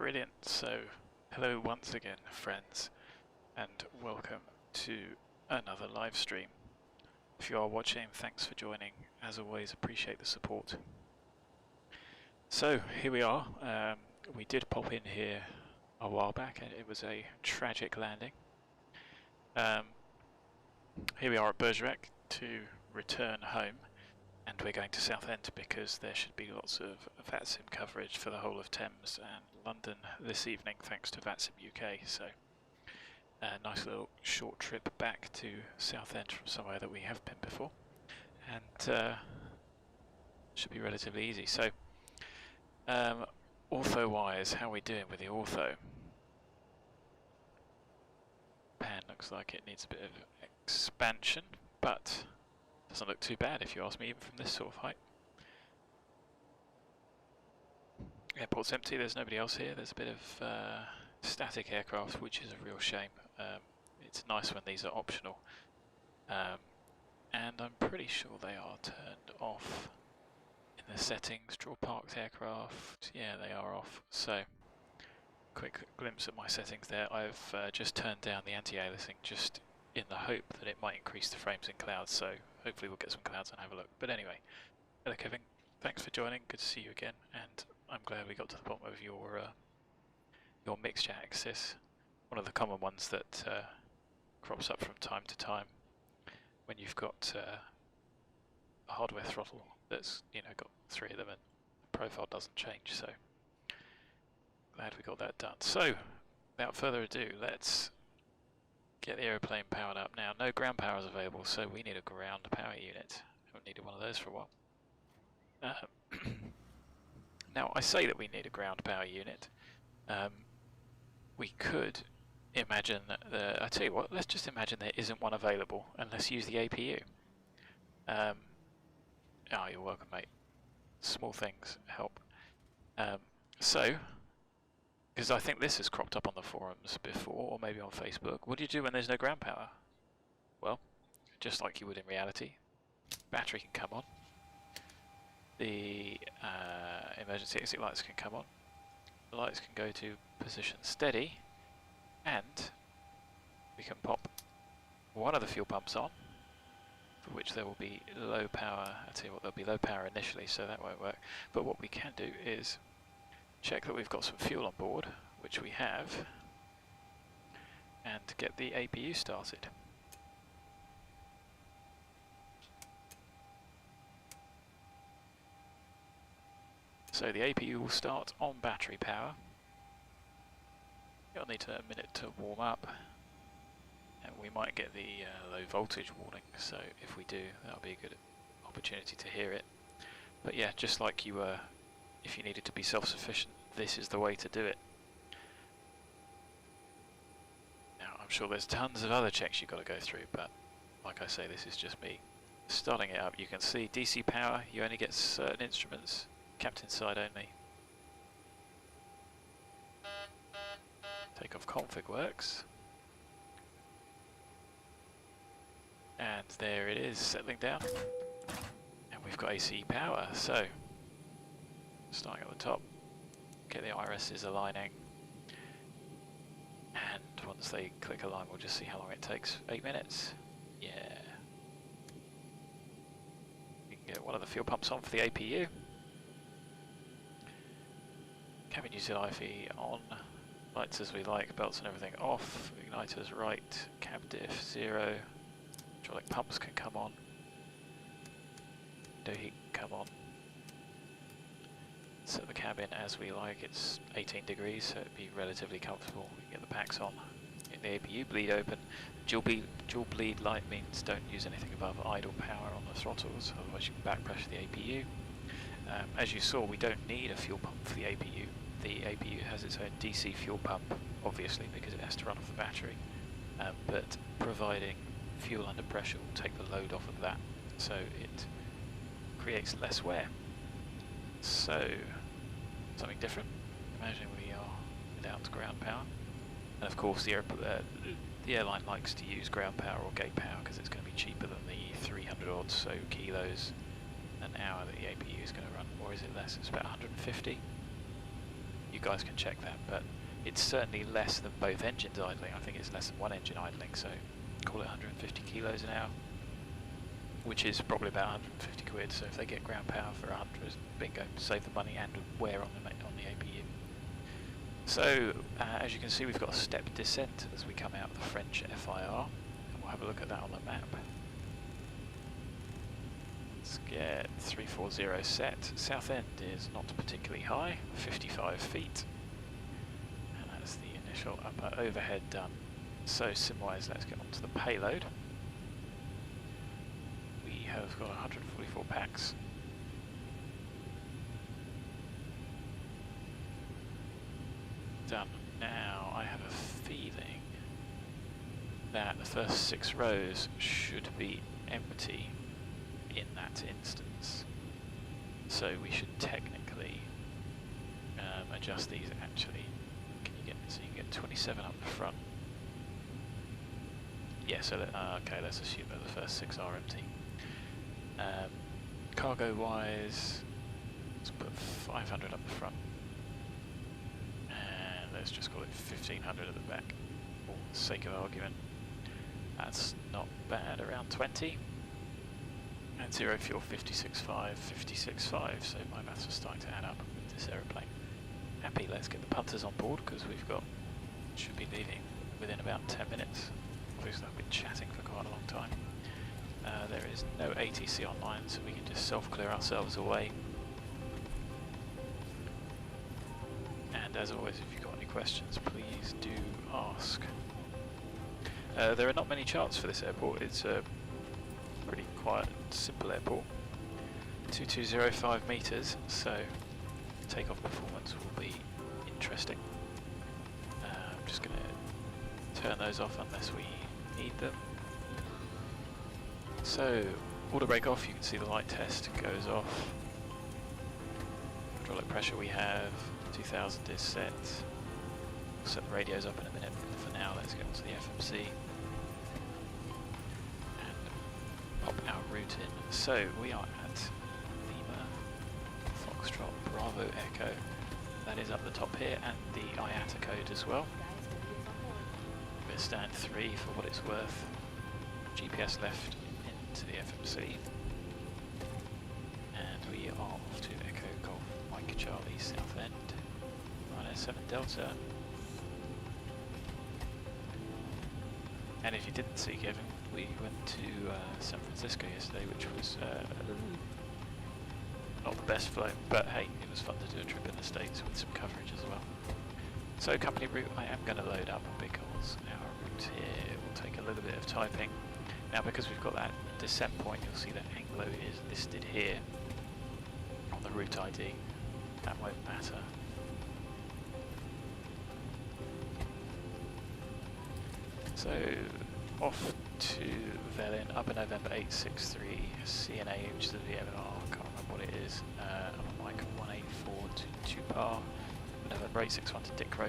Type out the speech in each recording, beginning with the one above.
Brilliant. So, hello once again, friends, and welcome to another live stream. If you are watching, thanks for joining. As always, appreciate the support. So, here we are. We did pop in here a while back, and it was a tragic landing. Here we are at Bergerac to return home, and we're going to Southend because there should be lots of VATSIM coverage for the whole of Thames and London this evening, thanks to VATSIM UK. So, a nice little short trip back to Southend from somewhere that we have been before, and should be relatively easy. So, Ortho wires, how are we doing with the Ortho? Pan looks like it needs a bit of expansion, but doesn't look too bad if you ask me, even from this sort of height. Airport's empty, there's nobody else here. There's a bit of static aircraft, which is a real shame. It's nice when these are optional. And I'm pretty sure they are turned off in the settings. Draw parked aircraft, yeah, they are off. So, quick glimpse at my settings there. I've just turned down the anti-aliasing just in the hope that it might increase the frames in clouds, so hopefully we'll get some clouds and have a look. But anyway, hello Kevin, thanks for joining, good to see you again, and I'm glad we got to the bottom of your mixture axis, one of the common ones that crops up from time to time when you've got a hardware throttle that's got three of them and the profile doesn't change. So glad we got that done. So without further ado, let's get the aeroplane powered up. Now, no ground power is available, so we need a ground power unit. Haven't needed one of those for a while. Now, I say that we need a ground power unit. We could imagine that I tell you what, let's just imagine there isn't one available, and let's use the APU. Oh, you're welcome, mate. Small things help. So, because I think this has cropped up on the forums before, or maybe on Facebook. What do you do when there's no ground power? Well, just like you would in reality, battery can come on, the emergency exit lights can come on, the lights can go to position steady, and we can pop one of the fuel pumps on, for which there will be low power. I'll tell you what, there'll be low power initially, so that won't work. But what we can do is check that we've got some fuel on board, which we have, and get the APU started. So the APU will start on battery power. You'll need a minute to warm up, and we might get the low voltage warning, so if we do, that'll be a good opportunity to hear it. But yeah, just like you were, if you needed to be self-sufficient, this is the way to do it. Now, I'm sure there's tons of other checks you've got to go through, but like I say, this is just me starting it up. You can see DC power, you only get certain instruments, captain side only. Takeoff config works. And there it is, settling down. And we've got AC power, so starting at the top, get the irises aligning, and once they click align, we'll just see how long it takes. 8 minutes? Yeah. We can get one of the fuel pumps on for the APU. Cabin utility on, lights as we like, belts and everything off, igniters right, cab diff 0, hydraulic pumps can come on, window heat can come on. Set the cabin as we like, it's 18 degrees, so it'd be relatively comfortable. We can get the packs on, get the APU bleed open. Dual bleed light means don't use anything above idle power on the throttles, otherwise you can back pressure the APU. As you saw, we don't need a fuel pump for the APU. The APU has its own DC fuel pump, obviously, because it has to run off the battery, but providing fuel under pressure will take the load off of that, so it creates less wear. So, something different. Imagine we are without ground power. And of course the airline likes to use ground power or gate power because it's going to be cheaper than the 300 odd so kilos an hour that the APU is going to run. Or is it less? It's about 150 you guys can check that, but it's certainly less than both engines idling. I think it's less than one engine idling, so call it 150 kilos an hour, which is probably about 150 quid. So if they get ground power for 100, bingo, save the money and wear on the APU. So as you can see, we've got a stepped descent as we come out of the French FIR, and we'll have a look at that on the map. Let's get 340 set. Southend is not particularly high, 55 feet. And that's the initial upper overhead done. So sim-wise, let's get onto the payload. We have got 144 packs. Done. Now, I have a feeling that the first 6 rows should be empty in that instance, so we should technically adjust these. Actually, can you get so you can get 27 up the front? Yeah. So okay, let's assume that the first 6 are empty. Cargo wise, let's put 500 up the front, and let's just call it 1500 at the back, for the sake of argument. That's not bad. Around 20. And 0 fuel 56.5, 56.5, so my maths are starting to add up with this aeroplane. Happy, let's get the punters on board because we've got, should be leaving within about 10 minutes. Obviously I've been chatting for quite a long time. There is no ATC online, so we can just self-clear ourselves away. And as always, if you've got any questions, please do ask. There are not many charts for this airport. It's a pretty quiet and simple airport. 2205 meters, so takeoff performance will be interesting. I'm just going to turn those off unless we need them. So, auto brake off, you can see the light test goes off. Hydraulic pressure we have, 2000 is set. We'll set the radios up in a minute. For now, let's get onto the FMC. Pop our route in. So we are at Lima Foxtrot Bravo Echo. That is up the top here, and the IATA code as well. We're stand 3 for what it's worth. GPS left into the FMC. And we are off to Echo Golf Mike Charlie Southend. Ryanair 7 Delta. And if you didn't see Kevin, we went to San Francisco yesterday, which was not the best flow, but hey, it was fun to do a trip in the States with some coverage as well. So company route I am going to load up because our route here will take a little bit of typing. Now because we've got that descent point, you'll see that Anglo is listed here on the route ID. That won't matter. So off to VELIN, Upper November 863 CNA, which is the VMR, I can't remember what it is. Upper Mike 184 to TUPAR, November 861 to DIKRO,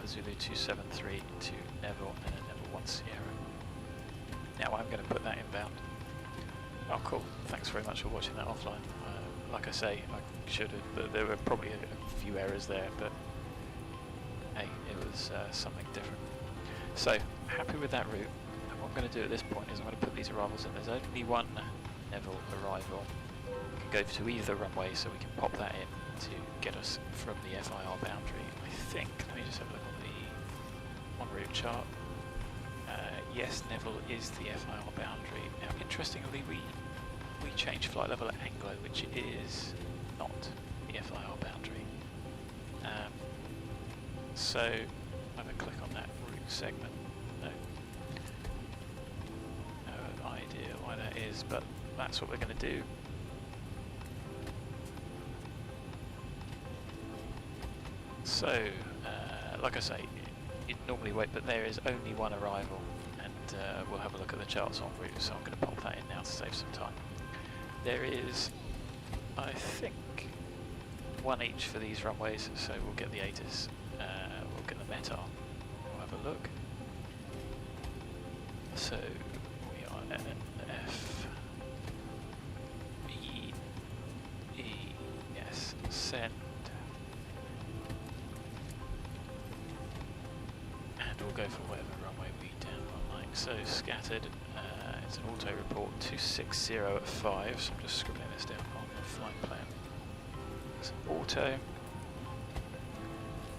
Zulu 273 to NEVIL, and then NEVIL 1 Sierra. Now I'm going to put that inbound. Oh cool, thanks very much for watching that offline. Like I say, I should have, but there were probably a few errors there, but hey, it was something different. So, happy with that route. And what I'm going to do at this point is I'm going to put these arrivals in. There's only one NEVIL arrival. We can go to either runway, so we can pop that in to get us from the FIR boundary. I think, let me just have a look on the en route chart. Yes, NEVIL is the FIR boundary. Now, interestingly, we changed flight level at Anglo, which is not the FIR boundary. So, I'm going to click on that route segment. No idea why that is, but that's what we're going to do. So, like I say, it normally wait, but there is only one arrival, and we'll have a look at the charts en route, so I'm going to pop that in now to save some time. There is, I think, one each for these runways, so we'll get the ATIS, we'll get the METAR, we'll have a look. So, we are at F, B, E, yes, send, go for whatever runway we download like. So scattered, it's an auto report 260 at 5, so I'm just scribbling this down on the flight plan. It's an auto,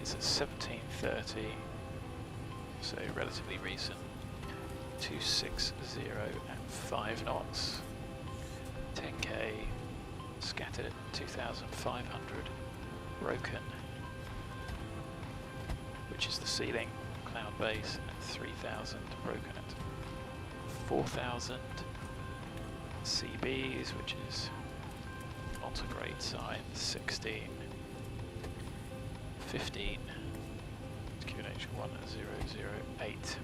it's at 17:30, so relatively recent. 260 at 5 knots, 10k, scattered at 2,500, broken, which is the ceiling, cloud base at 3,000, broken at 4,000, CBs, which is not a great sign, 16, 15, QNH 1008.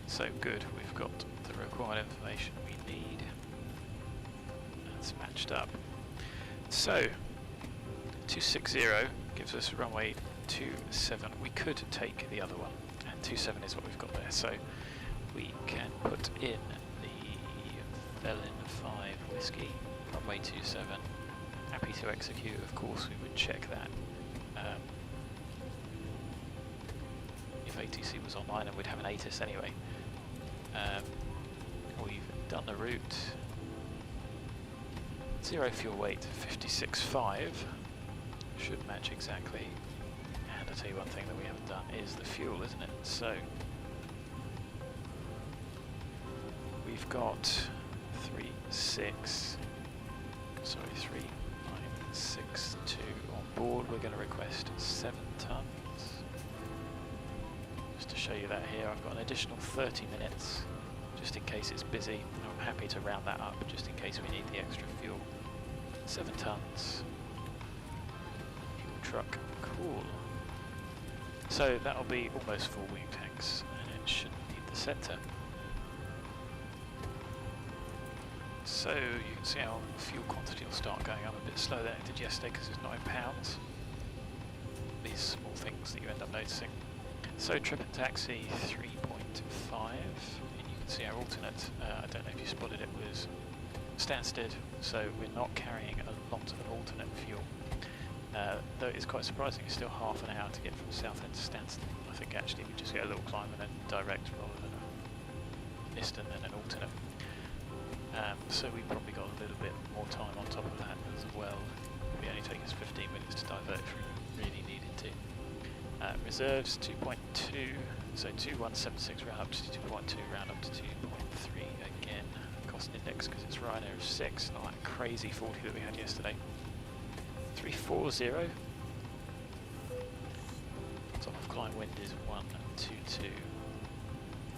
So good, we've got the required information we need. That's matched up. So 260 gives us runway 27. We could take the other one, and 27 is what we've got there. So we can put in the VELIN 5 whiskey, runway 27. Happy to execute, of course, we would check that. If ATC was online, and we'd have an ATIS anyway. We've done the route. 0 fuel weight, 56.5. Should match exactly. And I'll tell you one thing that we haven't done is the fuel, isn't it? So we've got 3962 on board. We're going to request 7 tons. Just to show you that here, I've got an additional 30 minutes just in case it's busy. I'm happy to round that up just in case we need the extra fuel. 7 tons. Fuel truck, cool. So that'll be almost full wing tanks, and it shouldn't need the centre. So you can see our fuel quantity will start going up a bit slower than it did yesterday because it's £9. These small things that you end up noticing. So trip and taxi 3.5, and you can see our alternate, I don't know if you spotted it, was Stansted, so we're not carrying a lot of alternate fuel. Though it's quite surprising, it's still half an hour to get from Southend to Stansted. I think actually we just get a little climb and then direct rather than a mist and then an alternate. So we've probably got a little bit more time on top of that as well. It only take us 15 minutes to divert if we really needed to. Reserves 2.2, so 2176 round up to 2.2, round up to 2.3 again. Cost index because it's Ryanair of 6, not that crazy 40 that we had yesterday. 340. Top of climb wind is 122.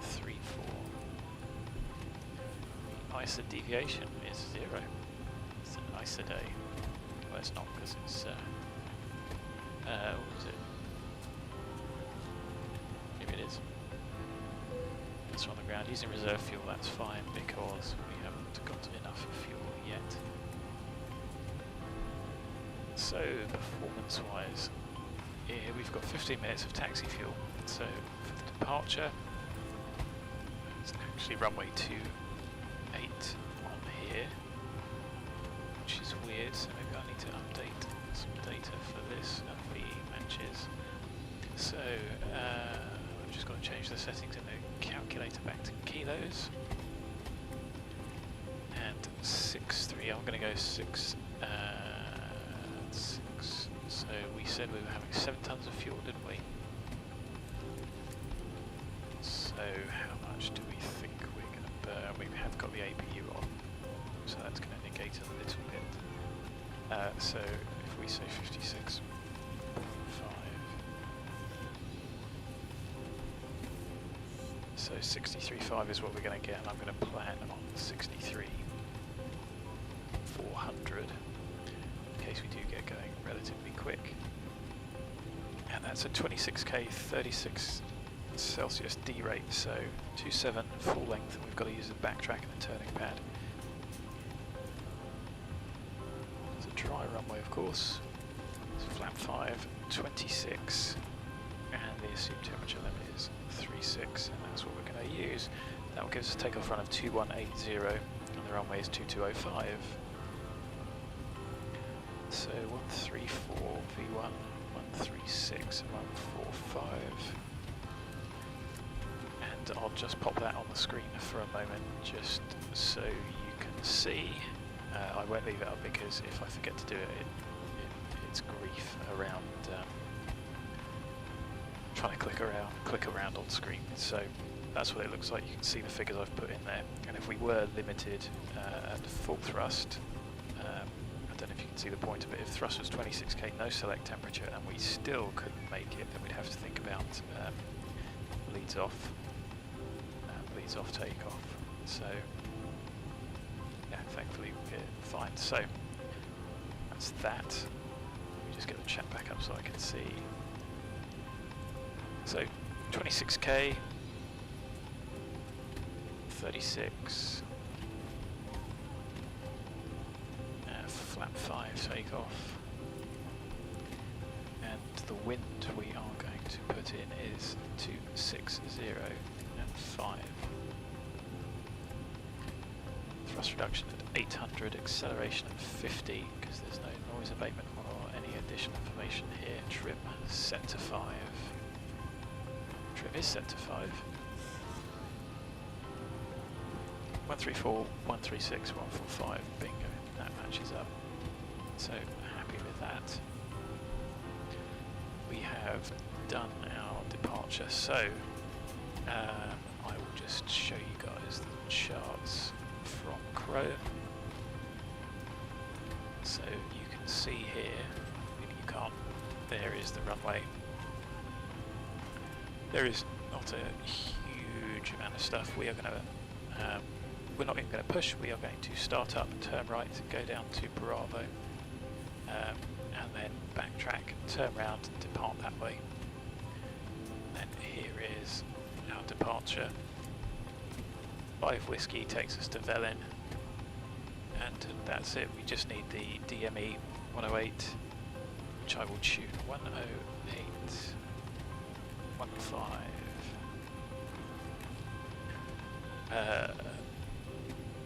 34. ISA deviation is 0. It's an ISA day. Well, it's not because it's what was it? Maybe it is. It's on the ground using reserve fuel. That's fine because we haven't got enough fuel yet. So performance-wise, here we've got 15 minutes of taxi fuel. So for the departure, it's actually runway 28 on here, which is weird. So maybe I need to update some data for this V matches. So I've just got to change the settings in the calculator back to kilos. And 6.3. I'm going to go 6. So we said we were having 7 tons of fuel, didn't we? So how much do we think we're going to burn? We have got the APU on, so that's going to negate a little bit. So if we say 56.5, so 63.5 is what we're going to get, and I'm going to plan on 63.400. In case we do get going relatively quick. And that's a 26k 36 Celsius D rate, so 27 full length, and we've got to use the backtrack and the turning pad. There's a dry runway, of course. It's flap 5, 26, and the assumed temperature limit is 36, and that's what we're going to use. That will give us a takeoff run of 2180, and the runway is 2205. So 134 V1, 136, 145. I'll just pop that on the screen for a moment just so you can see. I won't leave it up because if I forget to do it, it's grief around trying to click around on screen. So that's what it looks like. You can see the figures I've put in there, and if we were limited at full thrust, I don't know if you can see the point of it, if thrust was 26k, no select temperature, and we still couldn't make it, then we'd have to think about bleeds off takeoff. So yeah, thankfully we're fine. So that's that. Let me just get the chat back up so I can see. So 26k, 36, flap 5 takeoff, and the wind we are going to put in is 260 and 5. Thrust reduction at 800, acceleration at 50 because there's no noise abatement or any additional information here. Trim set to 5. Trim is set to 5. 134, 136, 145, bingo, that matches up. So happy with that. We have done our departure, so I will just show you guys the charts from Chrome. So you can see here, maybe you can't, there is the runway. There is not a huge amount of stuff. We are going to, we're not even going to push, we are going to start up, turn right, go down to Bravo, and then backtrack, turn around, and depart that way. And here is our departure. 5 Whiskey takes us to VELIN, and that's it. We just need the DME 108, which I will tune 108, 15.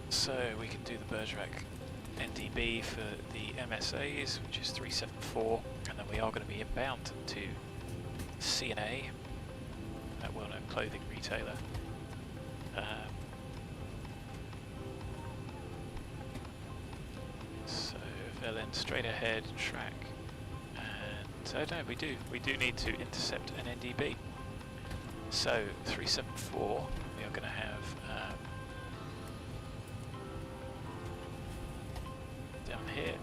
So we can do the Bergerac NDB for the MSAs, which is 374, and then we are going to be inbound to CNA, that well-known clothing retailer. So VELIN straight ahead, track, and oh no, we do need to intercept an NDB. So 374, we are going to have down here,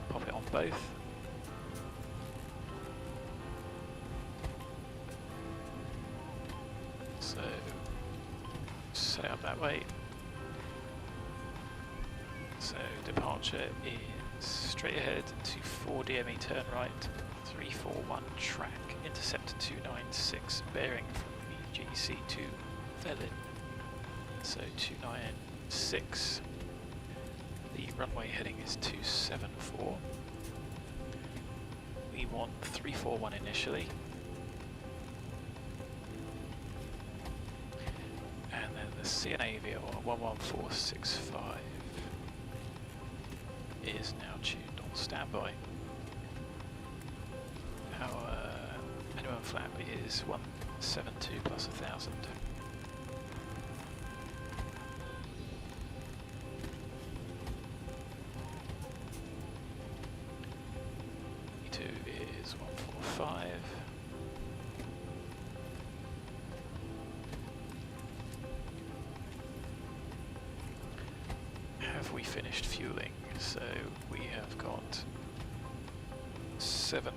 pop it on both. So set it up that way. So departure is straight ahead to 4 DME, turn right, 341 track, intercept 296, bearing from EGC to VELIN. So 296. The runway heading is 274. We want 341 initially. And then the CNA VOR 11465 is now tuned on standby. Our minimum flap is 172 plus 1000. E2 is 145. Have we finished fueling? So we have got 7.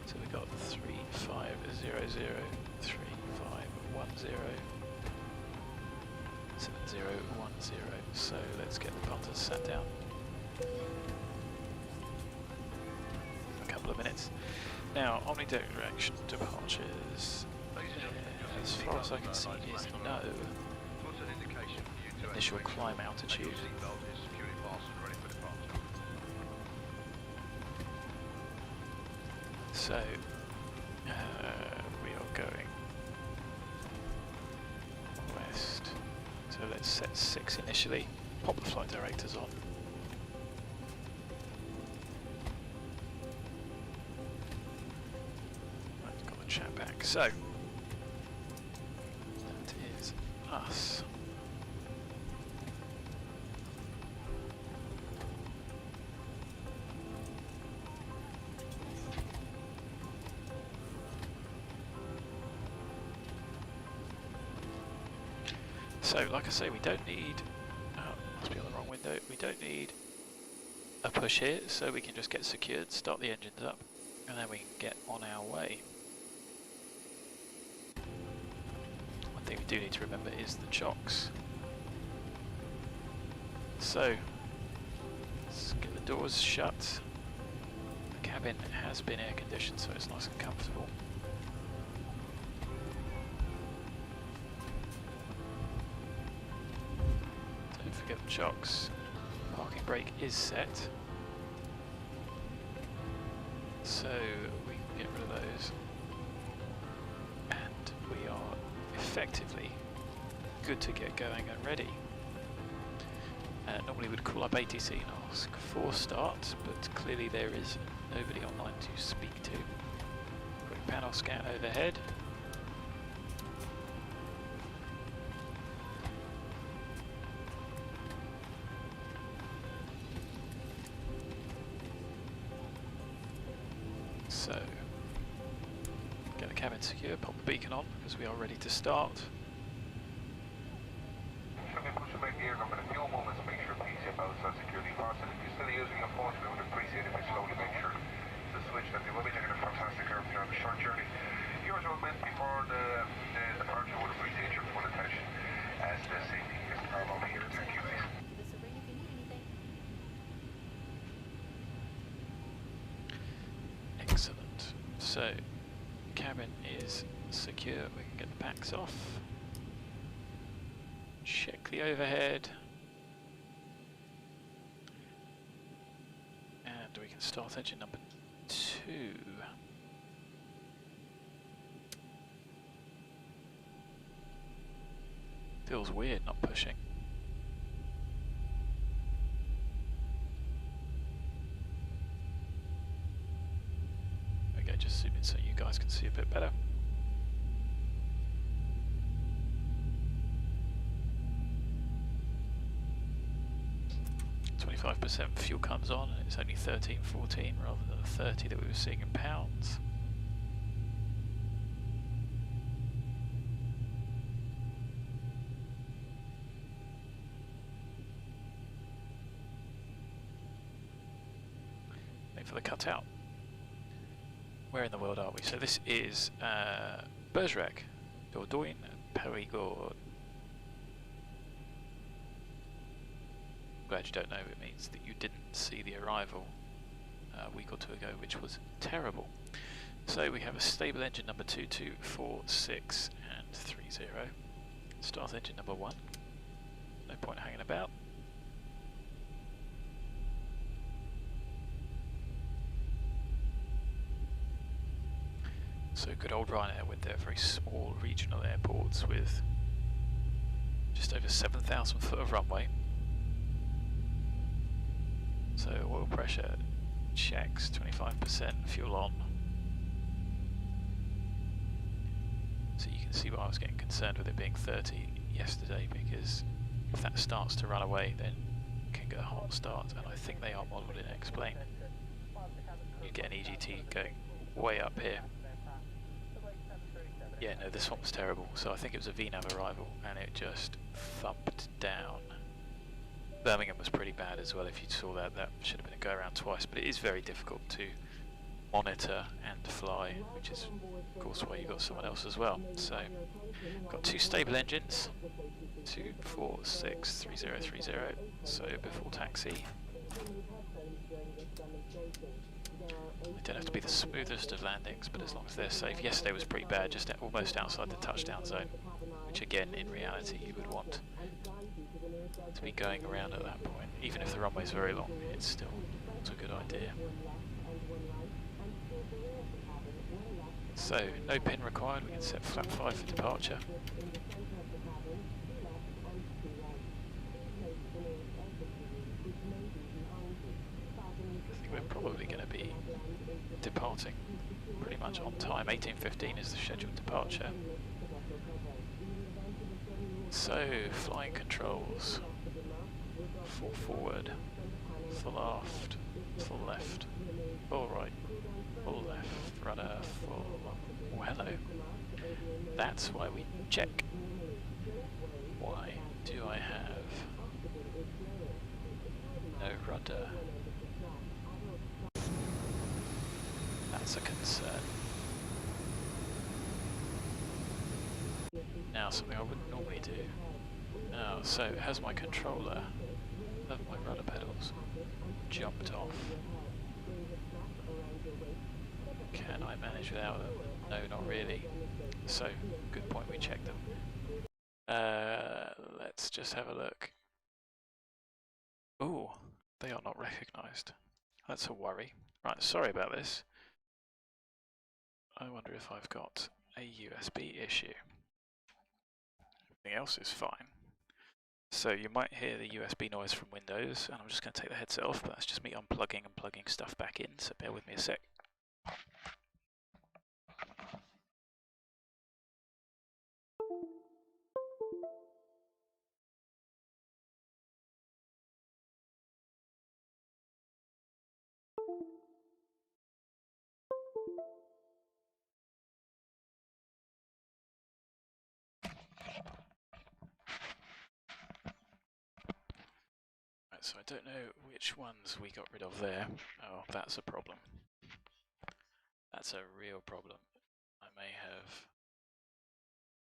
So we got 3500, 3510, 7010. So let's get the punters sat down. A couple of minutes. Now, omnidirection departures, as far as I can see, is no. Initial climb altitude. So, we are going west. So let's set 6 initially. Pop the flight directors on. I've got the chat back. So, us. So, like I say, we don't need, must be on the wrong window, we don't need a push here, so we can just get secured, start the engines up, and then we can get on our way. One thing we do need to remember is the chocks. So, let's get the doors shut. The cabin has been air conditioned, so it's nice and comfortable. Don't forget the chocks. Parking brake is set, so we can get rid of those, and we are effectively good to get going and ready. Normally we'd call up ATC and ask for start, but clearly there is nobody online to speak to. Quick panel scan overhead. So, get the cabin secure, pop the beacon on because we are ready to start. Should we push the brake gear up in a few moments, make sure PCF outside securely fastened. If you're still using your phone, we would appreciate if you slowly make sure to switch that. You will be taking a fantastic curve here on a short journey. Yours were meant before the departure. Would appreciate your full attention as the safety is paramount here. Thank you. Excellent. So, cabin is secure. We can get the packs off. Check the overhead. And we can start engine number 2. Feels weird not pushing. Okay, just zoom in so you guys can see a bit better. %, fuel comes on and it's only 13.14 rather than the 30 that we were seeing in pounds. Wait for the cutout. Where in the world are we? So this is Bergerac, Dordogne, Périgord. Glad you don't know, it means that you didn't see the arrival a week or two ago, which was terrible. So we have a stable engine number 2, 2, 4, 6 and 3, 0. Start engine number 1. No point hanging about. So good old Ryanair with their very small regional airports with just over 7,000 foot of runway. So oil pressure checks, 25%, fuel on. So you can see why I was getting concerned with it being 30 yesterday, because if that starts to run away then it can get a hot start, and I think they are modelled in X-Plane. You get an EGT going way up here. Yeah, no, this one was terrible, so I think it was a VNAV arrival and it just thumped down. Birmingham was pretty bad as well. If you saw that, that should have been a go around twice, but it is very difficult to monitor and fly, which is of course why you got someone else as well. So got 2 stable engines, 2, 4, 6, 3, 0, 3, 0. So before taxi, they don't have to be the smoothest of landings, but as long as they're safe. Yesterday was pretty bad, just almost outside the touchdown zone, which again in reality you would want to be going around at that point. Even if the runway is very long, it's still not a good idea. So no pin required, we can set flap 5 for departure. I think we're probably going to be departing pretty much on time. 18:15 is the scheduled departure. So, flying controls. Full forward, full aft, full left, full right, full left, rudder, full... Oh, hello. That's why we check. Why do I have no rudder? That's a concern. Now something I wouldn't normally do. Oh, so has my controller of my rudder pedals jumped off? Can I manage without them? No, not really. So, good point, we check them. Let's just have a look. Ooh, they are not recognised. That's a worry. Right, sorry about this. I wonder if I've got a USB issue. Everything else is fine. So you might hear the USB noise from Windows, and I'm just going to take the headset off, but that's just me unplugging and plugging stuff back in, so bear with me a sec. So I don't know which ones we got rid of there. Oh, that's a problem. That's a real problem. I may have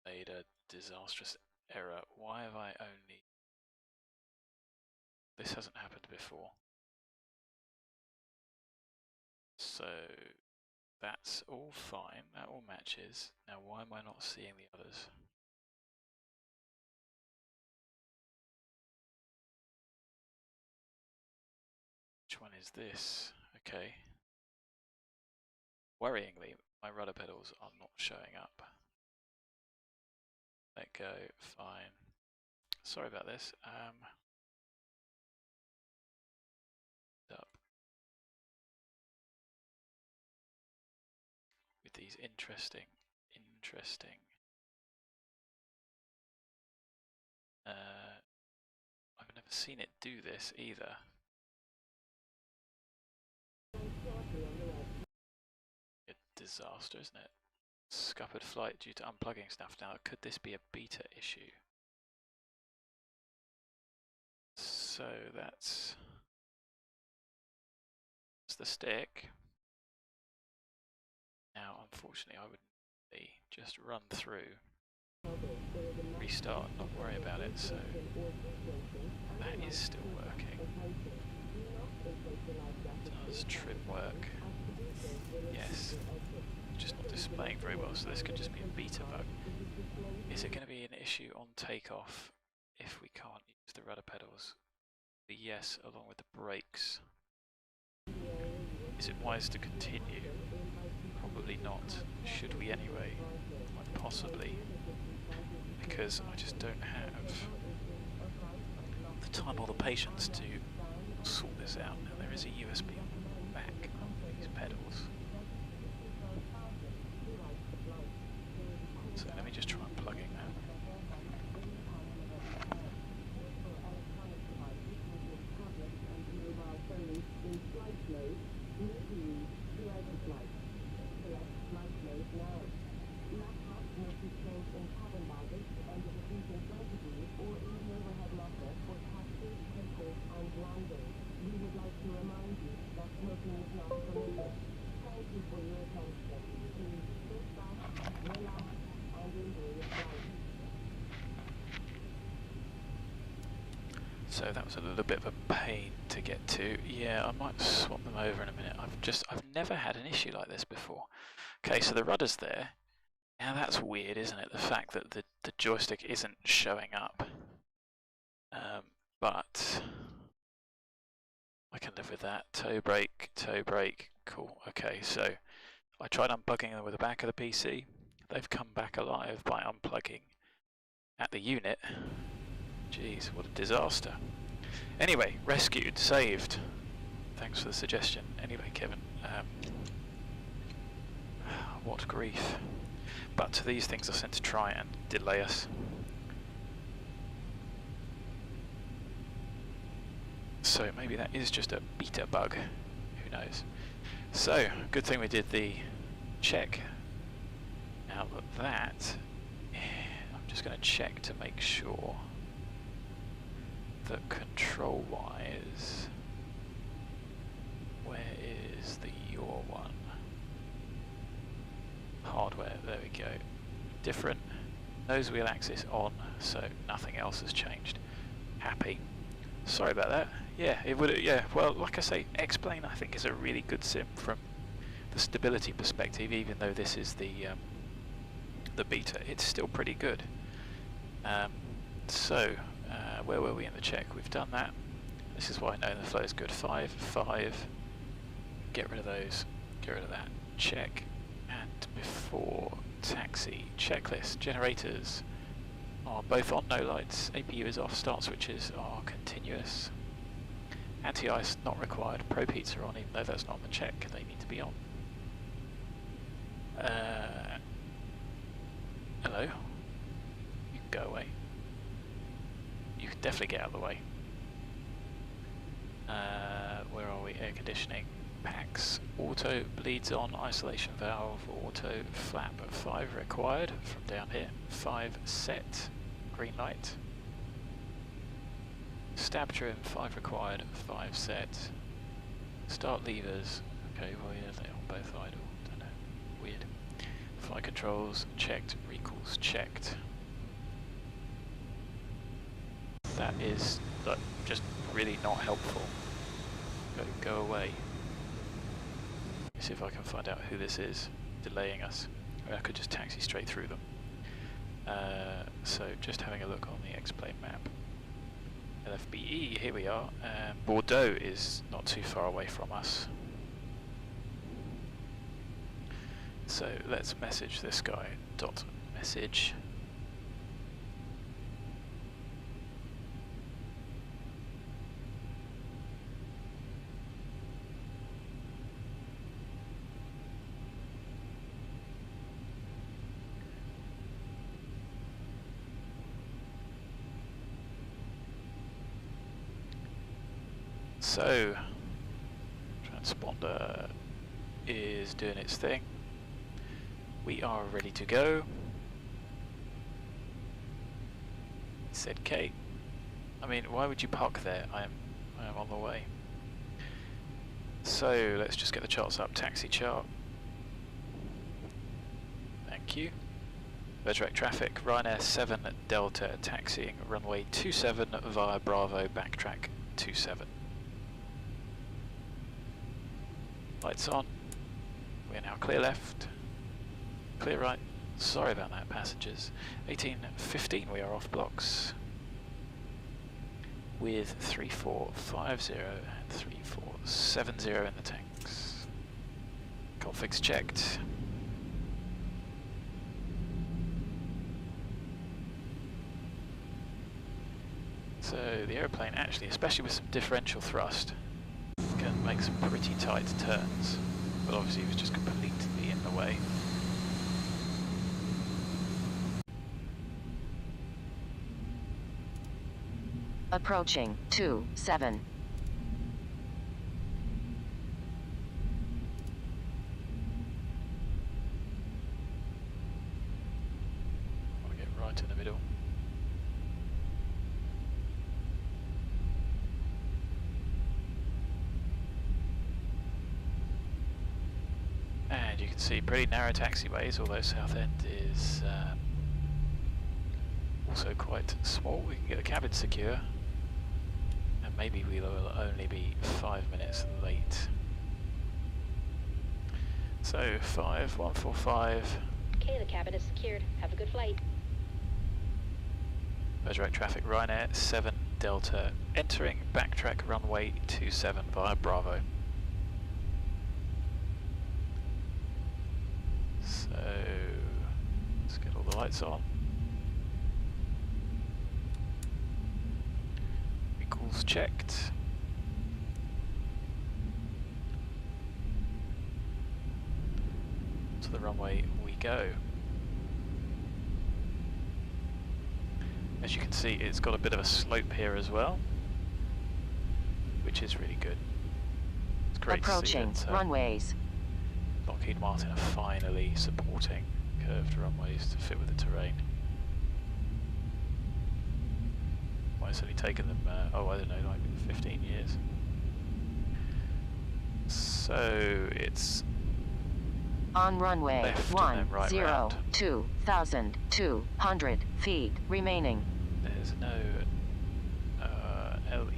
made a disastrous error. Why have I only... This hasn't happened before. So that's all fine, that all matches. Now why am I not seeing the others? Which one is this? Okay. Worryingly, my rudder pedals are not showing up. Let go, fine. Sorry about this. Up with these interesting. I've never seen it do this either. A disaster, isn't it? Scuppered flight due to unplugging stuff. Now, could this be a beta issue? So that's the stick. Now, unfortunately, I would just run through, restart, not worry about it. So that is still working. Does trim work? Yes. Just not displaying very well, so this could just be a beta bug. Is it going to be an issue on takeoff if we can't use the rudder pedals? The yes, along with the brakes. Is it wise to continue? Probably not. Should we anyway? Quite possibly. Because I just don't have the time or the patience to sort this out. Now there is a USB on the back of these pedals. So let me just try unplugging that. So that was a little bit of a pain to get to. Yeah, I might swap them over in a minute. I've never had an issue like this before. Okay, so the rudder's there. Now that's weird, isn't it? The fact that the joystick isn't showing up. But I can live with that. Toe brake, cool. Okay, so I tried unplugging them with the back of the PC. They've come back alive by unplugging at the unit. Jeez, what a disaster. Anyway, rescued, saved. Thanks for the suggestion. Anyway, Kevin, what grief. But these things are sent to try and delay us. So maybe that is just a beta bug, who knows. So, good thing we did the check. Now that, I'm just going to check to make sure that control-wise, where is the your one? Hardware, there we go. Different, nose wheel axis on, so nothing else has changed. Happy. Sorry about that. Yeah, it would. Yeah, well, like I say, X-Plane I think is a really good sim from the stability perspective. Even though this is the beta, it's still pretty good. Where were we in the check? We've done that. This is why I know the flow is good. 5, 5. Get rid of those. Get rid of that. Check. And before taxi checklist generators are both on, no lights. APU is off. Start switches are continuous. Anti-ice not required. Pro heats are on, even though that's not on the check. They need to be on. Hello. You can go away. You can definitely get out of the way. Where are we? Air conditioning. Packs. Auto bleeds on. Isolation valve. Auto flap. 5 required from down here. 5 set. Green light. Stab trim. 5 required. 5 set. Start levers. Okay, well yeah, they're on both idle. Don't know. Weird. Flight controls checked. Recalls checked. That is just really not helpful. Go away. Let me see if I can find out who this is delaying us. I could just taxi straight through them. So just having a look on the X-Plane map. LFBE, here we are. Bordeaux is not too far away from us. So let's message this guy. Dot message. So, transponder is doing its thing. We are ready to go. Said Kate. I mean, why would you park there? I am on the way. So let's just get the charts up. Taxi chart. Thank you. Bergerac traffic. Ryanair 7 Delta taxiing runway 27 via Bravo backtrack 27. Lights on. We are now clear left. Clear right. Sorry about that, passengers. 18:15, we are off blocks. With 3450 and 3470 in the tanks. Configs checked. So the aeroplane actually, especially with some differential thrust, can make some pretty tight turns, but obviously it was just completely in the way. Approaching 27. I want to get right in the middle. And you can see pretty narrow taxiways, although Southend is also quite small. We can get the cabin secure, and maybe we will only be 5 minutes late. So 5145. Okay, the cabin is secured. Have a good flight. Bergerac traffic, Ryanair 7 Delta entering backtrack runway 27 via Bravo. So let's get all the lights on. Recalls checked. To the runway we go. As you can see, it's got a bit of a slope here as well. which is really good. It's great Approaching to see that runways. Lockheed Martin are finally supporting curved runways to fit with the terrain. Well, it's only taken them, oh I don't know, like 15 years. So it's On runway left and then right 10, round. 2,200 feet remaining. There's no LE,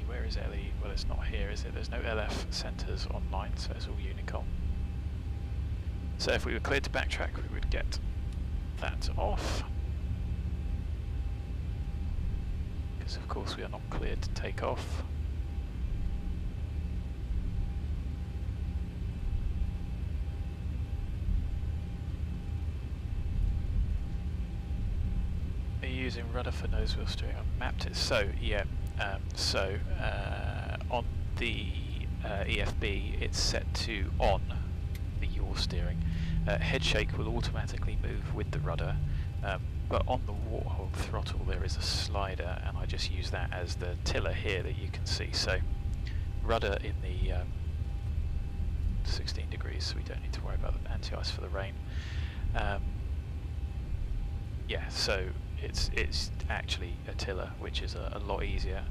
where is LE? Well, it's not here, is it? There's no LF centres online, so it's all Unicom. So if we were cleared to backtrack, we would get that off. Because of course we are not cleared to take off. Are you using rudder for nose wheel steering? I've mapped it. So yeah, on the EFB it's set to on the yaw steering. Head shake will automatically move with the rudder, but on the Warthog throttle there is a slider, and I just use that as the tiller here that you can see. So rudder in the 16 degrees, so we don't need to worry about the anti-ice for the rain. Yeah, so it's actually a tiller, which is a lot easier.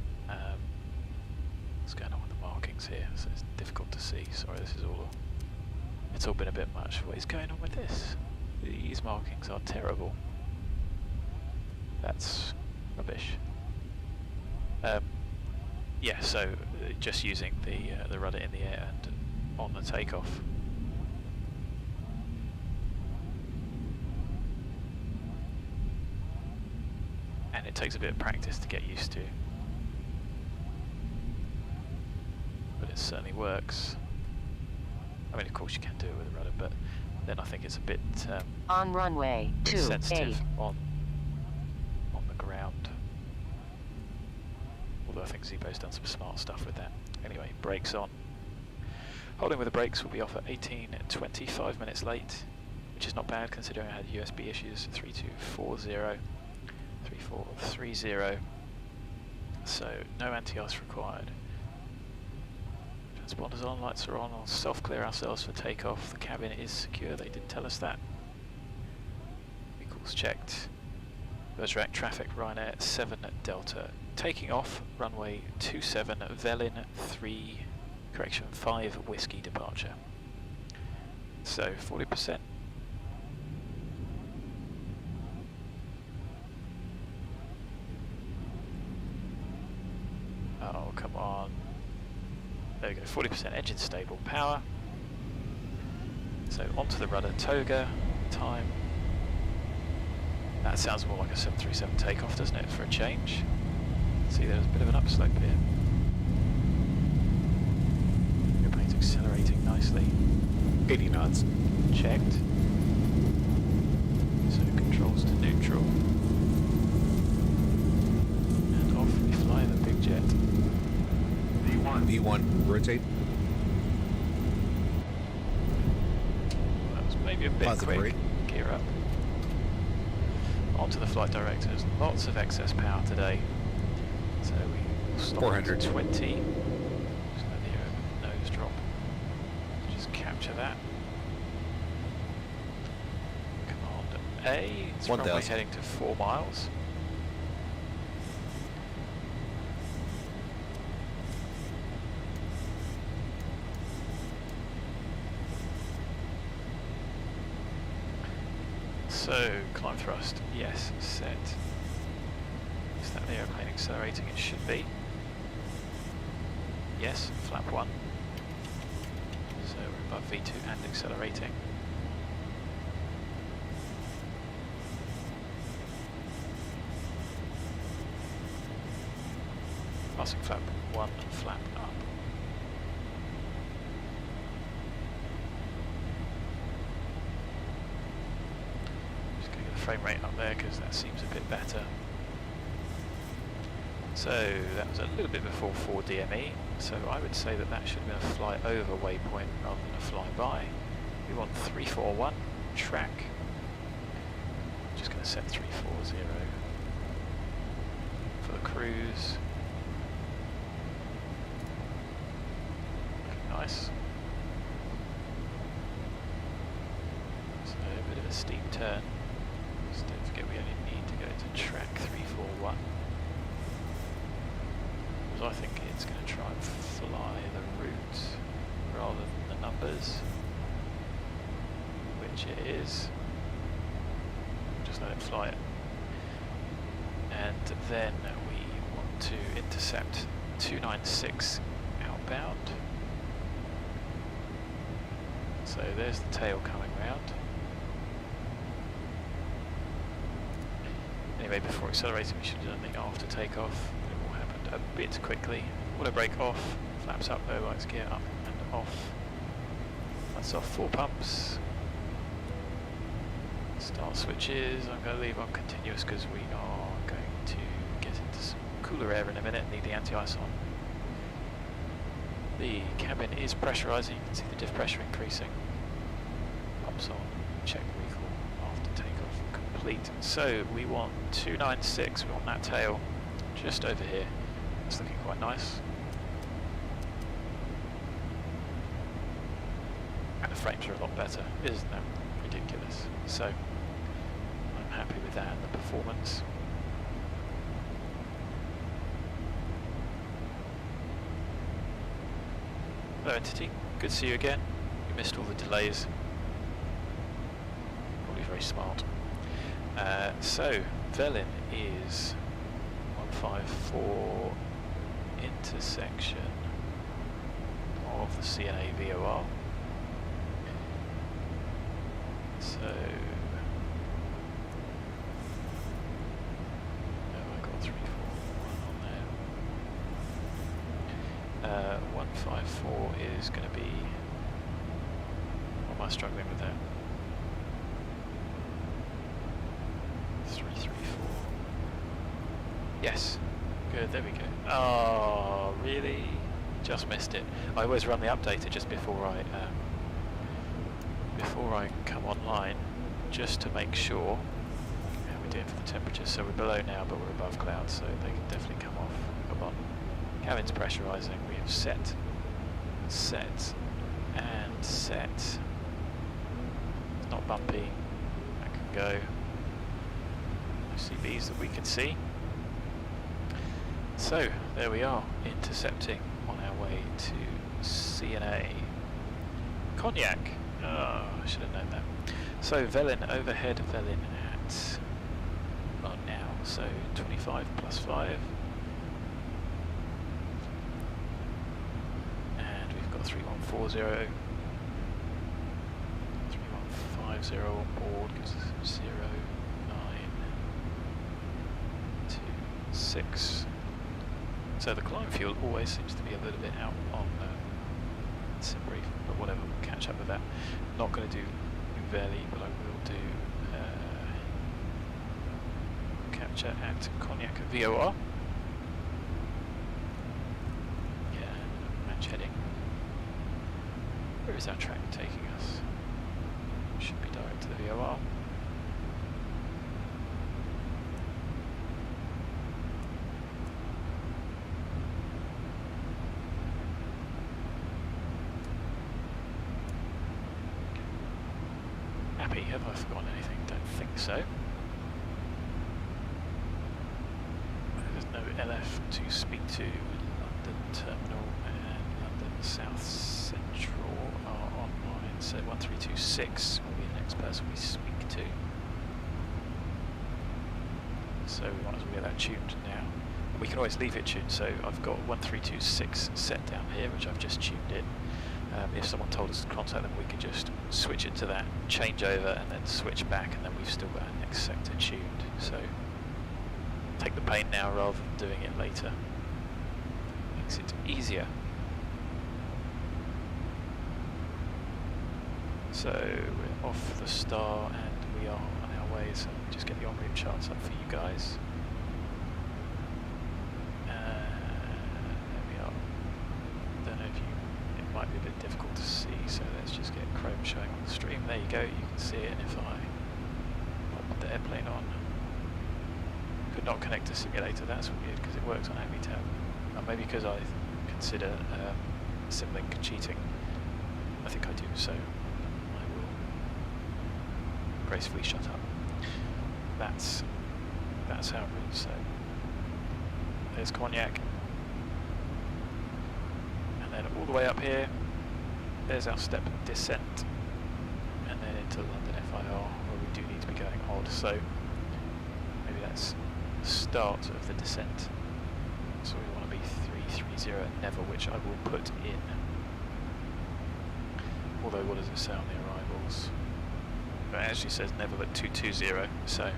What's going on with the markings here? So it's difficult to see. Sorry, this is all. It's all been a bit much. What is going on with this? These markings are terrible. That's rubbish. Yeah, so just using the rudder in the air and on the takeoff. And it takes a bit of practice to get used to, but it certainly works. I mean, of course you can do it with a rudder, but then I think it's a bit On runway sensitive 28. on the ground. Although I think Zibo's done some smart stuff with that. Anyway, brakes on. Holding with the brakes will be off at 18:20, 5 minutes late, which is not bad considering I had USB issues. 3240. 3430, so no anti-ice required. Transponders on, lights are on. I'll self-clear ourselves for takeoff. The cabin is secure, they did tell us that. Vehicles checked. Bergerac traffic, Ryanair 7 Delta. Taking off, runway 27, VELIN 5 whiskey departure. So 40%. Oh, come on. There we go, 40% engine stable power. So onto the rudder, toga, time. That sounds more like a 737 takeoff, doesn't it, for a change? See, there's a bit of an upslope here. Airplane's accelerating nicely. 80 knots. Checked. So controls to neutral. And off we fly the big jet. V1, rotate. That was maybe a bit Positive quick. rate. Gear up. Onto the flight directors. Lots of excess power today. So we will stop 400. at 20. Just let the nose drop. Just capture that. Command A. It's runway 1000. heading to 4 miles. So, climb thrust, yes, set. Is that the airplane accelerating? It should be. Yes, flap 1. So we're above V2 and accelerating. Passing flap 1, flap up. Frame rate up there because that seems a bit better. So that was a little bit before 4 DME, so I would say that that should have been a fly over waypoint rather than a fly by. We want 341 track. Just going to set 340 for the cruise. nice. So a bit of a steep turn. Just don't forget we only need to go to track 341. Because I think it's going to try and fly the route rather than the numbers, which it is. Just let it fly it. And then we want to intercept 296 outbound. So there's the tail coming round. Anyway, before accelerating we should do something after takeoff. It all happened a bit quickly. Auto brake off, flaps up, low lights, gear up and off. That's off 4 pumps. Start switches, I'm going to leave on continuous because we are going to get into some cooler air in a minute, need the anti-ice on. The cabin is pressurising, you can see the diff pressure increasing. Pumps on, check recall after takeoff complete. So we want 296, we want that tail just over here. It's looking quite nice. And the frames are a lot better, isn't that ridiculous? So I'm happy with that and the performance. Hello Entity, good to see you again. You missed all the delays. Probably very smart. So VELIN is 154 intersection of the CNA VOR. So no, I got 341 on there. 154 is going to be. What am I struggling with there? 334. Yes. Good. There we go. Oh, really? Just missed it. I always run the updater just before I come online, just to make sure how we're doing for the temperature. So we're below now, but we're above clouds, so they can definitely come off. Come on. Cabin's pressurising. We have set, and set. It's not bumpy. That can go. CVs that we can see. So there we are, intercepting on our way to CNA. Cognac. Oh, I should have known that. So VELIN overhead, VELIN at now. So 25 plus 5. And we've got 3140. 3150 on board gives us 0926. So the climb fuel always seems to be a little bit out on sim brief, but whatever, we'll catch up with that. Not going to do VELI, but I will do capture at Cognac VOR. Yeah, match heading. Where is that track taking us? Should be direct to the VOR. Have I forgotten anything? Don't think so. There's no LF to speak to. London Terminal and London South Central are online. So 1326 will be the next person we speak to. So we might as well get that tuned now. And we can always leave it tuned. So I've got 1326 set down here, which I've just tuned in. If someone told us to contact them, we could just switch it to that, change over, and then switch back, and then we've still got our next sector tuned. So take the pain now rather than doing it later. Makes it easier. So we're off the star and we are on our way, so just get the en route charts up for you guys. There we are. Don't know if you, it might be a bit difficult to see, so let's just get Chrome showing on the stream. There you go, you can see it, and if I pop the airplane on, could not connect to simulator, that's weird because it works on AmiTab. Maybe because I consider Simlink cheating. I think I do, so I will gracefully shut up. That's how it is. So there's Cognac, and then all the way up here, there's our step descent, and then into London FIR, where we do need to be going odd. So maybe that's the start of the descent. So we want to be 330 at Neville, which I will put in. Although what does it say on the arrivals? It actually says Neville at 220, so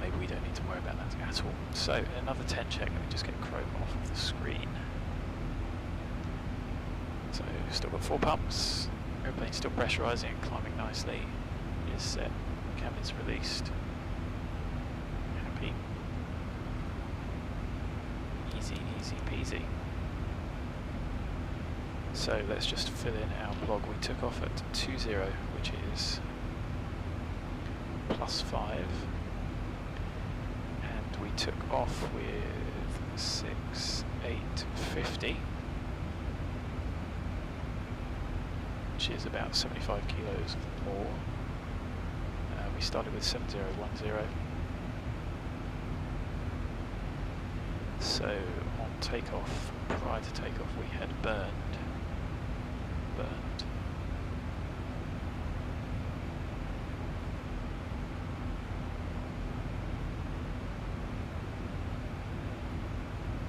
maybe we don't need to worry about that at all. So another 10 check, let me just get Chrome off of the screen. So still got 4 pumps, airplane still pressurising and climbing nicely. Is set, cabin's released. Happy. Easy, easy peasy. So let's just fill in our log. We took off at 20, which is +5, and we took off with 6850, which is about 75 kilos more. We started with 7010. So on takeoff, prior to takeoff, we had burned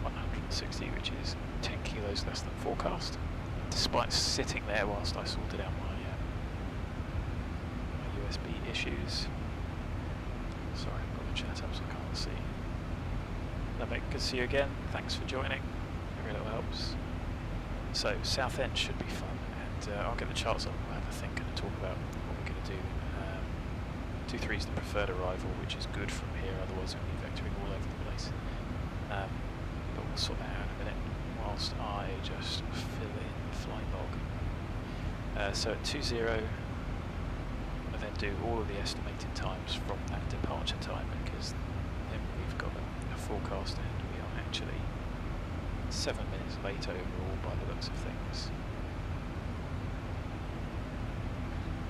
160, which is 10 kilos less than forecast, despite sitting there whilst I sorted out my USB issues. Sorry, I've got the chat up so I can't see. Lovely, good to see you again. Thanks for joining. Every little helps. So Southend should be fun, and I'll get the charts up. We'll have a think and talk about what we're going to do. 2-3 is the preferred arrival, which is good from here. Otherwise, we'll be vectoring all over the place. But we'll sort that out in a minute. Whilst I just fill in flight log. So at 20, I then do all of the estimated times from that departure time, because then we've got a forecast, and we are actually 7 minutes late overall by the looks of things.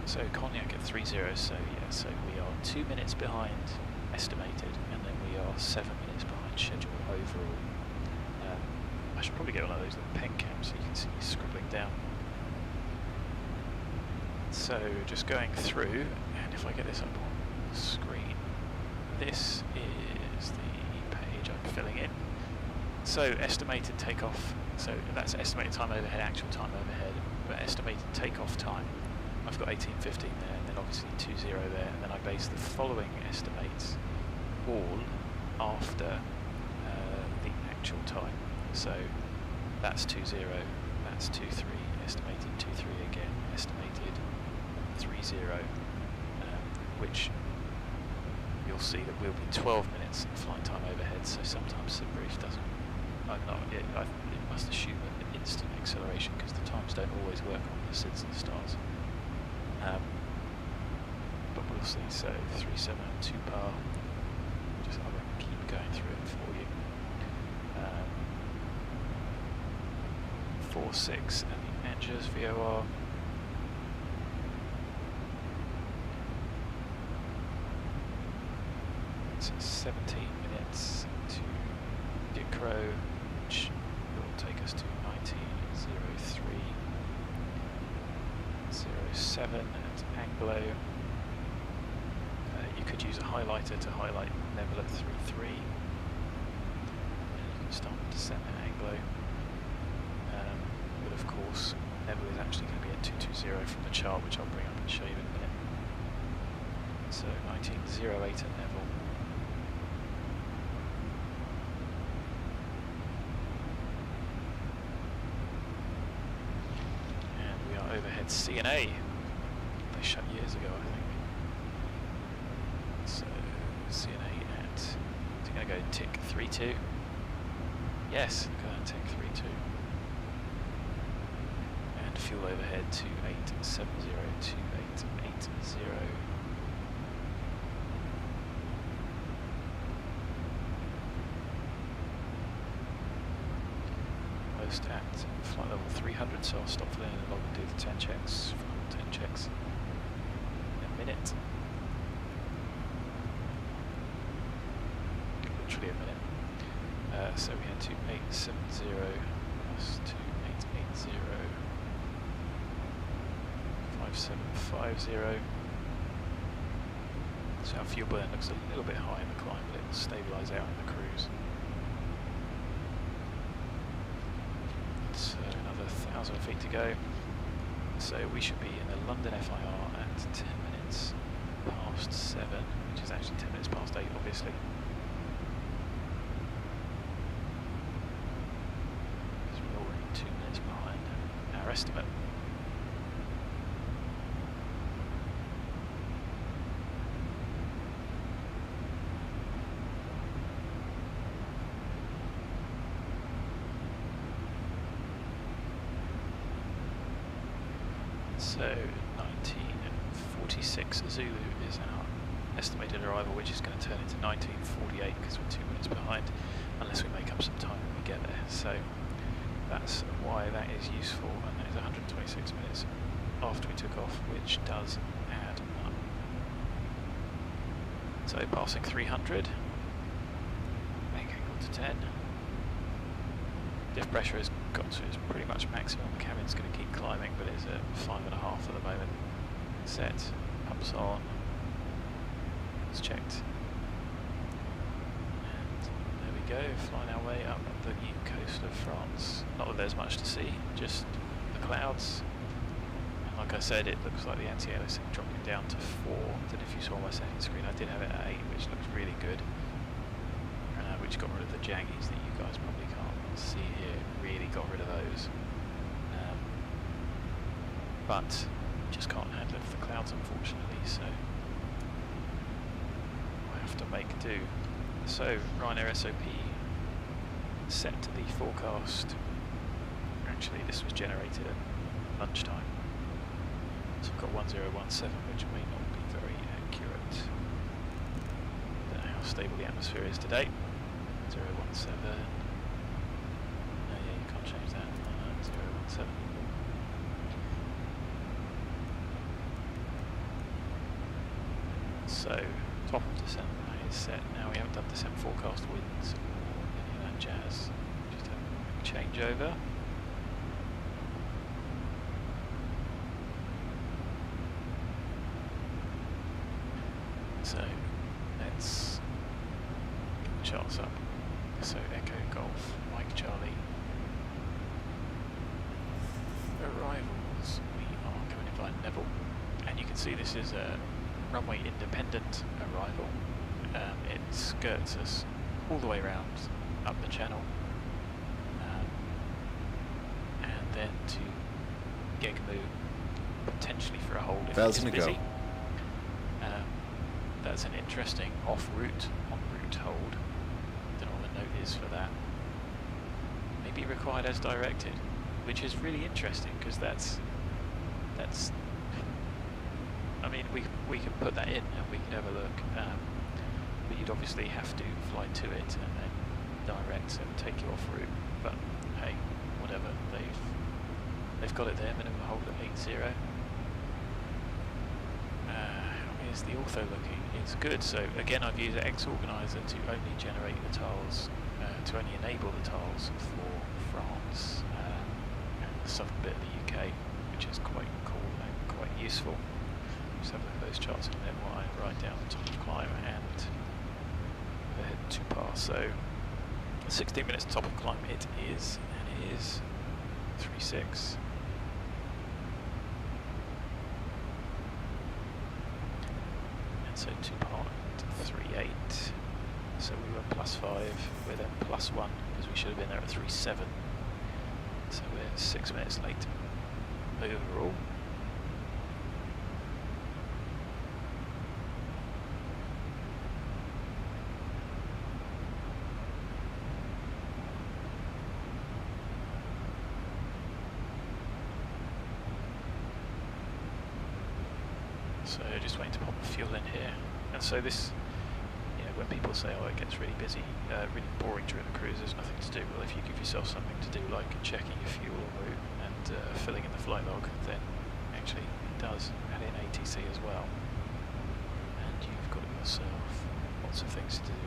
So Cognac at 30, so yeah, so we are 2 minutes behind estimated, and then we are 7 minutes behind schedule overall. I should probably get one of those little pen cams so you can see me scribbling down. So just going through, and if I get this up on the screen, this is the page I'm filling in. So estimated takeoff, so that's estimated time overhead, actual time overhead, but estimated takeoff time, I've got 18:15 there, and then obviously 20 there, and then I base the following estimates all after the actual time. So that's 20, that's 23, estimated 23 again, estimated 30, which you'll see that we'll be 12 minutes flight time overhead, so sometimes the brief doesn't, it must assume an instant acceleration because the times don't always work on the SIDS and stars. But we'll see, so 37 and TUPAR, just I'm going to keep going through it for you. 4-6 and the Angers VOR. It's 17 minutes to DIKRO, which will take us to 19:03:07 at Anglo. You could use a highlighter to highlight NEVIL at 3:3, and you can start to descend at Anglo. But of course, NEVIL is actually going to be at 220 from the chart, which I'll bring up and show you in a minute. So 19:08 at NEVIL. And we are overhead CNA. They shut years ago, I think. So CNA at, is it going to go tick 3-2? Yes, look at that, tick 3-2. And fuel overhead 2870, 2880. Most at flight level 300, so I'll stop for then and log and do the 10 checks, final 10 checks in a minute. Literally a minute. So we had 2870 plus 2880, 5750. So our fuel burn looks a little bit high in the climb, but it will stabilise out in the cruise. So another 1,000 feet to go. So we should be in the London FIR at 10 minutes past 7, which is actually 10 minutes past 8, obviously. Because we're already 2 minutes behind our estimate. So 1946 Zulu is our estimated arrival, which is going to turn into 1948 because we're 2 minutes behind, unless we make up some time when we get there. So that's why that is useful, and that is 126 minutes after we took off, which does add up. So passing 300, make angle to 10. Diff pressure has got to its pretty much maximum. The cabin's going to keep climbing, but it's at 5.5 at the moment. Set, pumps on, it's checked. And there we go, flying our way up the new coast of France. Not that there's much to see, just the clouds. And like I said, it looks like the anti-aliasing dropping down to 4. I don't know if you saw my setting screen, I did have it at 8, which looks really good. Which got rid of the jaggies that you guys probably can't see here, really got rid of those. But just can't handle it for the clouds, unfortunately, so I have to make do. So Ryanair SOP set to the forecast. Actually, this was generated at lunchtime, so I've got 1017, which may not be very accurate. Don't know how stable the atmosphere is today. 017. Oh yeah, you can't change that. 017. So, top of descent is set. Now we haven't done descent forecast winds or any of that jazz. Just have a quick changeover. So, let's get the charts up. So Echo Golf, Mike Charlie. Arrivals, we are coming in by NEVIL, and you can see this is a runway independent arrival. It skirts us all the way around up the channel, and then to Gigabyte, potentially for a hold if it's busy. That's an interesting off-route, en-route hold. Don't know what the note is for that. Maybe required as directed, which is really interesting because that's. I mean, we can put that in and we can have a look, but you'd obviously have to fly to it and then direct and take you off route. But hey, whatever. They've got it there. Minimum hold at 80. How is the Ortho looking? It's good. So again, I've used X Organizer to only generate the tiles, to only enable the tiles for France and the southern bit of the UK, which is quite cool and quite useful. Just have a look at those charts and then what I write down the top of climb and head TUPAR. So 16 minutes top of climb it is, and it is 3.6. So TUPAR at 3.8. So we were +5, we're then +1 because we should have been there at 3.7. So we're 6 minutes late overall. So just waiting to pop the fuel in here, and so this, when people say, oh, it gets really busy, really boring during the cruise, there's nothing to do. Well, if you give yourself something to do, like checking your fuel en route and filling in the flight log, then actually it does add in ATC as well. And you've got yourself lots of things to do.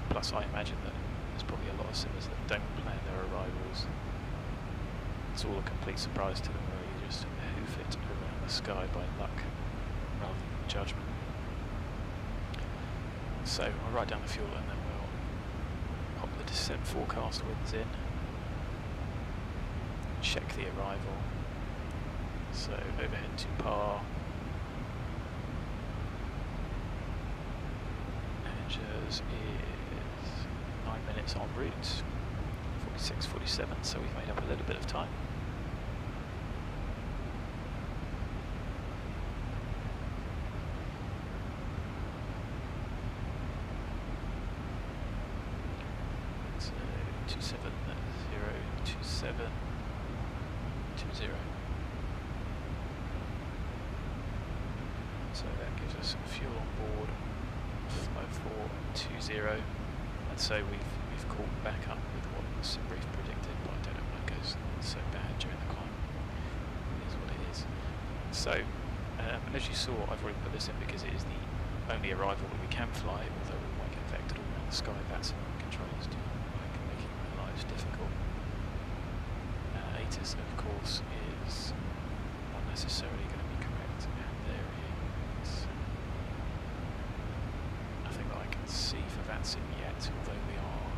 Plus, I imagine that there's probably a lot of simmers that don't plan their arrivals. It's all a complete surprise to them, where you just hoof it around the sky by luck rather than judgment. So I'll write down the fuel and then we'll pop the descent forecast winds in. Check the arrival. So overhead TUPAR. Managers is 9 minutes en route. 46:47, so we've made up a little bit of time. So that gives us some fuel on board, 5420, and so we've caught back up with what the sim brief predicted, but I don't know why it goes so bad during the climb. It is what it is. So, as you saw, I've already put this in because it is the only arrival that we can fly, although we might get vectored all around the sky. VATSIM controllers do like making our lives difficult. ATIS, of course, is not necessarily going to be correct, and there is nothing that I can see for VATSIM yet, although we are.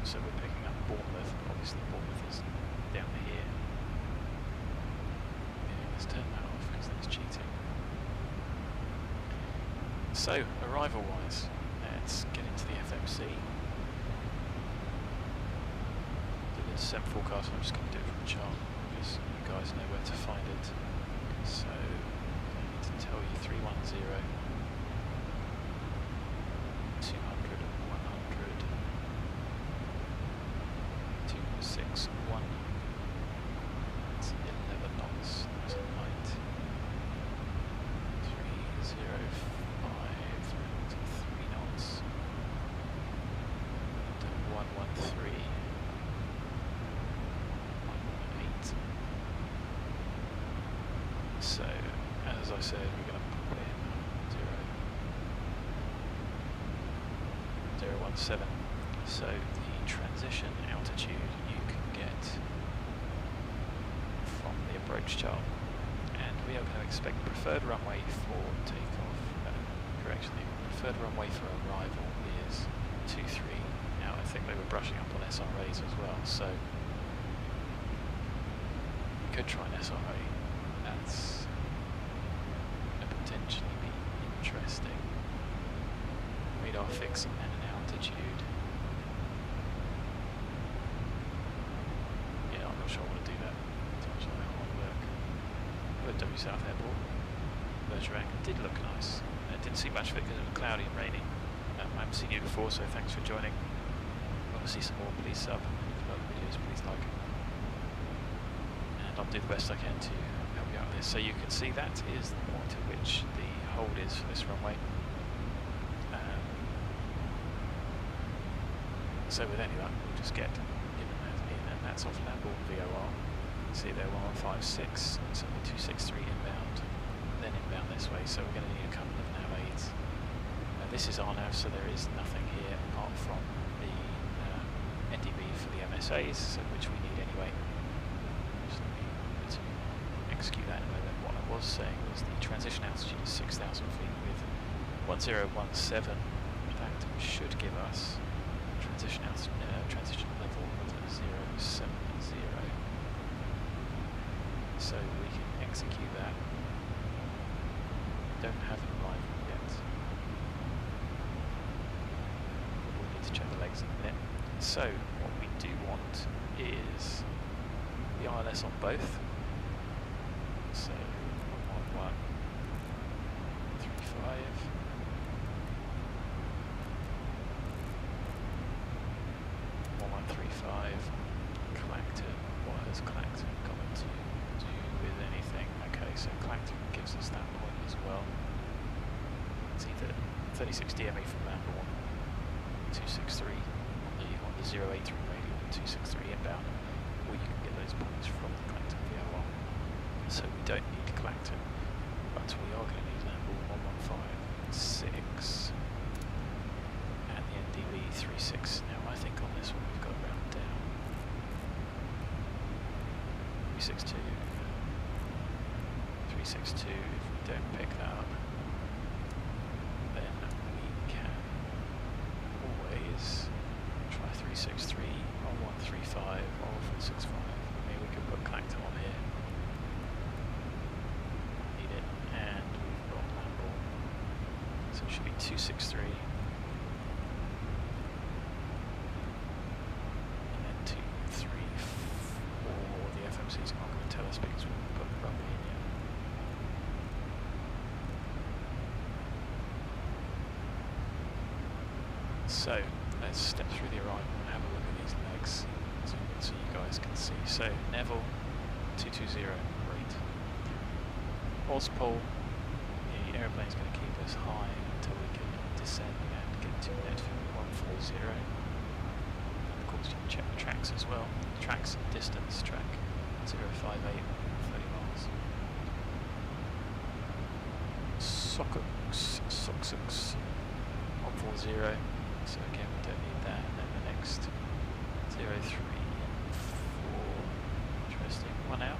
So we're picking up Bournemouth, obviously Bournemouth is down here. Yeah, let's turn that off because that's cheating. So, arrival-wise, let's get into the FMC. The descent forecast, I'm just going to do it from the chart because you guys know where to find it. So, I need to tell you 310, 200, 100, 261, that's 11 knots, that's a night, 305, 3 knots, and 113. 118. So, as I said, we're going to pop in 017. So the transition altitude you can get from the approach chart, and we are going to expect the preferred runway for takeoff. Correction, the preferred runway for arrival is 23. Now I think they were brushing up on SRAs as well, so we could try an SRA. That's going to potentially be interesting. Radar fixing and an altitude. Yeah, I'm not sure I want to do that. Too much like that won't work. But W South Airport, Bergerac did look nice. It didn't see much of it because it was cloudy and rainy. I haven't seen you before, so thanks for joining. Want to see some more, please sub. If you love videos, please like. And I'll do the best I can to help you out with this. So you can see that is the point at which the hold is for this runway. So with any luck, we'll just get given that in, and that's off Lamborn VOR. See there, 1156, it's only 263 inbound, then inbound this way, so we're going to need a couple of nav aids. This is our nav, so there is nothing here apart from the NDB for the MSAs, so which we need anyway. Just let me to execute that in a moment. What I was saying was the transition altitude is 6,000 feet with 1017. That should give us transition level of 070. So we can execute that. Don't have an arrival yet. We'll need to check the legs in a minute. So what we do want is the ILS on both. So 11135. 1135, Clacton. What has Clacton got to do with anything? Okay, so Clacton gives us that point as well. It's either 36 DME from Lamborn 263 on the 083 radio and 263 inbound, or you can get those points from the Clacton VOR. So we don't need Clacton, but we are going to need Lamborghini 1156 and the NDB 36. Now I think on this one we've got to round down. 362. 362, if we don't pick that up, then we can always try 363 or 135 or 465. Maybe we could put Clacton on here. Need it, and we've got Lamborghini. So it should be 263. And then 2, 3, 4. The FMC's not going to tell us because we haven't put the runway in yet. So let's step through the arrival and have a look at these legs so you guys can see. So NEVIL 220, great. Ozpol, the aeroplane's going to keep us high until we can descend and get to net 140. And of course you can check the tracks as well. Tracks and distance, track 058, 30 miles. Soxux 140. So again, we don't need that. And then the next 0, 3, and 4. Interesting. One out.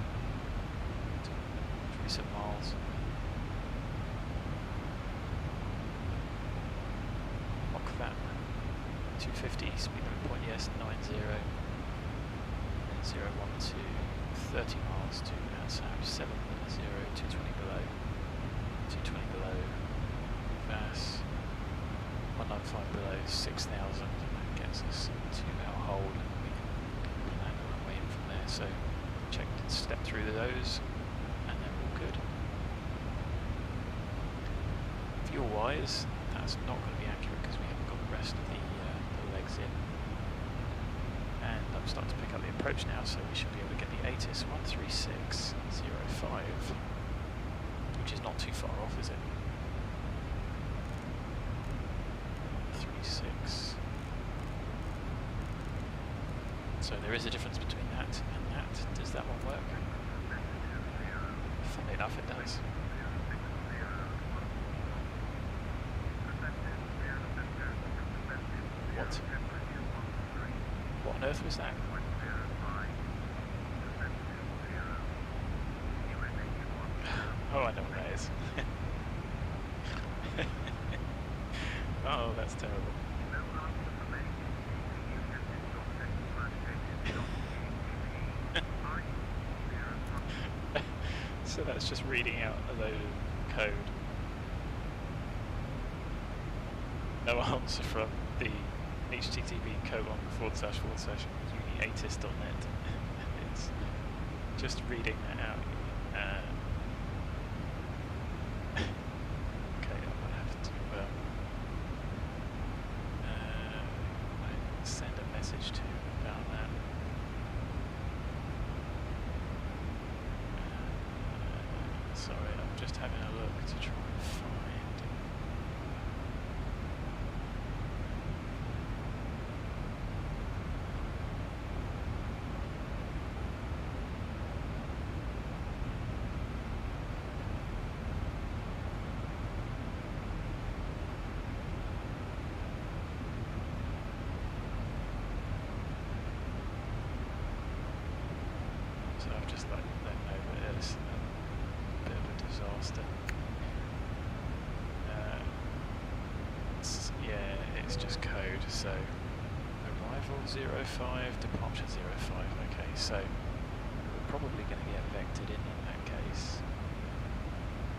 27 miles. Lock that. 250. Speed limit point, yes. 90. And 0, 1, 2. 30 miles to outside 7, 0, 220 below. 220 below. VAS. 195 below 6,000, that gets us 2 hour hold, and we can plan the runway in from there. So check and step through those, and they're all good. Fuel wise, that's not going to be accurate because we haven't got the rest of the legs in. And I'm starting to pick up the approach now, so we should be able to get the ATIS 13605, which is not too far off, is it? 6. So there is a difference between that and that. Does that one work? Funnily enough, it does. What on earth was that? Oh, I know what that is. Oh, that's terrible. So that's just reading out a load of code. No answer from the http://uniatis.net. It's just reading that out. Okay, I might have to send a message to him about that. Sorry, I'm just having a look to try and find. So I've just let them know that it's a bit of a disaster. It's just code. So arrival 05, departure 05. Okay, so we're probably going to get vectored in that case.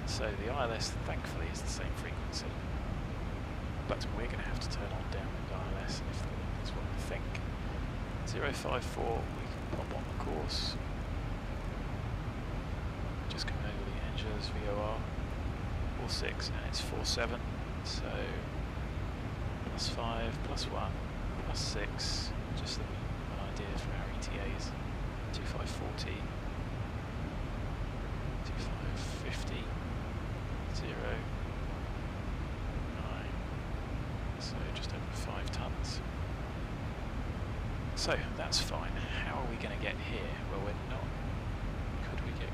So the ILS, thankfully, is the same frequency, but we're going to have to turn on downwind ILS if the wind is what we think. 054, we can pop on the course. Just coming over the Angers VOR, 46, and it's 47, so +5, +1, +6, just so we have an idea for our ETAs. 2540, 2550, 0, 9, so just over 5 tons. So that's fine. How are we going to get here? Well, we're not. Could we get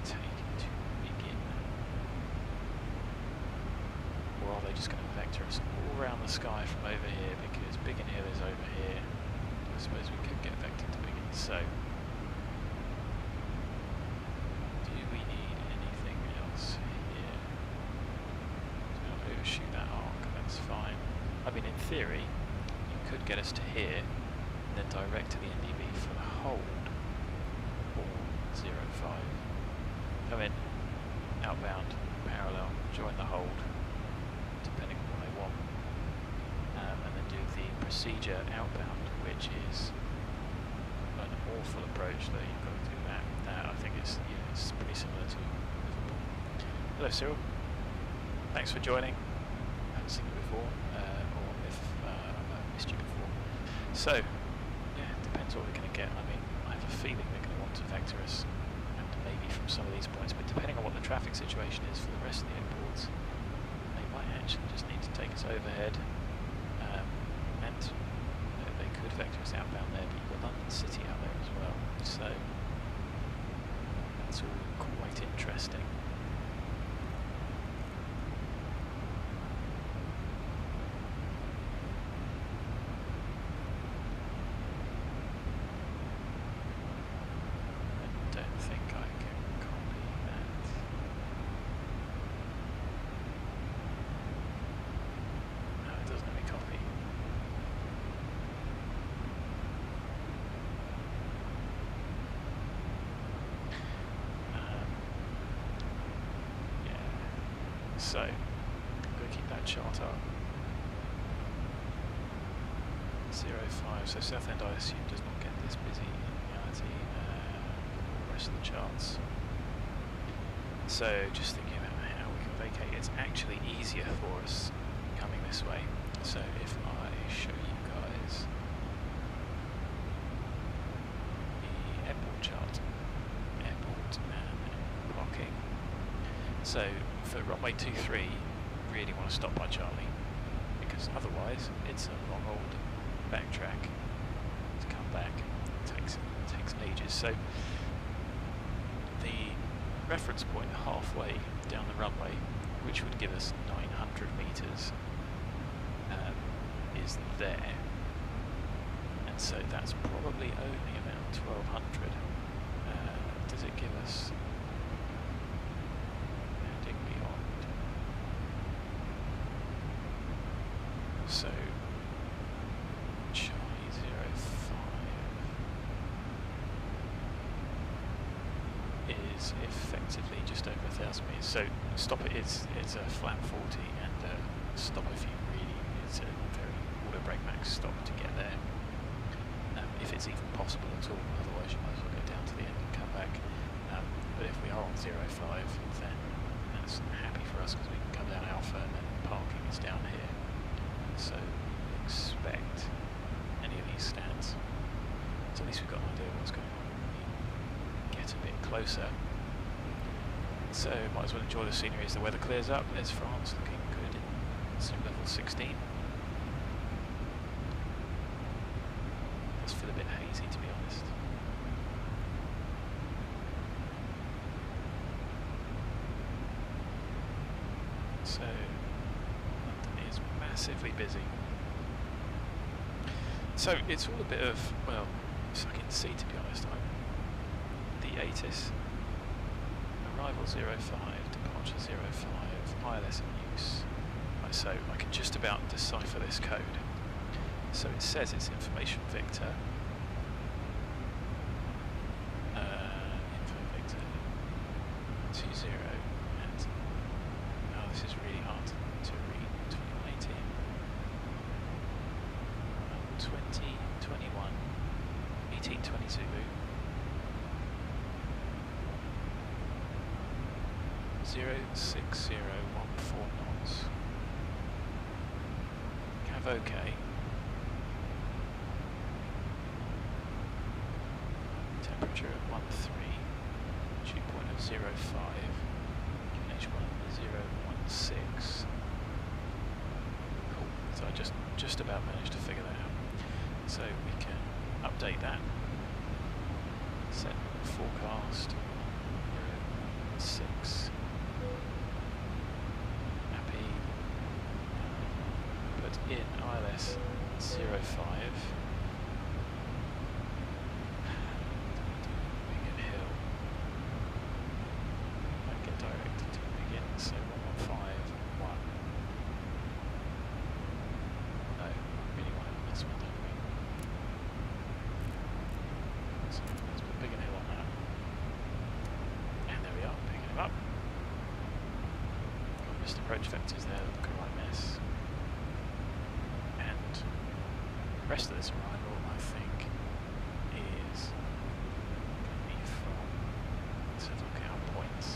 taken to begin? Or are they just going to vector us all around the sky from over here? Because Biggin Hill is over here. I suppose we could get vectored to Biggin. So, do we need anything else here? So we'll overshoot that arc. That's fine. I mean, in theory, you could get us to here. Then direct to the NDB for the hold, or 05. Come in, outbound, parallel, join the hold, depending on what they want, and then do the procedure outbound, which is an awful approach that you've got to do that. I think it's pretty similar to Liverpool. Hello Cyril, thanks for joining. I haven't seen you before, or if I've missed you before. So, depends what we're going to get. I mean, I have a feeling they're going to want to vector us, and maybe from some of these points, but depending on what the traffic situation is for the rest of the airports, they might actually just need to take us overhead, and they could vector us outbound there, but you've got London City out there as well, so that's all quite interesting. So, I'm going to keep that chart up. 05, so Southend I assume does not get this busy in reality, all the rest of the charts. So, just thinking about how we can vacate, it's actually easier for us coming this way. So, if I show you guys the airport chart, airport and parking. So, for runway 23, really want to stop by Charlie, because otherwise it's a long old backtrack to come back. It takes ages. So the reference point halfway down the runway, which would give us 900 meters, is there, and so that's probably only about 1200. Does it give us? So, Charlie 05 is effectively just over 1,000 meters. So, stop it, it's a flat 40, and stop if you really, it's a very auto brake max stop to get there. If it's even possible at all, otherwise you might as well go down to the end and come back. But if we are on 05, then that's happy for us because we can come down Alpha and then parking is down here. So expect any of these stands. So at least we've got an idea of what's going on when we get a bit closer. So might as well enjoy the scenery as the weather clears up. There's France looking good in sim level 16. Does feel a bit hazy to be honest. So massively busy. So it's all a bit of, well, sucking the sea to be honest. The ATIS, arrival 05, departure 05, ILS in use. Right, so I can just about decipher this code. So it says it's information vector. Info vector 20, and oh, this is really hard to read. 2018, 20, 21, 18, 22. 06014 knots. Cav OK. Temperature at 13. Dew point of 05. QNH1 016. Cool. So I just about managed to figure that out. So we can update that. Set forecast 06. Happy. Put in ILS 05. Biggin Hill. Might get directed to Biggin, so 1151. No, we really want it on this one, don't we? So let's put Biggin Hill on that. And there we are, picking him up. Got missed approach vectors there, look a right mess. And the rest of this arrival, I think, is going to be from, let's have a look at our points.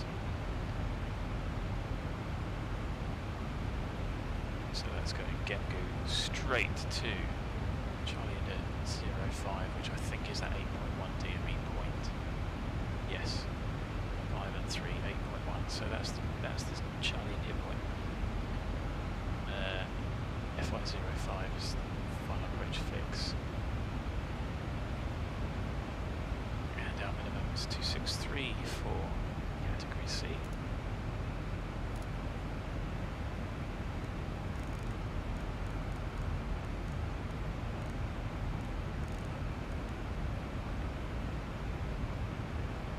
So that's going to Gengu straight to Charlie India 05, which I think is that 8.1 DME point. Yes, 5 and 3, 8.1. So that's the Charlie India point. FI05 is the final approach fix. And our minimum is 263 for category C.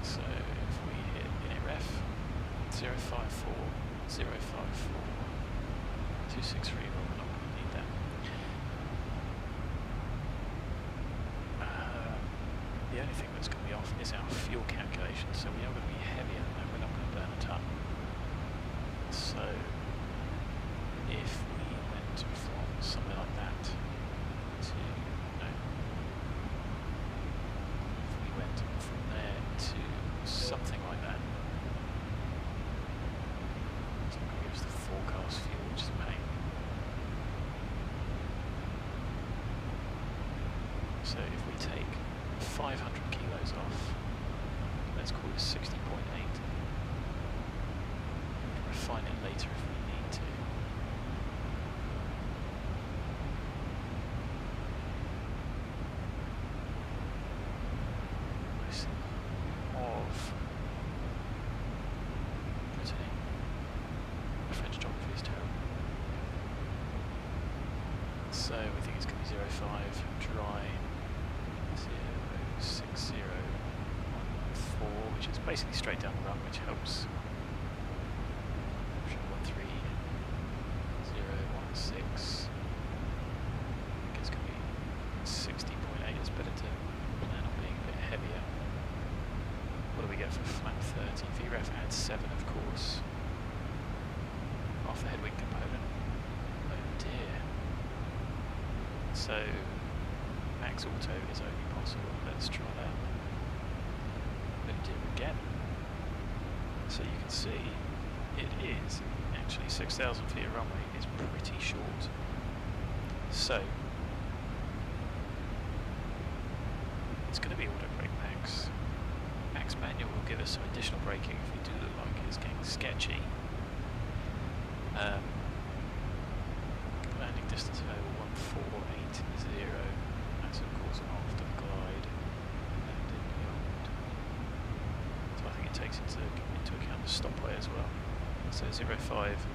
So if we hit INIREF 054, 054, 263, well, we're not going to need that. The only thing that's going to be off is our fuel calculation, so we are going to be heavier and we're not going to burn a ton. So if we went from somewhere like that to, no, if we went from there to something like that, it's not going to give us the forecast fuel, which is a pain. So if we take 500 kilos off, let's call it 60.8. Refine it later if we need to. Of Brittany. The French geography is terrible. So we think it's going to be 05, dry 06014, which is basically straight down the run, which helps. 13016. I think it's going to be 60.8. It's better to plan on being a bit heavier. What do we get for flat 30? VREF adds 7, of course. Off the headwind component. Oh dear. So max auto is only possible. Let's try that. Oh dear again. So you can see it is actually 6,000 feet of runway is pretty short. So it's going to be auto brake max. Max manual will give us some additional braking if we do look like it's getting sketchy. Landing distance available 1480. That's of course after the glide and in beyond. So I think it takes into account the stopway as well. So 05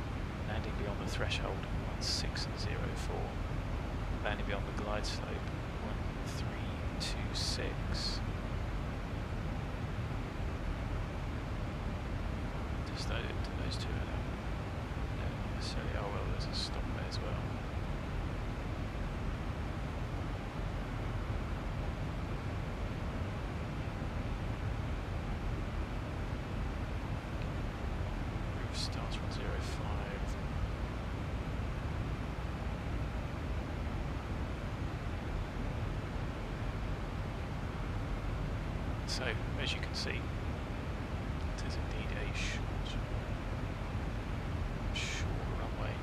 landing beyond the threshold 1604. Landing beyond the glide slope 1326. Just those two are not necessarily. Oh well, there's a stop there as well. Roof starts from 05. So, as you can see, it is indeed a short runway.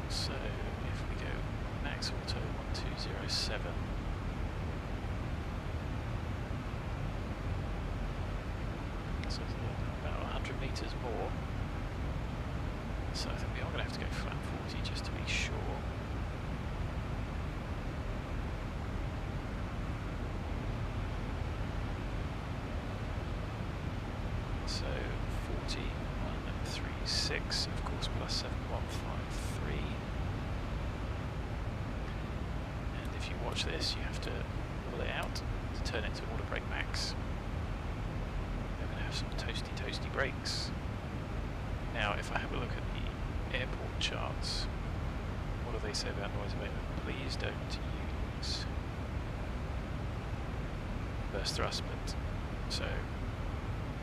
So, if we go max auto 1207, so about 100 metres more. So I think we are going to have to go flat 40 just to be 4136, of course, plus 7153. And if you watch this, you have to pull it out to turn it to auto brake max. They're going to have some toasty brakes. Now, if I have a look at the airport charts, what do they say about noise abatement? Please don't use burst thrust, but so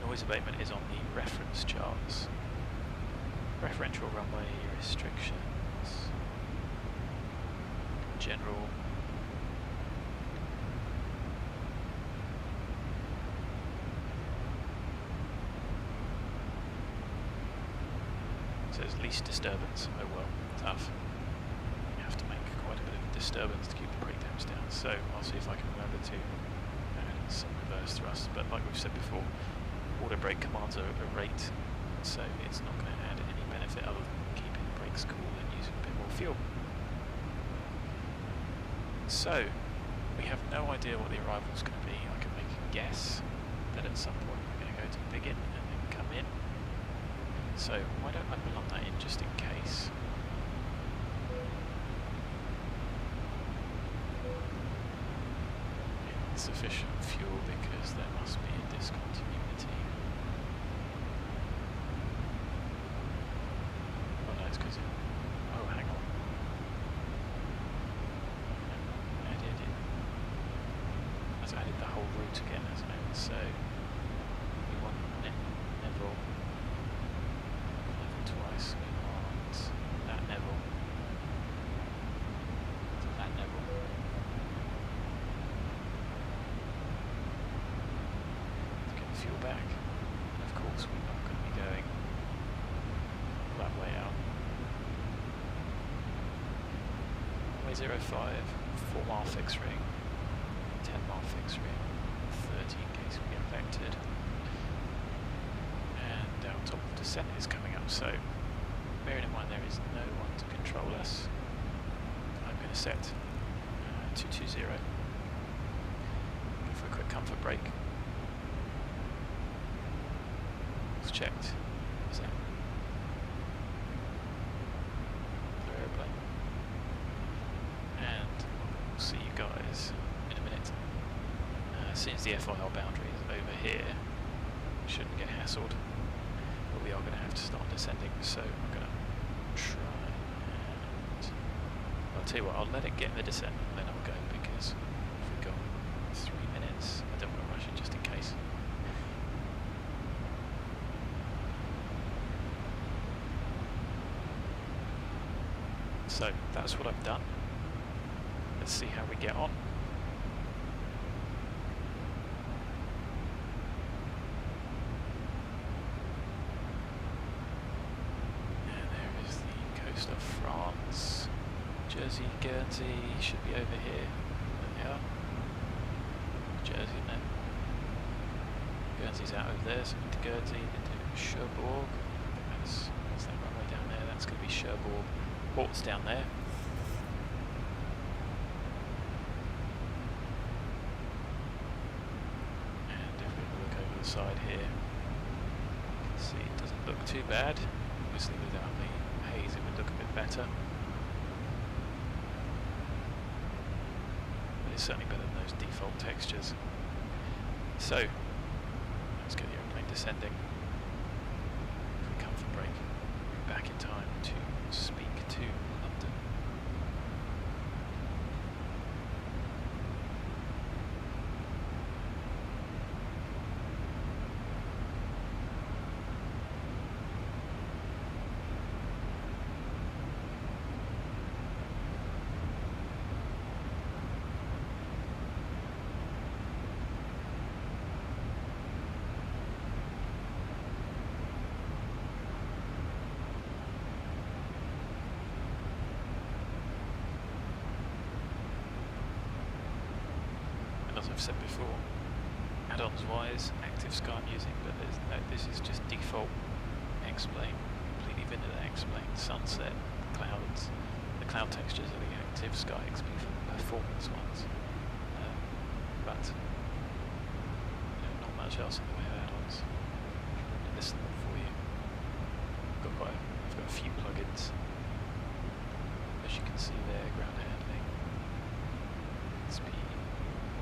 noise abatement is on the reference charts. Preferential runway restrictions, general. Says least disturbance. Oh well, tough. You have to make quite a bit of disturbance to keep the breakdowns down. So I'll see if I can remember to add some reverse thrust. But like we've said before, auto brake commands a rate, so it's not going to add any benefit other than keeping the brakes cool and using a bit more fuel. So we have no idea what the arrival is going to be. I can make a guess that at some point we're going to go to Begin and then come in. So why don't I plumb that in just in case? Insufficient fuel because there must be a discontinuity. Oh no, it's because oh, hang on. Added it. That's added the whole route again, hasn't it? So we want NEVIL. Twice, we want that NEVIL to that NEVIL. To get the fuel back, and of course we're not going to be going that way out. Runway 05, 4 mile fixed ring, 10 mile fixed ring, 30 in case we get vectored. And our top of descent is coming up, so bearing in mind there is no one to control us, I'm going to set 220. Go for a quick comfort break. It's checked. Is that clear airplane? And we'll see you guys in a minute. Since the FIR boundary is over here, we shouldn't get hassled. But we are going to have to start descending, so I'm going to try and I'll tell you what, I'll let it get in the descent and then I'll go, because if we've got 3 minutes, I don't want to rush it just in case. So that's what I've done. Let's see how we get on. Of France, Jersey, Guernsey should be over here. There they are. Jersey, no. Guernsey's out over there, so into Guernsey, into Cherbourg. That's that runway down there. That's going to be Cherbourg. Port's down there. And if we look over the side here, you can see it doesn't look too bad. Obviously, without the haze it would look a bit better, but it's certainly better than those default textures. So let's get the airplane descending. If we come for break, we're back in time to speak to London. As I've said before, add-ons wise, Active Sky I'm using, but there's no, this is just default X-Plane, completely vanilla X-Plane, sunset, clouds. The cloud textures are the Active Sky XP for the performance ones, but not much else in the way of add-ons. List them for you. few plugins. As you can see there, ground handling, speed,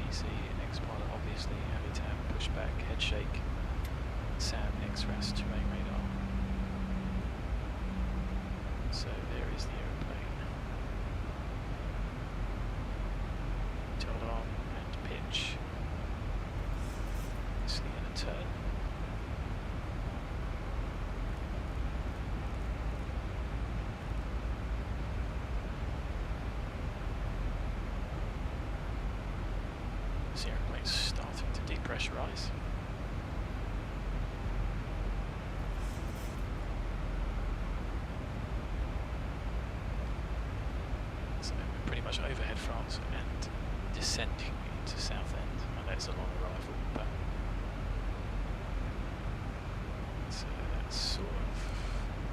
PC, X-Pilot obviously, Avitam, pushback, head shake, SAM, X-RAS, terrain radar. So there is the aeroplane. Tilt on and pitch. Obviously in a turn. This aeroplane's starting to depressurize. So we're pretty much overhead France and descending into Southend. I know it's a long arrival, but so that sort of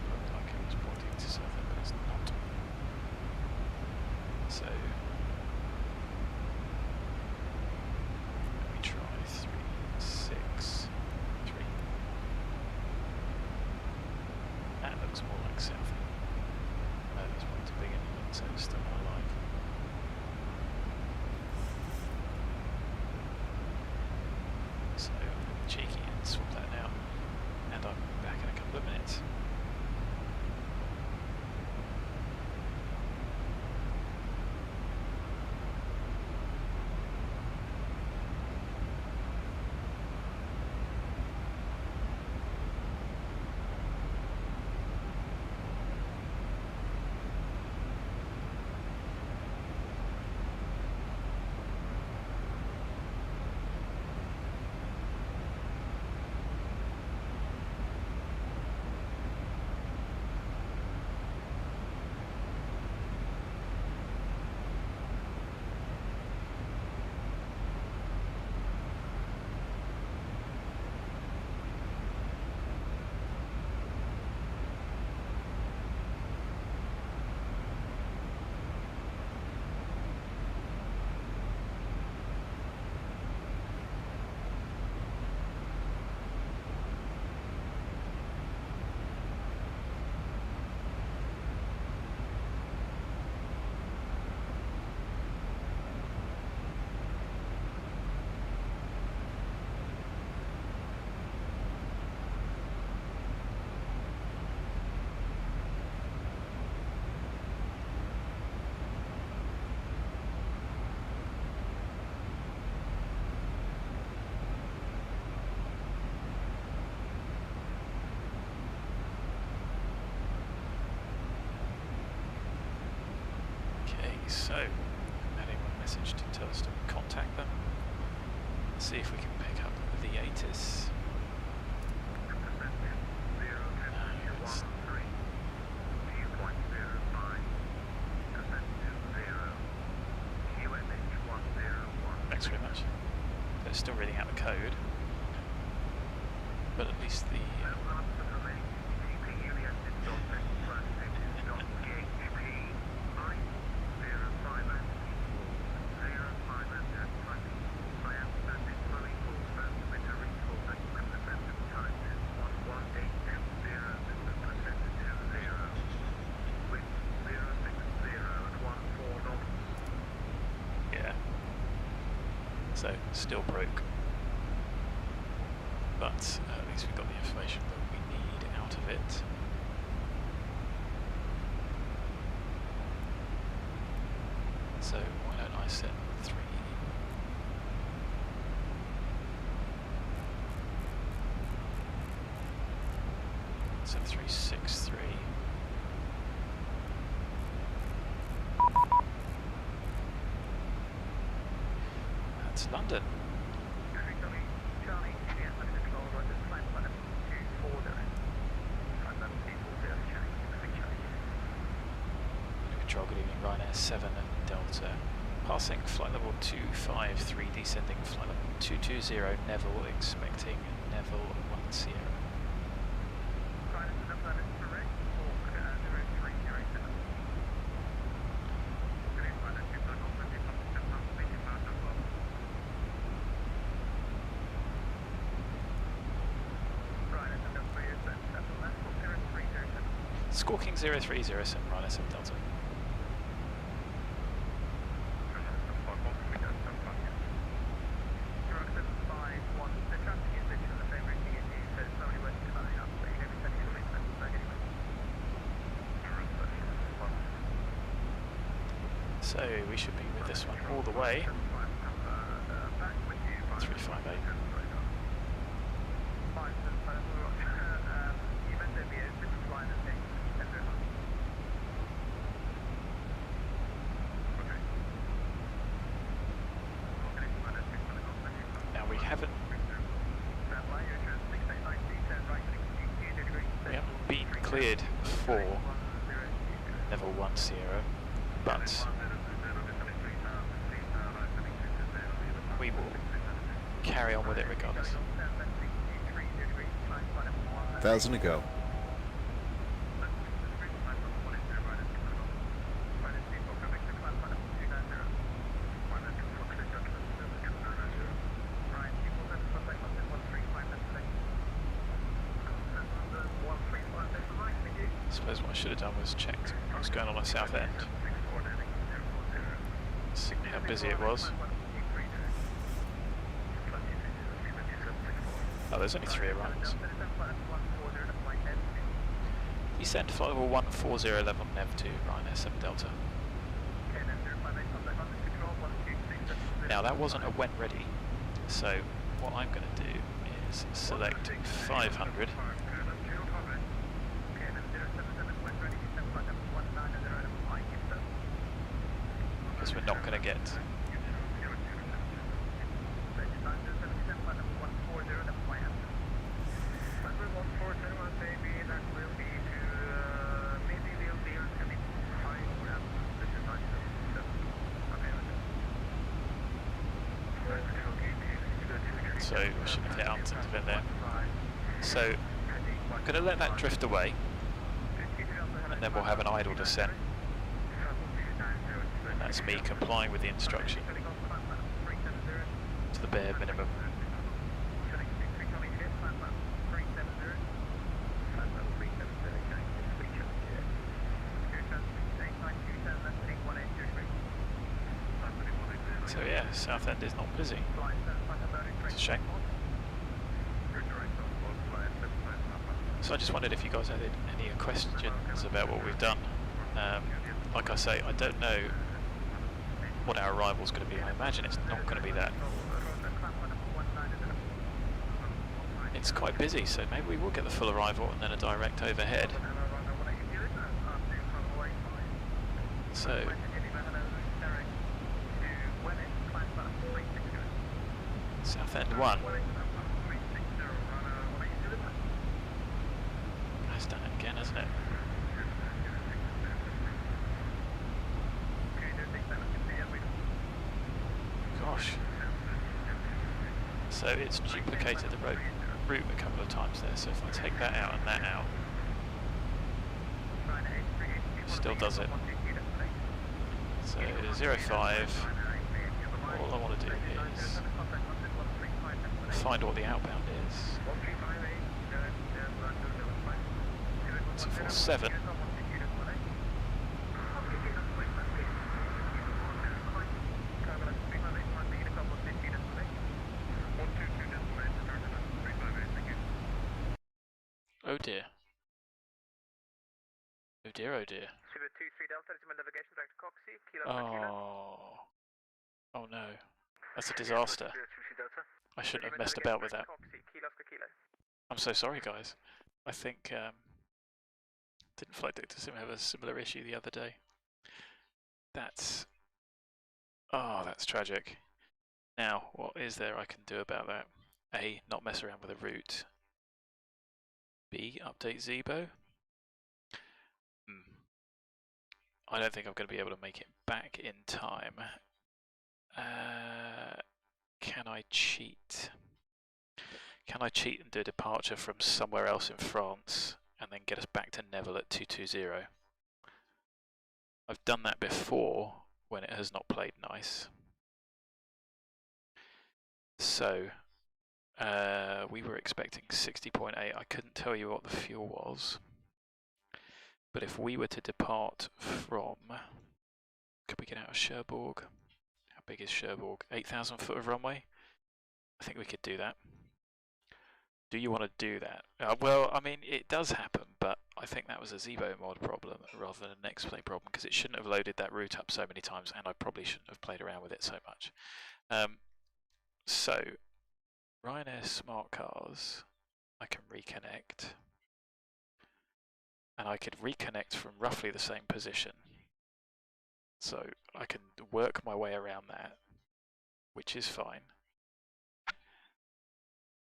looked like it was pointing to Southend, but it's not. So let me try 3, 6, 3. That looks more like Southend. No, that's way too big anyway, so it's still not alive. So I'm cheeky and swap that now, and I'm back in a couple of minutes. So, adding one message to tell us to contact them. Let's see if we can pick up the ATIS. Thanks very much. So it's still reading out the code, but at least the so still broke, but at least we've got the information that we need out of it. So why don't I set 3? Set 363. That's London. Control, good evening, Ryanair 7 and Delta. Passing flight level 253, descending flight level 220, Neville, expecting Neville 1 Sierra. Squawking 0307 Ryanair 7 Delta. So we should be with this one all the way. 358. Now we haven't been cleared for level 1 Sierra, but we will carry on with it regardless. 1,000 to go. I suppose what I should have done was checked what was going on at Southend. See how busy it was. Oh, there's only 3 arrivals. Descend flight level 14011 NEV2 Ryanair 7 Delta. Now that wasn't a when ready, so what I'm going to do is select 500. Because we're not going to get so we shouldn't have hit answer to bit there. So I'm going to let that drift away and then we'll have an idle descent. And that's me complying with the instruction to the bare minimum. So yeah, Southend is not busy. It's a shame. So I just wondered if you guys had any questions about what we've done. Like I say, I don't know what our arrival's going to be. I imagine it's not going to be that. It's quite busy, so maybe we will get the full arrival and then a direct overhead. So Southend 1. That's done it again, hasn't it? Gosh. So it's duplicated the route a couple of times there, so if I take that out and that out, it still does it. So 05, all I want to do is find what the outbound is. So 47. Oh dear. Oh dear, oh dear. Oh. Oh no. That's a disaster. I shouldn't have messed about with that. I'm so sorry guys. I think didn't Flight Doctor Sim have a similar issue the other day? That's tragic. Now, what is there I can do about that? A, not mess around with a route. B, update Zibo. I don't think I'm going to be able to make it back in time. Can I cheat? Can I cheat and do a departure from somewhere else in France and then get us back to NEVIL at 220? I've done that before when it has not played nice. So we were expecting 60.8. I couldn't tell you what the fuel was. But if we were to depart from, could we get out of Cherbourg? How big is Cherbourg? 8,000 foot of runway? I think we could do that. Do you want to do that? Well, I mean, it does happen, but I think that was a Zibo mod problem rather than an X-Play problem, because it shouldn't have loaded that route up so many times, and I probably shouldn't have played around with it so much. So, Ryanair smart cars, I can reconnect, and I could reconnect from roughly the same position. So I can work my way around that, which is fine.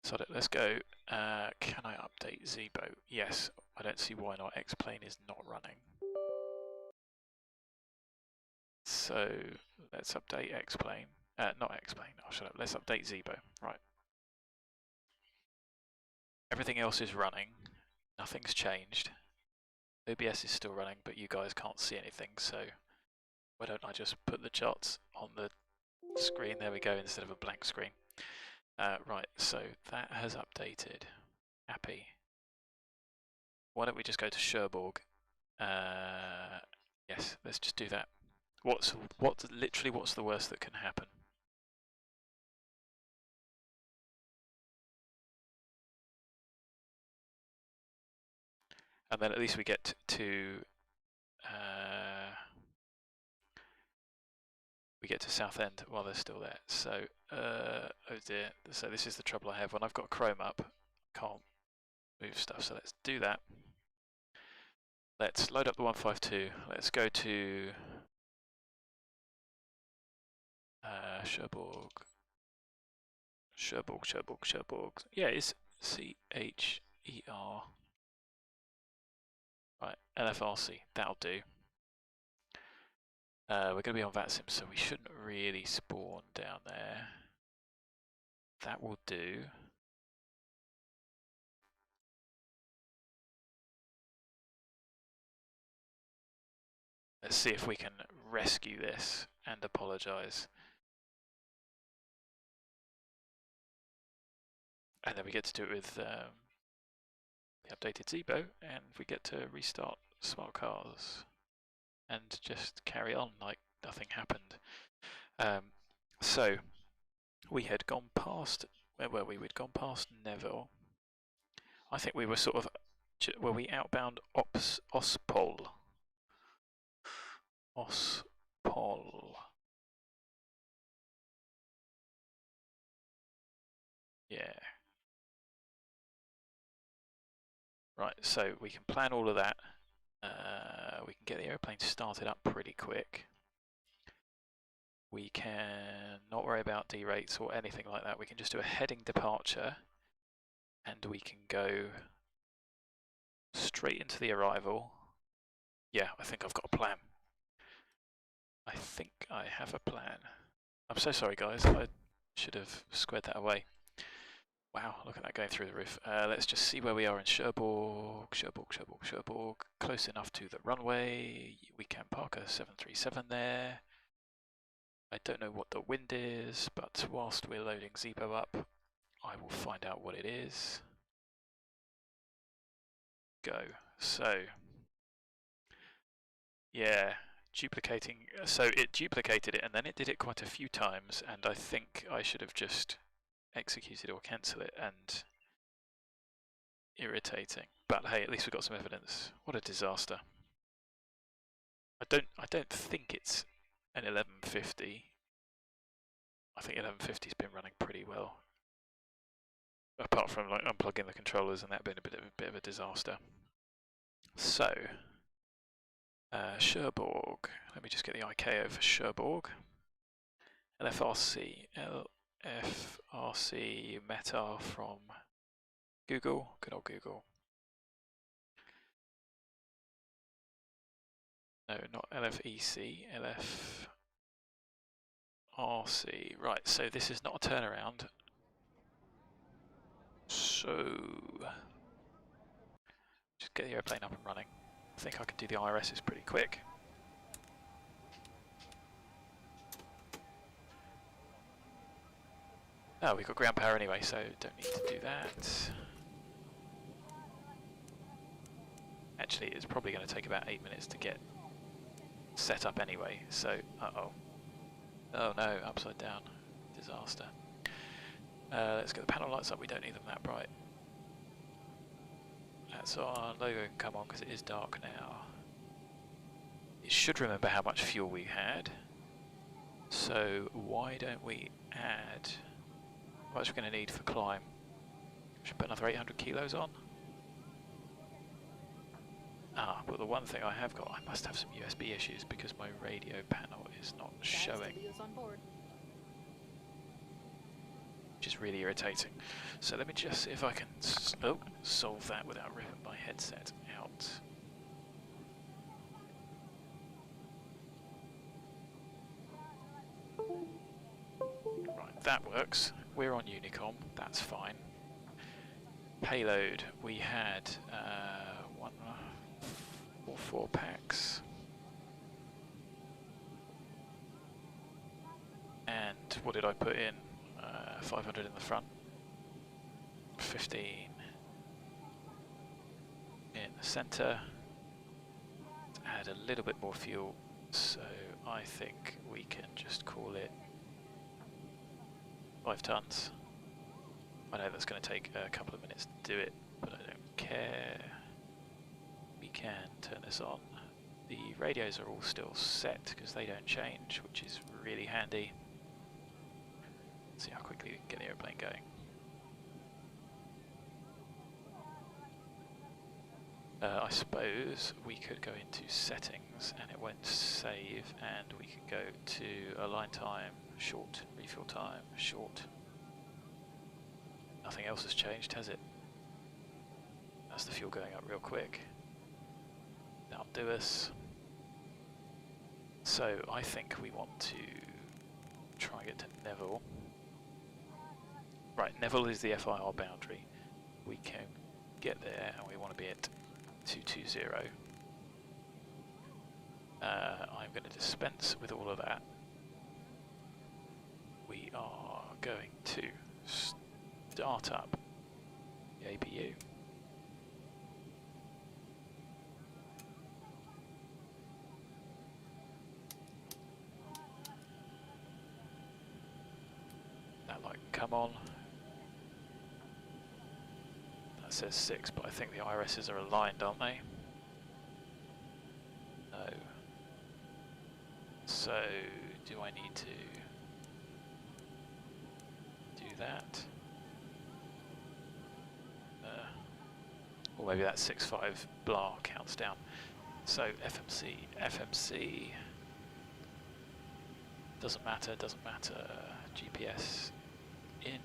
So let's go. Can I update Zibo? Yes, I don't see why not. X-Plane is not running. So let's update X-Plane. Not X-Plane, oh shut up. Let's update Zibo. Right. Everything else is running. Nothing's changed. OBS is still running, but you guys can't see anything, so why don't I just put the charts on the screen? There we go, instead of a blank screen. Right, so that has updated. Happy. Why don't we just go to Cherbourg? Yes, let's just do that. What's the worst that can happen? And then at least we get to Southend while they're still there. So, oh dear. So this is the trouble I have when I've got Chrome up. I can't move stuff. So let's do that. Let's load up the 152. Let's go to Cherbourg. Cherbourg. Yeah, it's CHER. Right, LFRC. That'll do. We're going to be on VATSIM, so we shouldn't really spawn down there. That will do. Let's see if we can rescue this and apologise. And then we get to do it with the updated Zibo, and we get to restart smart cars and just carry on like nothing happened. So we had gone past, where were we? We'd gone past NEVIL. I think we were sort of, were we outbound Ospol? Yeah. Right, so we can plan all of that. We can get the airplane started up pretty quick. We can not worry about derates or anything like that. We can just do a heading departure, and we can go straight into the arrival. Yeah, I think I've got a plan. I think I have a plan. I'm so sorry guys, I should have squared that away. Wow, look at that going through the roof. Let's just see where we are in Cherbourg. Close enough to the runway. We can park a 737 there. I don't know what the wind is, but whilst we're loading Zibo up, I will find out what it is. Go. So, yeah, duplicating. So it duplicated it, and then it did it quite a few times, and I think I should have just executed or cancel it, and irritating. But hey, at least we got some evidence. What a disaster. I don't think it's an 1150. I think 1150's been running pretty well. Apart from like unplugging the controllers and that being a bit of a disaster. So Cherbourg. Let me just get the ICAO for Cherbourg. LFRC. LFRC Meta from Google. Good old Google. No, not LFEC. LFRC. Right, so this is not a turnaround. So just get the airplane up and running. I think I can do the IRSs pretty quick. Oh, we've got ground power anyway, so don't need to do that. Actually, it's probably going to take about 8 minutes to get set up anyway, so, uh-oh. Oh no, upside down. Disaster. Let's get the panel lights up, we don't need them that bright. That's our logo can come on because it is dark now. It should remember how much fuel we had. So why don't we add how much we're going to need for climb? Should put another 800 kilos on. Ah, but the one thing I have got, I must have some USB issues because my radio panel is not showing. Which is really irritating. So let me just see if I can solve that without ripping my headset out. Right, that works. We're on Unicom, that's fine. Payload, we had 4 packs. And what did I put in? 500 in the front, 15 in the centre. Add a little bit more fuel, so I think we can just call it 5 tons. I know that's going to take a couple of minutes to do it, but I don't care. We can turn this on. The radios are all still set because they don't change, which is really handy. See how quickly we can get the airplane going. I suppose we could go into settings and it won't save, and we can go to align time, short, refuel time, short. Nothing else has changed, has it? That's the fuel going up real quick. That'll do us. So I think we want to try and get to NEVIL. Right, NEVIL is the FIR boundary. We can get there and we want to be at 220. I'm going to dispense with all of that. We are going to start up the APU. That light can come on. That says 6, but I think the irises are aligned, aren't they? No. So, do I need to do that? Or maybe that 6.5 blah counts down. So FMC, doesn't matter, GPS in.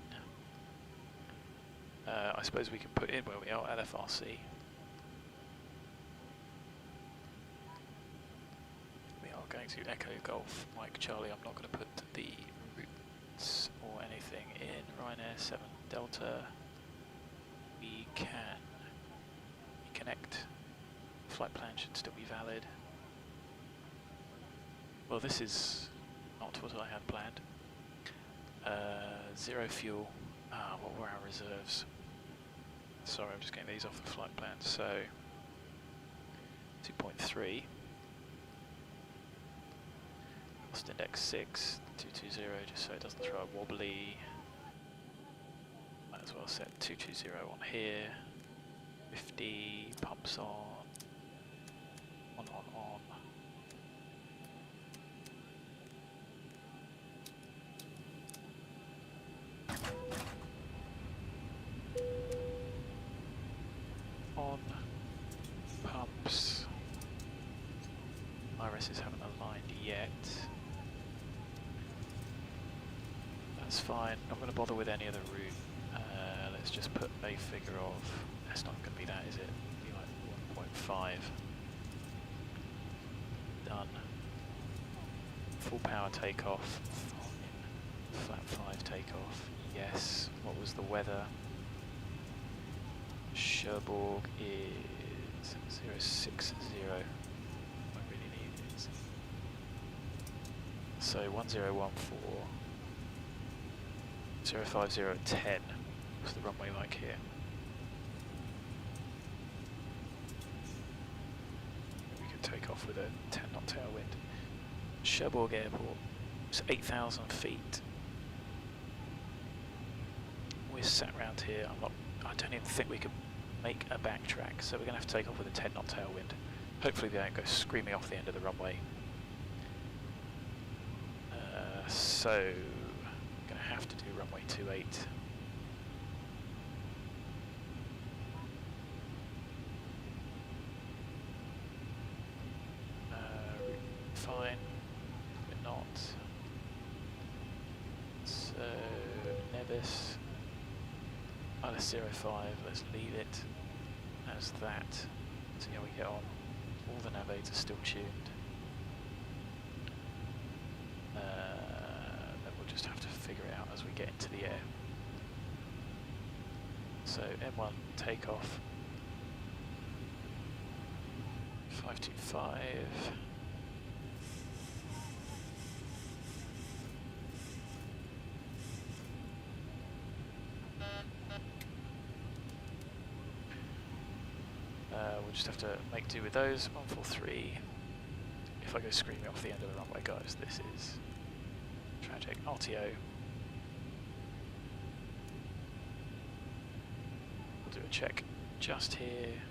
I suppose we can put in where we are, LFRC. We are going to Echo Golf Mike Charlie. I'm not going to put the routes or anything in. Ryanair 7 Delta. We can connect. Flight plan should still be valid. Well, this is not what I had planned. 0 fuel. What were our reserves? Sorry, I'm just getting these off the flight plan. So 2.3. Cost index 6, 220, just so it doesn't throw a wobbly. Might as well set 220 on here. 50, pumps on. On. On. Pumps. Irises haven't aligned yet. That's fine. Not going to bother with any other route. Let's just put a figure of. That's not going to be that, is it? It'll be like 1.5. Done. Full power takeoff. Flat 5 takeoff. Yes. What was the weather? Cherbourg is 060. What I really need is. So 1014. 05010. What's the runway like here? off with a 10 knot tailwind. Cherbourg Airport, it's 8,000 feet. We're sat around here. I don't even think we can make a backtrack, so we're going to have to take off with a 10 knot tailwind. Hopefully they don't go screaming off the end of the runway. So, I'm going to have to do runway 28. Fine, we're not. So, Nevis, -05, let's leave it as that. See how we get on. All the nav aids are still tuned. Then we'll just have to figure it out as we get into the air. So M1 takeoff. 525. We'll just have to make do with those. 143. If I go screaming off the end of the runway, guys, this is tragic. RTO. We'll do a check just here.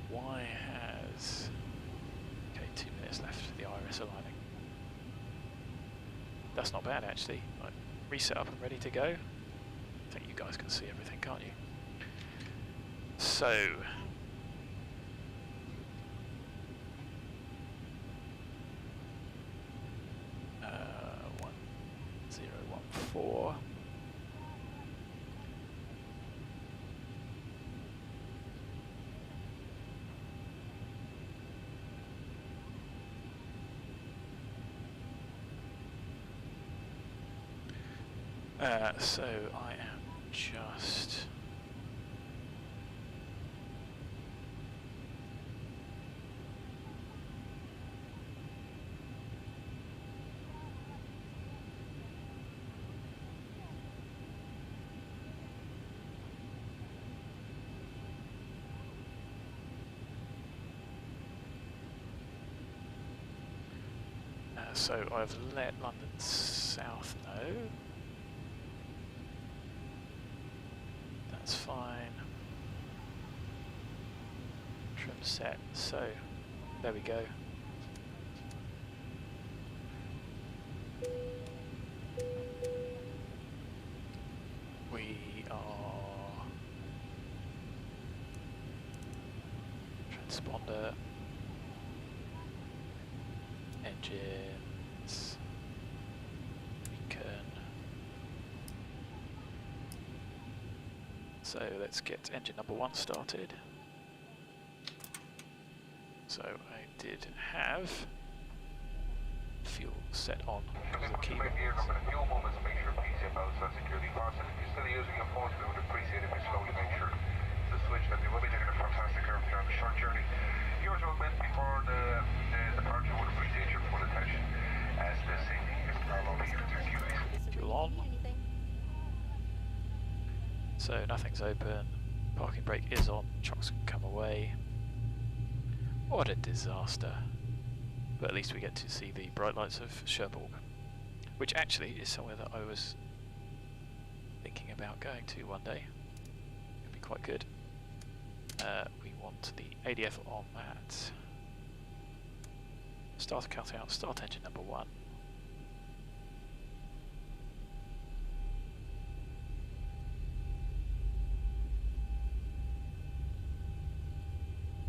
Y has... Okay, 2 minutes left for the IRS aligning. That's not bad, actually. Right, reset up and ready to go. I think you guys can see everything, can't you? So... 1014. So I am just so I've let London South know. That's fine. Trim set. So there we go. We are transponder, engines, beacon. So let's get engine number 1 started. So I did have fuel set on as a key. Here, I'm going to fuel moments, make sure PC about security fasten. If you're still using your phone, we would appreciate if you slowly make sure to switch that. We will be taking a fantastic curve on the short journey. Yours will meant before the departure, would appreciate your full attention as the safety is Bravo here. Thank you. Fuel on. So nothing's open. Parking brake is on. Trucks can come away. What a disaster. But at least we get to see the bright lights of Cherbourg, which actually is somewhere that I was thinking about going to one day. It'd be quite good. We want the ADF on that. Start cut out, start engine number 1.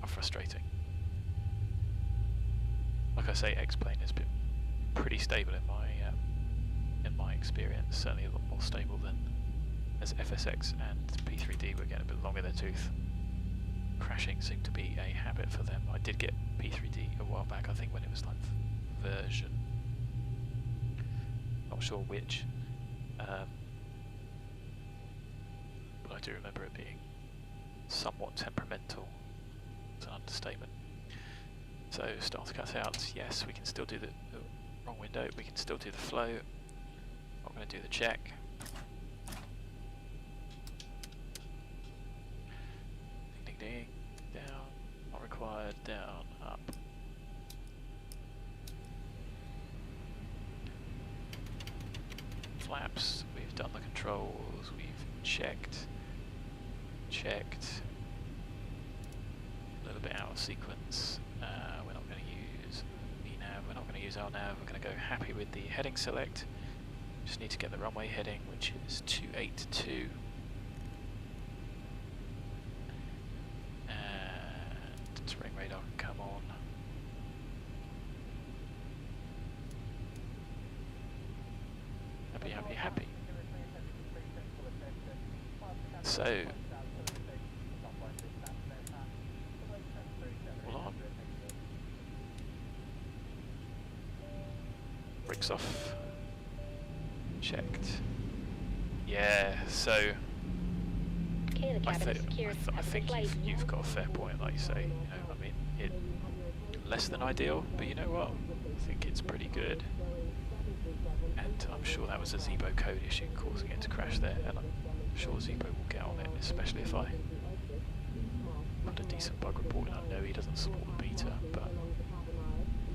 How frustrating. Like I say, X-Plane has been pretty stable in my experience, certainly a lot more stable than as FSX and P3D were getting a bit long in their tooth. Crashing seemed to be a habit for them. I did get P3D a while back, I think when it was like version, not sure which, but I do remember it being somewhat temperamental. It's an understatement. So start cut out, yes, we can still do the wrong window, we can still do the flow. I'm going to do the check. Ding ding ding, down, required, down, up. Flaps, we've done the controls, we've checked. A little bit out of sequence. We're not going to use nav, we're not going to use LNAV, we're going to go happy with the heading select. Just need to get the runway heading, which is 282. And terrain radar can come on. Happy, happy, happy. So, all on. Brakes off. Checked. Yeah, so Okay, the I, cabin is secured. I Have a good think flight. you've got a fair point, like you say. You know, I mean, it less than ideal, but you know what? I think it's pretty good. And I'm sure that was a Zibo code issue causing it to crash there, and I'm sure Zibo will get on it, especially if I put a decent bug report in. I know he doesn't support the beta, but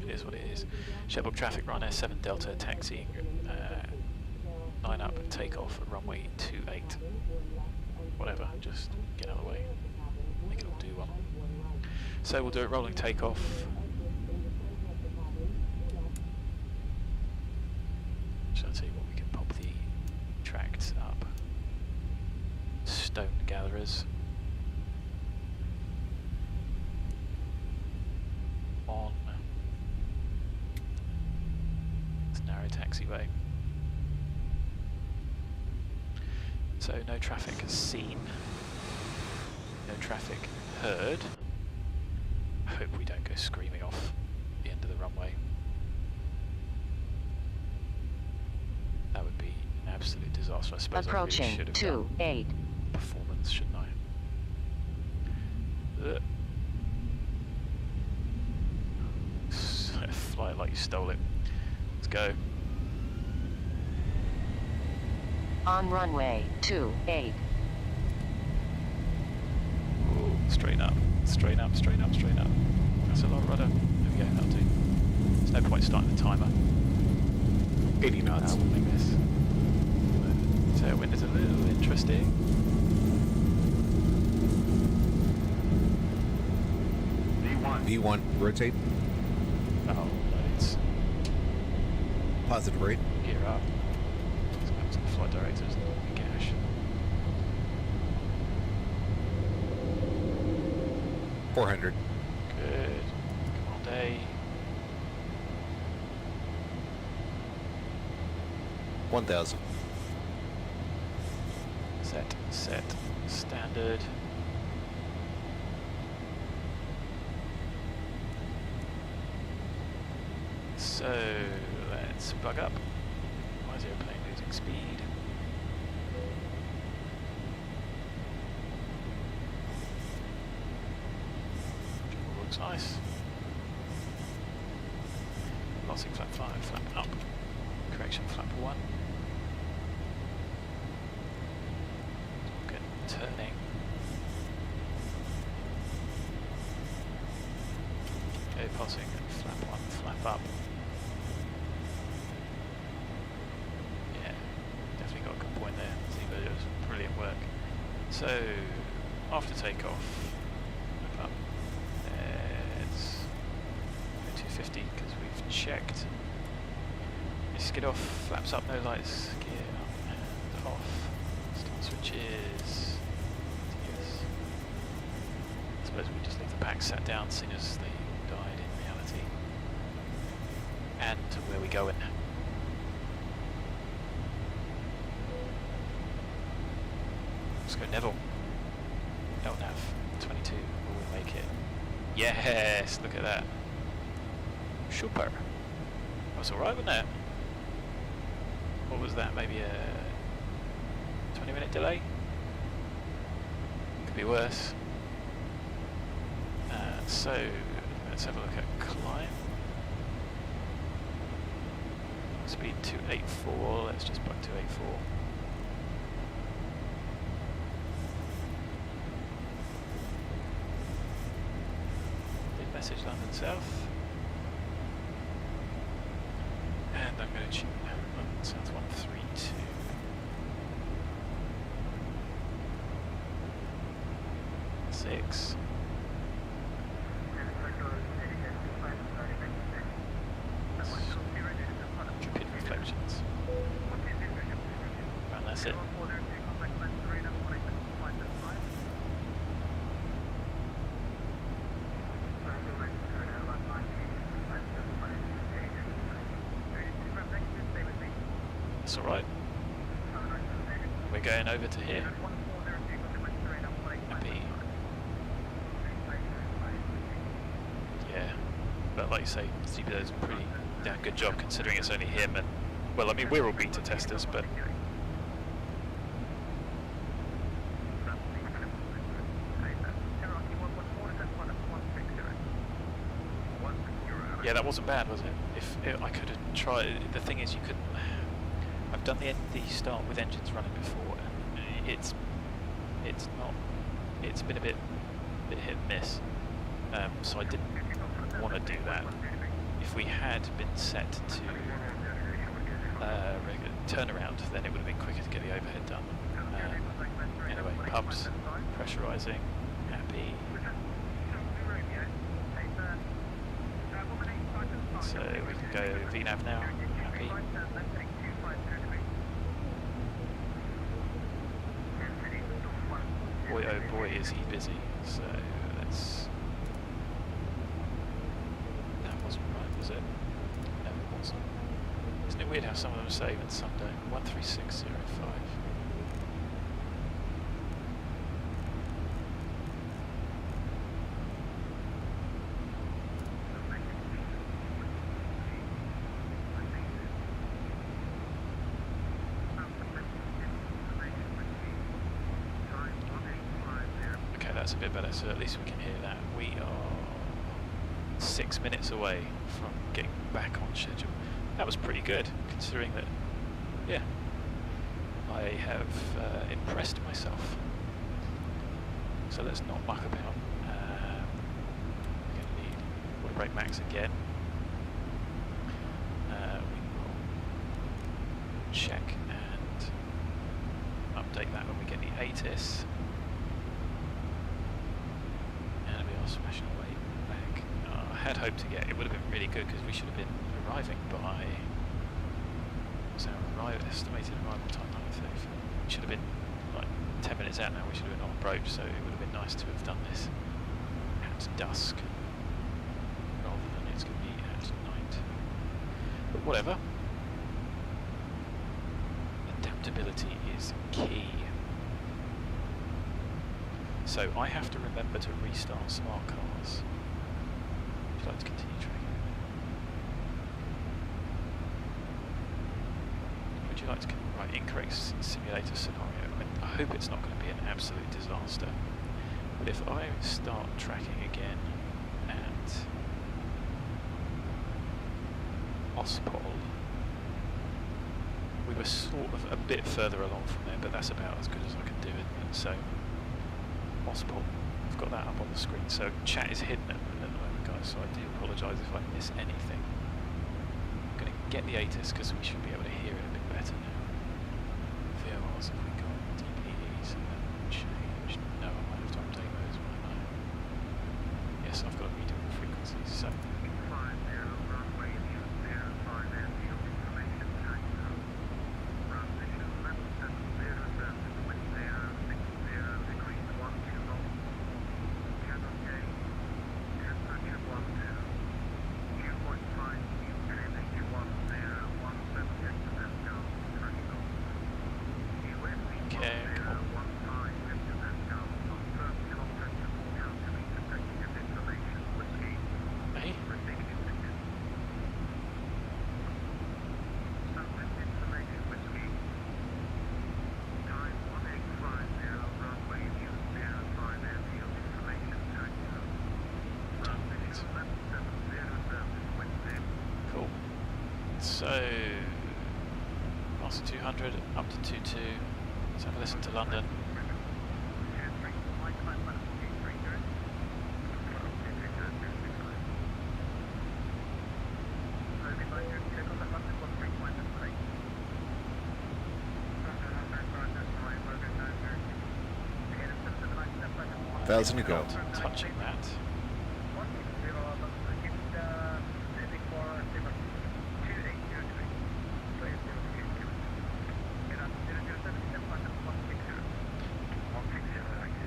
it is what it is. Shepbook traffic, Ryanair 7 Delta taxiing 9 up and take off at runway 28. Whatever, just get out of the way. Make it all do one. So we'll do it rolling takeoff. Shall I tell you what, we can pop the tracks up. Stone gatherers. On this narrow taxiway. So no traffic seen, no traffic heard. I hope we don't go screaming off the end of the runway. That would be an absolute disaster. I suppose I really Approaching should have done 28. performance, shouldn't I? Fly it like you stole it. Let's go. On runway 28. Ooh, straight up, straight up, straight up, straight up. That's a lot of rudder. There we go, that'll do. There's no point starting the timer. 80 knots. Like this. The tailwind is a little interesting. V1, rotate. Oh, loads. Positive rate. Gear up. Let's go to the flight directors and cash. $400. Good. Come on, day. 1,000. Set, standard. So let's plug up. Why is the airplane losing speed? All looks nice. Lossing flap 5, flap up. Correction flap 1. Good turning. Okay, passing flap 1, flap up. Yeah, definitely got a good point there. Zibo does brilliant work. So, after takeoff, flap up. It's 250 because we've checked. Skid off, flaps up, no lights, gear up and off, start switches, yes. I suppose we just leave the pack sat down, seeing as they died in reality. And where we going? Let's go Neville. LNAV 22, will we make it? Yes, look at that. Super. That was alright, wasn't it? What was that, maybe a 20-minute delay? Could be worse. So, let's have a look at climb. Speed 284, let's just plug 284. message London South. And I'm going to tune London South 132. Six. Stupid reflections. And that's it. That's alright. We're going over to here. Happy. Yeah. But like you say, Zibo does a pretty damn good job considering it's only him and, well, I mean, we're all beta testers, but yeah, that wasn't bad, was it? If I could have tried, the thing is, you couldn't. I've done the start with engines running before, and it's not. It's been a bit hit and miss. So I didn't want to do that. If we had been set to regular turnaround, then it would have been quicker to get the overhead done. Anyway, pumps, pressurising, happy. So we can go VNAV now, happy. Boy oh boy is he busy, so let's... That wasn't right, was it? No, it wasn't. Isn't it weird how some of them save and some don't? 13605. That's a bit better, so at least we can hear that. We are 6 minutes away from getting back on schedule. That was pretty good, considering that, yeah, I have impressed myself. So let's not muck about. We're going to need water brake max again. We will check and update that when we get the ATIS. Smashing away back. I had hoped to get, it would have been really good because we should have been arriving by, what's our estimated arrival time, 9:30. We should have been like 10 minutes out now, we should have been on approach, so it would have been nice to have done this at dusk rather than it's going to be at night. But whatever. Adaptability is key. So I have to remember to restart smart cars. Would you like to continue tracking? Would you like to right, incorrect simulator scenario? I hope it's not going to be an absolute disaster. But if I start tracking again at Ospol, we were sort of a bit further along from there, but that's about as good as I can do it. So Ospol, I've got that up on the screen. So chat is hidden at the moment, guys, so I do apologise if I miss anything. I'm going to get the ATIS because we should be able to hear it a bit better now. VORs, have we got DPEs? Changed? No, I might have to update those, might I? Yes, I've got to redo the frequencies, so... So, past 200, up to 22, let's have a listen to London. 1,000 to go. Not touching that.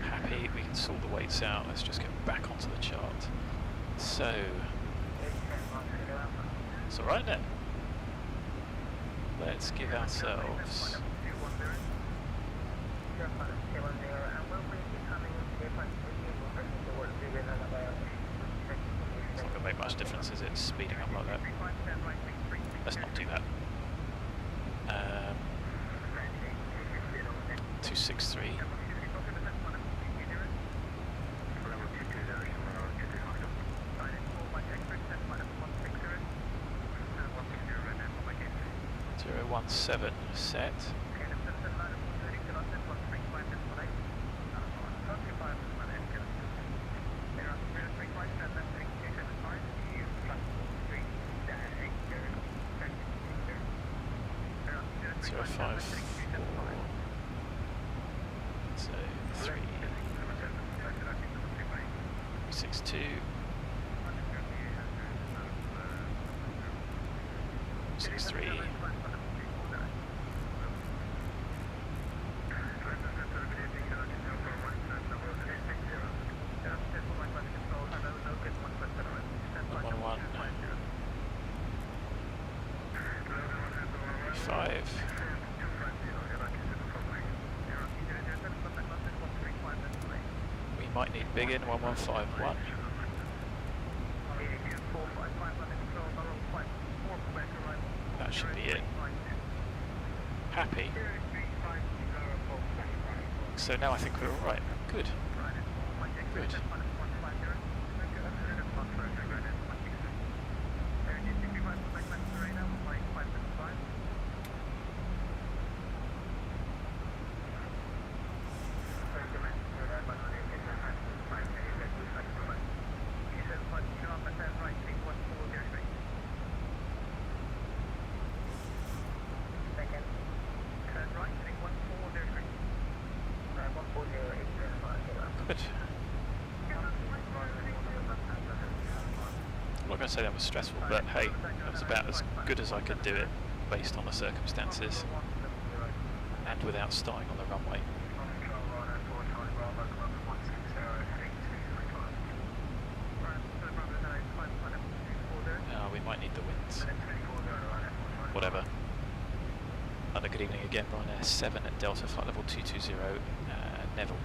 Happy, we can sort the weights out. Let's just get back onto the chart. So, it's alright then. Let's give ourselves it's not going to make much difference, is it, speeding up like that? Let's not do that. 263. Zero 17 set. Zero 5 4. So 3 6 2 6 3. We might need big in 1151. That should be it. Happy. So now I think we're alright. Good. Good. I'm not going to say that was stressful, but hey, that was about as good as I could do it based on the circumstances and without starting on the runway. We might need the winds. Whatever. Another good evening again, Ryanair 7 at Delta, flight level 220, Neville.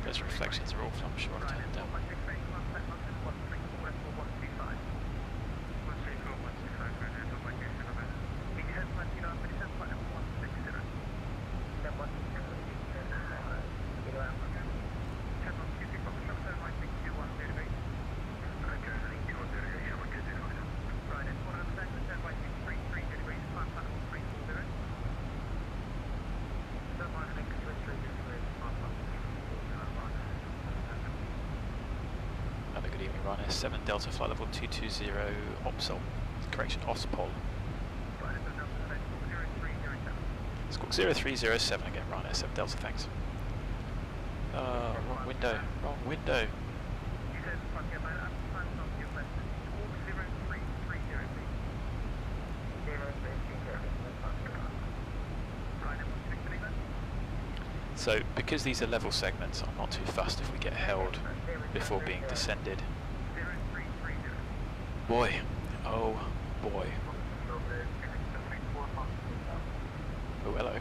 Those reflections are awful, I'm sure I've turned down. Ryanair 7 Delta flight level 220 Opsol, correction Ospol. Squawk 0307 again, Ryanair 7 Delta, thanks. Wrong window, wrong window. So, because these are level segments, I'm not too fussed if we get held before being descended. Boy, oh boy. Oh, hello.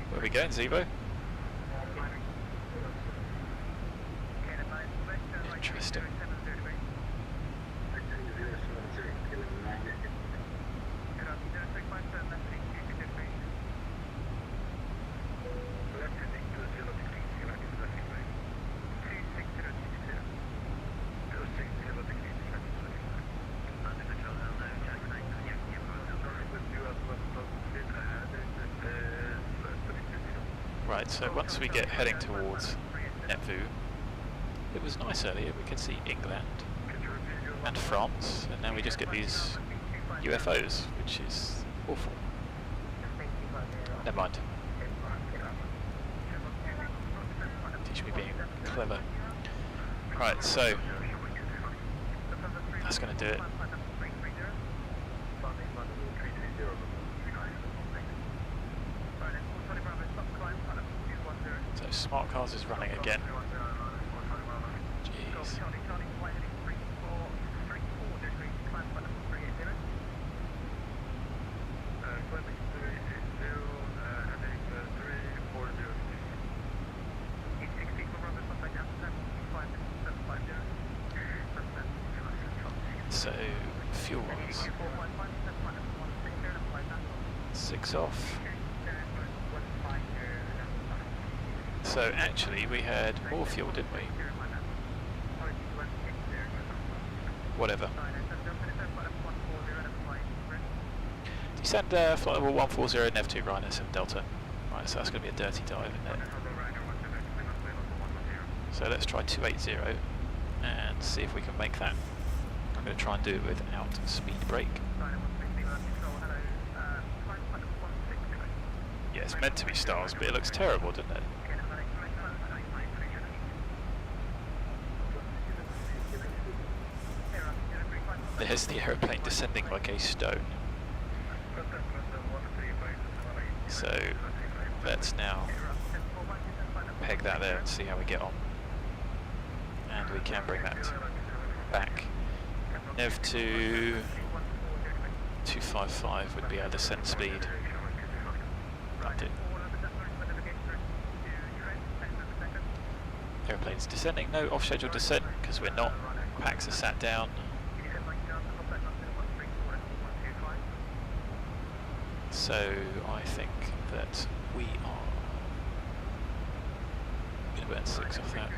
Where are we going, Zibo? Interesting. Right, so once we get heading towards net view. It was nice earlier, we could see England and France, and now we just get these UFOs, which is awful. Never mind. Teach me being clever. Right, so that's going to do it. So Smart Cars is running again. Jeez. So fuel was 6 off. So actually we had more fuel, didn't we? Whatever. Descend flight level 140 NEV2 Ryanair 7 Delta. Right, so that's going to be a dirty dive, isn't it? So let's try 280 and see if we can make that. I'm going to try and do it without speed brake. Yeah, it's meant to be stars, but it looks terrible, doesn't it? There's the aeroplane descending like a stone. So let's now peg that there and see how we get on. And we can bring that back. NEV2 255 would be our descent speed. Aeroplane's descending, no off schedule descent because we're not. Packs are sat down. So I think that we are going to burn 6 off that.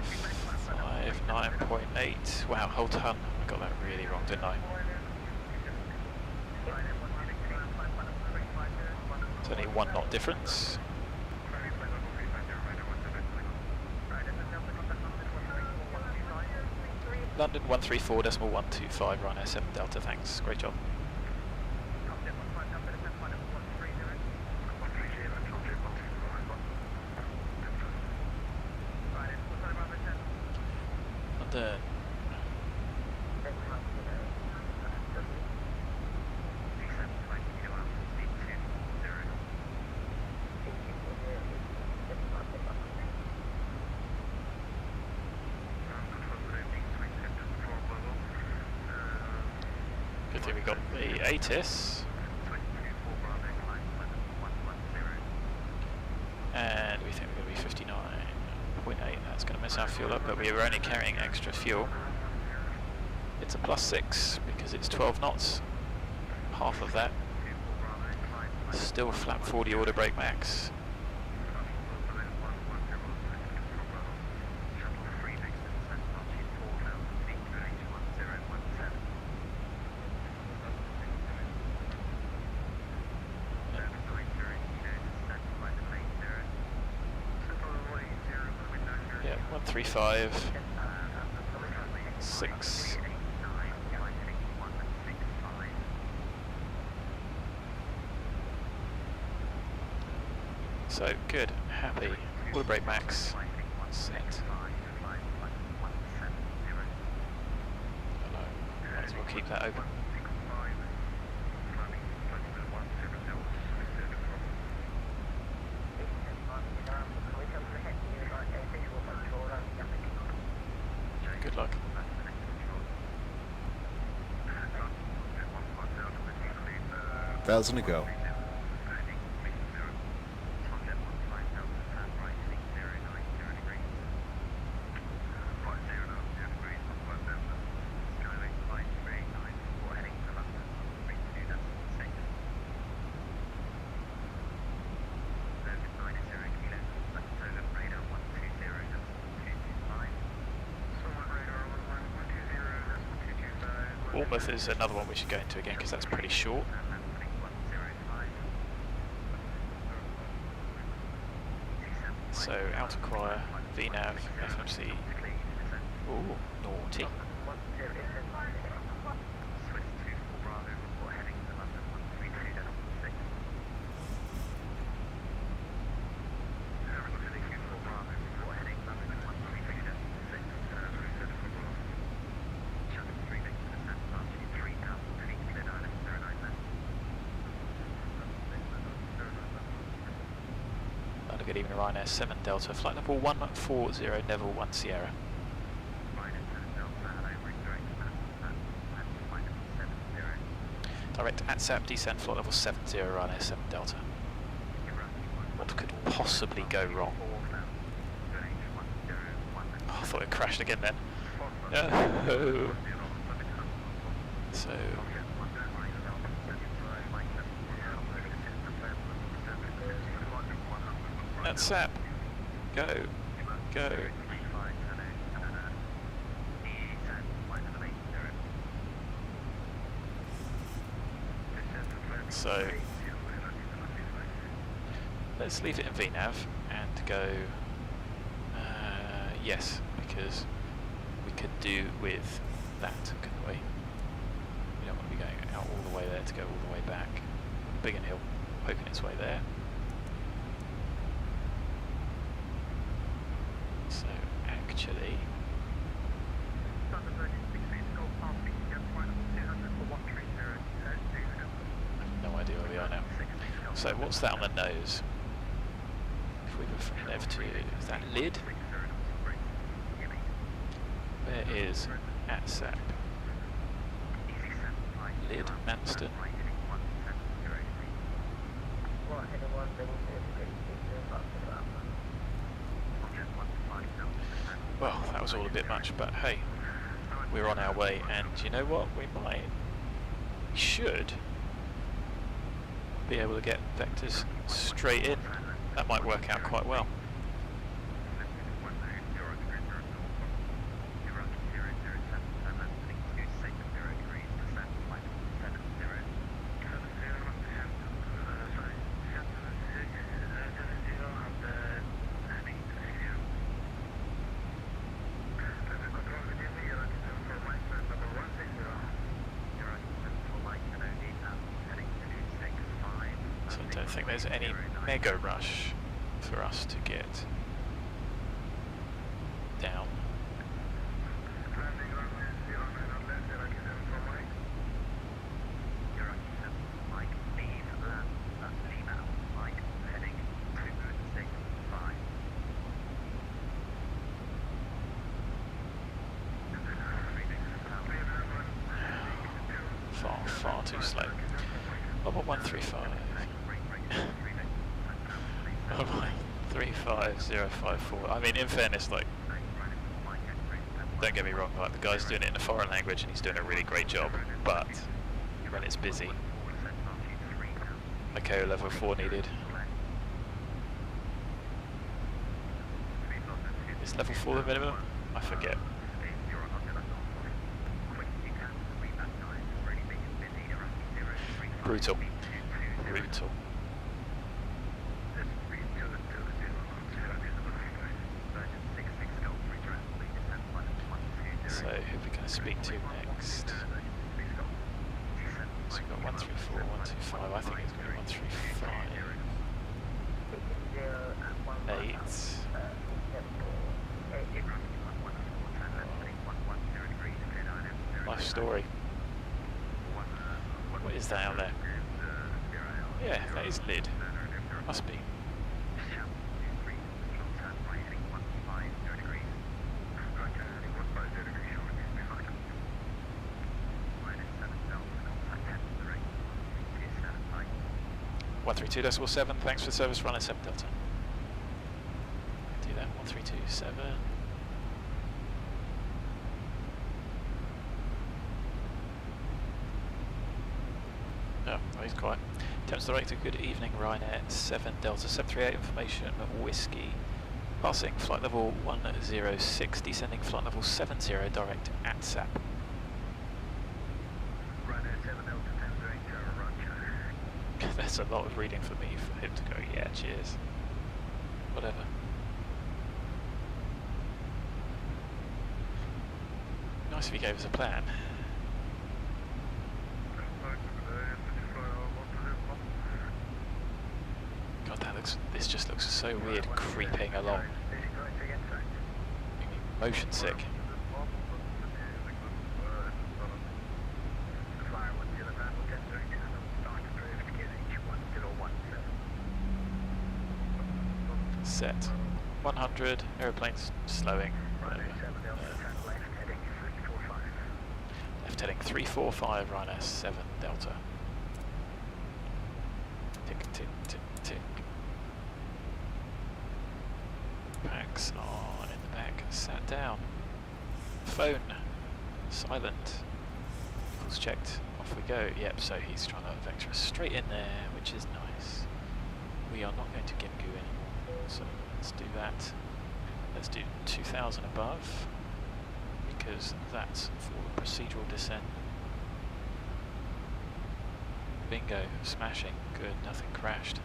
9.8. Wow, whole ton. I got that really wrong, didn't I? It's only 1 knot difference. London 134.125, Ryanair 7 Delta, thanks, great job. London. Good thing we got the ATIS. And we think we're going to be 59.8. That's going to mess our fuel up, but we were only carrying extra fuel. It's a +6 because it's 12 knots. Half of that. Still flap 40 order brake max. Yeah, 135, 6. So good, happy. Order brake max set. Hello. Might as well keep that open. Good luck. $1,000 to go. Bournemouth is another one we should go into again because that's pretty short. So out Delta Choir, VNAV, FMC. Ooh, naughty. Good evening, Ryanair 7 Delta, flight level 140, Neville 1 Sierra. Direct ATSAP, descent, flight level 70, Ryanair 7 Delta. What could possibly go wrong? Oh, I thought it crashed again then. No. So... ATSAP, go, go. So let's leave it in VNAV and go, yes, because we could do with that, couldn't we? We don't want to be going out all the way there to go all the way back. Biggin Hill poking its way there. So actually, I've no idea where we are now. So what's that on the nose? If we go from Nev to, is that lid? Where is ATSAP? Lid, Manston. Well, that was all a bit much, but hey, we're on our way, and you know what? We should be able to get vectors straight in. That might work out quite well. I don't think there's any mega rush for us to get down. Far too slow. Level 135. 35054. I mean, in fairness, like, don't get me wrong, like, the guy's doing it in a foreign language and he's doing a really great job, but when it's busy, okay, level 4 needed. Is level 4 the minimum? I forget. Brutal. Brutal. So, who are we going to speak to next? So we've got 134, 125, I think it's going to be 135. 8. Life story. What is that out there? Yeah, that is lid. Must be. .7. Thanks for the service, Ryanair 7 Delta. Do that, 1327. Oh, he's quiet. Thames Director, good evening, Ryanair 7 Delta 738, information, whiskey. Passing flight level 106, descending flight level 70, direct ATSAP. That's a lot of reading for me, for him to go, yeah, cheers. Whatever. Nice if he gave us a plan. God, this just looks so weird creeping along. Motion sick. Set 100, aeroplane's slowing. Left heading 345, Ryanair 7 Delta. Tick, tick, tick, tick. Packs on in the back, sat down. Phone, silent. Vehicles checked, off we go. Yep, so he's trying to vector us straight in there, which is nice. We are not going to Gimgu anymore, so let's do that. Let's do 2000 above, because that's for procedural descent. Bingo, smashing, good, nothing crashed.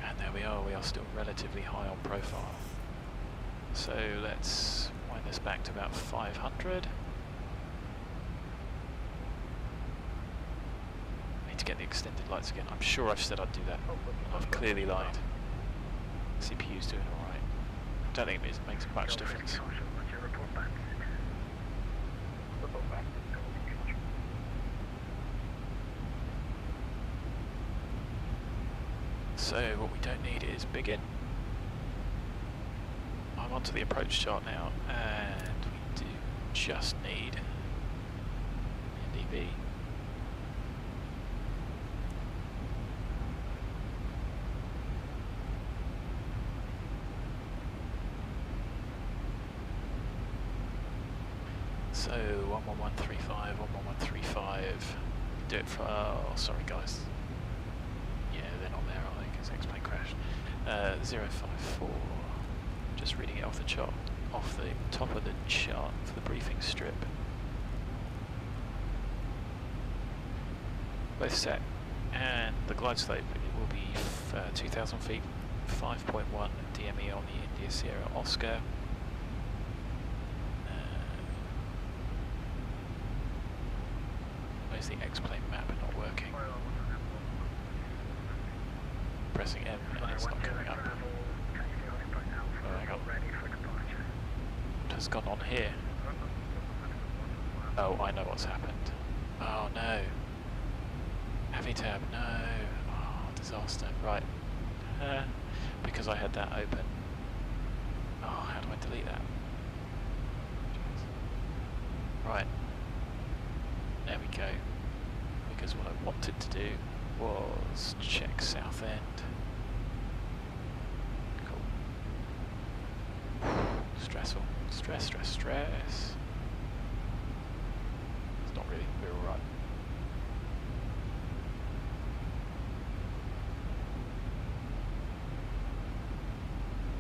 And there we are still relatively high on profile. So let's wind this back to about 500. Need to get the extended lights again. I'm sure I've said I'd do that. I've clearly lied. CPU's doing alright. Don't think it makes much difference. So what we don't need is begin. I'm onto the approach chart now, and we do just need NEVIL. So 11135, 11135. Do it for. Oh, sorry guys. Yeah, they're not there, are they? Because X-plane crashed. 054. Just reading it off the chart, off the top of the chart for the briefing strip. Both set, and the glide slope it will be 2,000 feet, 5.1 DME on the India Sierra Oscar. Where's the X-plane map not working? Pressing M and it's not coming up. Oh, hang on. What has gone on here? Oh, I know what's happened. Oh no. Heavy tab, no. Oh, disaster. Right. Because I had that open. Oh, how do I delete that? Right. There we go. Because what I wanted to do was check Southend. Cool. Stressful. Stress, stress, stress. It's not really, we're alright.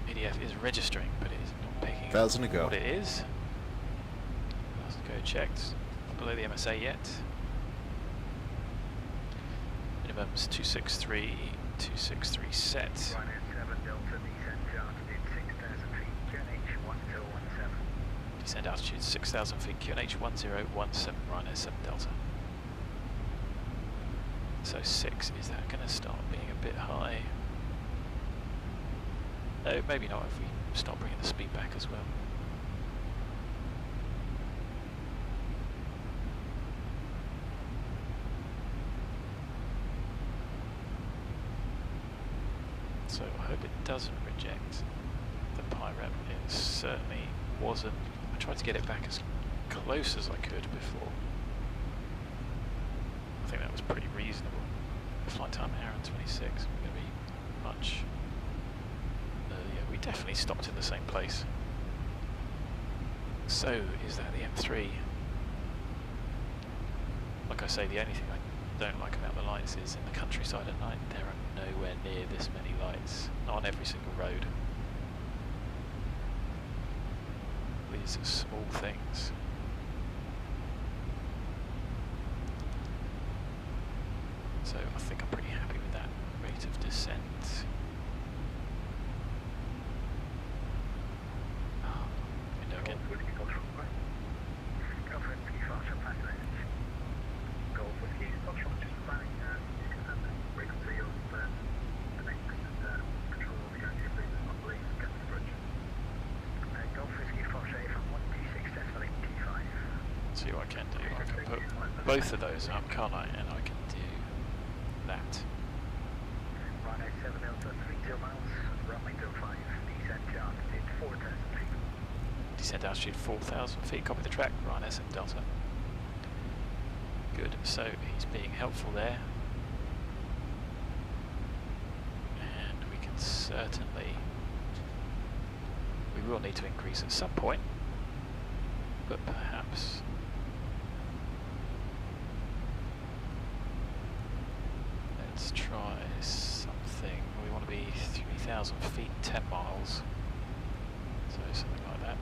PDF is registering, but it is not picking 1,000 to go. what it is. Let's go checked. Not below the MSA yet. Minimum's 263, 263 set. Ryanair 7 Delta, descent altitude 6017. Descent altitude 6,000 feet, QNH 1017, Ryanair 7 Delta. So 6, is that going to start being a bit high? No, maybe not if we start bringing the speed back as well. So I hope it doesn't reject the PIREP. It certainly wasn't. I tried to get it back as close as I could before. I think that was pretty reasonable. Flight time hour and 26. We're going to be much earlier. We definitely stopped in the same place. So is that the M3? Like I say, the only thing I don't like about the lights is in the countryside at night there are nowhere near this many lights, not on every single road. These are small things. So I think I'm pretty happy with that rate of descent. Window again. see what I can do. I can put both of those up, can't I? And I can do that. Ryanair 7 Delta 30 miles, runway 05, descent to altitude 4,000 feet. Descent altitude 4,000 feet, copy the track, Ryanair 7 Delta. Good, so he's being helpful there. And we can certainly, we will need to increase at some point, but perhaps let's try something. We want to be 3,000 feet, 10 miles, so something like that.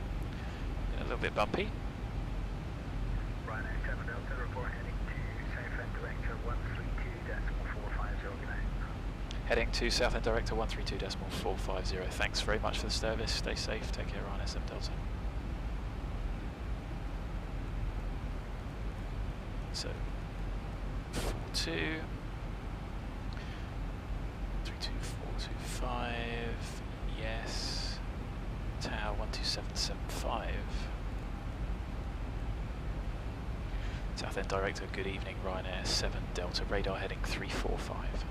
A little bit bumpy. Ryanair 7 Delta, report heading to Southend Director 132.450 now. Heading to Southend Director 132.450. Thanks very much for the service. Stay safe. Take care, Ryanair 7 Delta. So, 42, 32425, yes. Tower 12775. Southend Director, good evening, Ryanair 7 Delta, radar heading 345.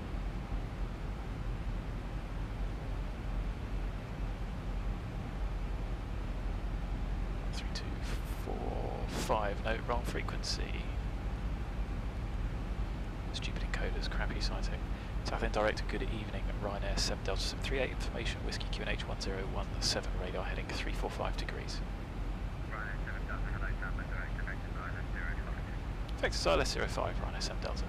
No, wrong frequency. Stupid encoders, crappy sighting. Southend Director, good evening, Ryanair 7 Delta 738, information, Whiskey QNH 1017, radar heading 345 degrees. Ryanair 7 Delta, hello, Southend Director, vector Silence 05. Vector Silence 05, Ryanair 7 Delta.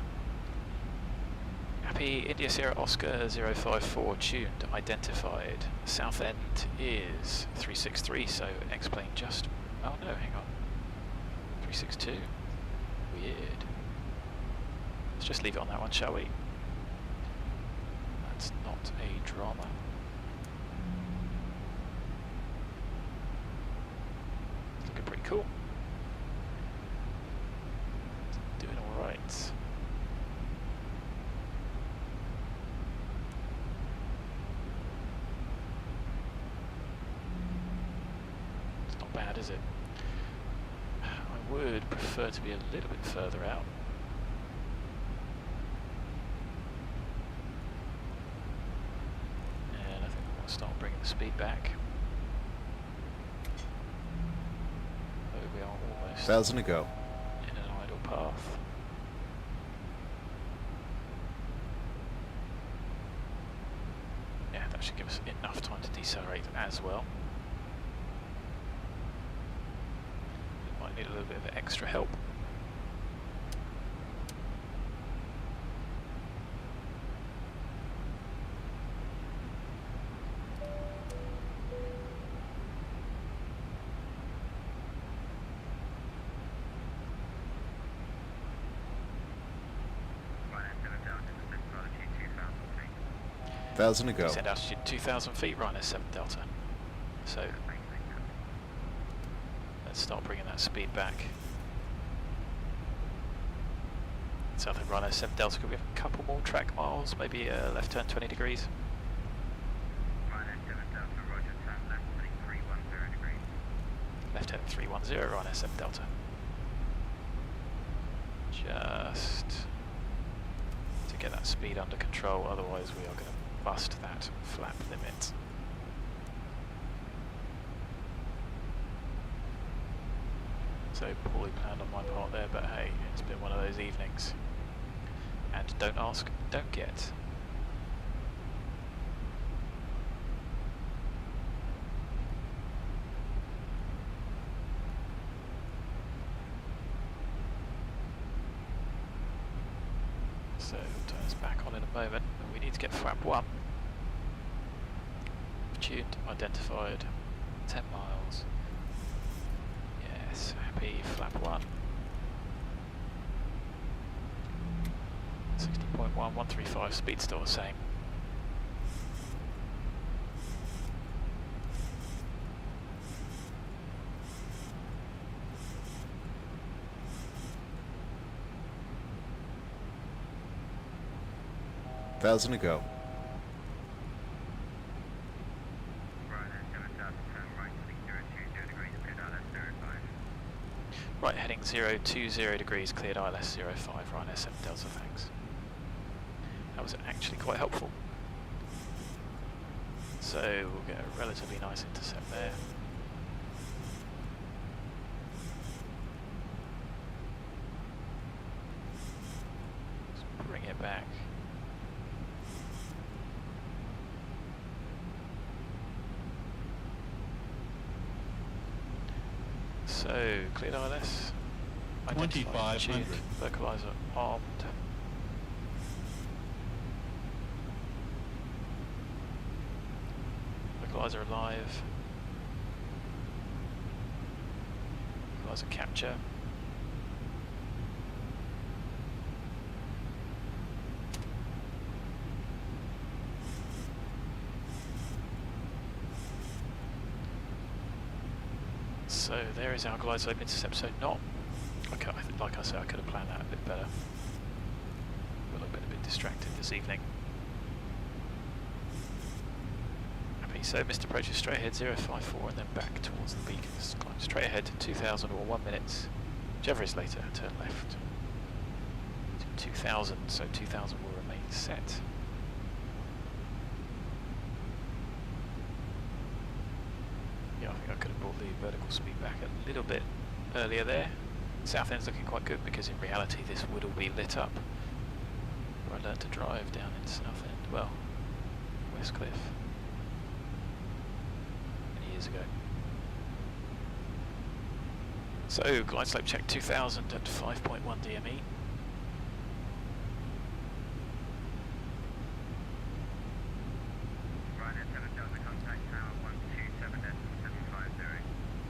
Happy India Sierra Oscar 054, tuned, identified. Southend is 363, so X-plane just, oh no, hang on. 362. Weird. Let's just leave it on that one, shall we? That's not a drama. It's looking pretty cool. Doing alright. It's not bad, is it? I would prefer to be a little bit further out. And I think we want to start bringing the speed back. Oh, we are almost 1,000 to go. in an idle path. Yeah, that should give us enough time to decelerate as well. Might need a little bit of extra help. Ryanair 7 Delta, descent to altitude 2,000 feet. 1,000 to go. Descend altitude 2,000 feet, Ryanair 7 Delta. So let's start bringing that speed back. Southend Ryanair 7 Delta, could we have a couple more track miles, maybe a left turn 20 degrees? Ryanair 7 Delta, roger, turn left heading 310 degrees. Left heading 310, Ryanair 7 Delta. Just to get that speed under control, otherwise we are going to bust that flap limit. So poorly planned on my part there, but hey, it's been one of those evenings. And don't ask, don't get. So we'll turn us back on in a moment, but we need to get flap 1. Tuned, identified, 10 miles. Yes, happy flap 1. 60.1, 135, speed still the same. $1,000 to go. Ryanair 7 Delta, turn right heading 020 degrees, cleared out at 05. Right, heading 020 degrees, cleared ILS 05, Ryanair 7 Delta, thanks. That was actually quite helpful. So we'll get a relatively nice intercept there. Let's bring it back. So, cleared ILS. 2500. Vocalizer armed. Vocalizer alive. Vocalizer capture. So there is our glide slope intercept. So not, like I said, I could have planned that a bit better. A bit distracted this evening. Happy. So missed approaches straight ahead 054 and then back towards the beacons. Climb straight ahead 2000 or 1 minute, whichever is later. Turn left. 2000. So 2000 will remain set. Yeah, I think I could have brought the vertical speed back a little bit earlier there. Southend's looking quite good because in reality this would all be lit up. Where I learned to drive down in Southend, well, West Cliff, many years ago. So, glide slope check 2000 at 5.1 DME.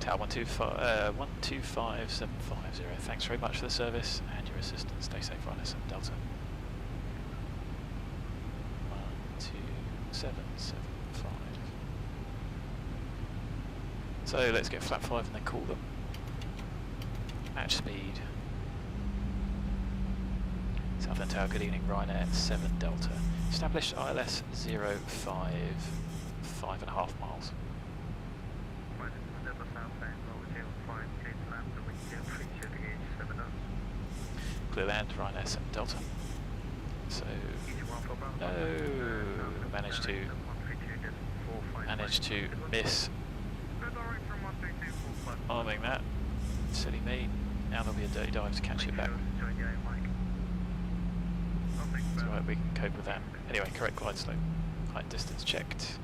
Tower 125750. Thanks very much for the service and your assistance. Stay safe, Ryanair 7 Delta. 12775. So let's get flat 5 and then call them. Match speed. Southend Tower, good evening, Ryanair 7 Delta. Established ILS 05, 5.5 miles. Clear land, Ryanair 7 Delta. So, no, managed to miss arming that. Silly me. Now there'll be a dirty dive to catch it back. It's alright, we can cope with that. Anyway, correct glide slope. Height and distance checked.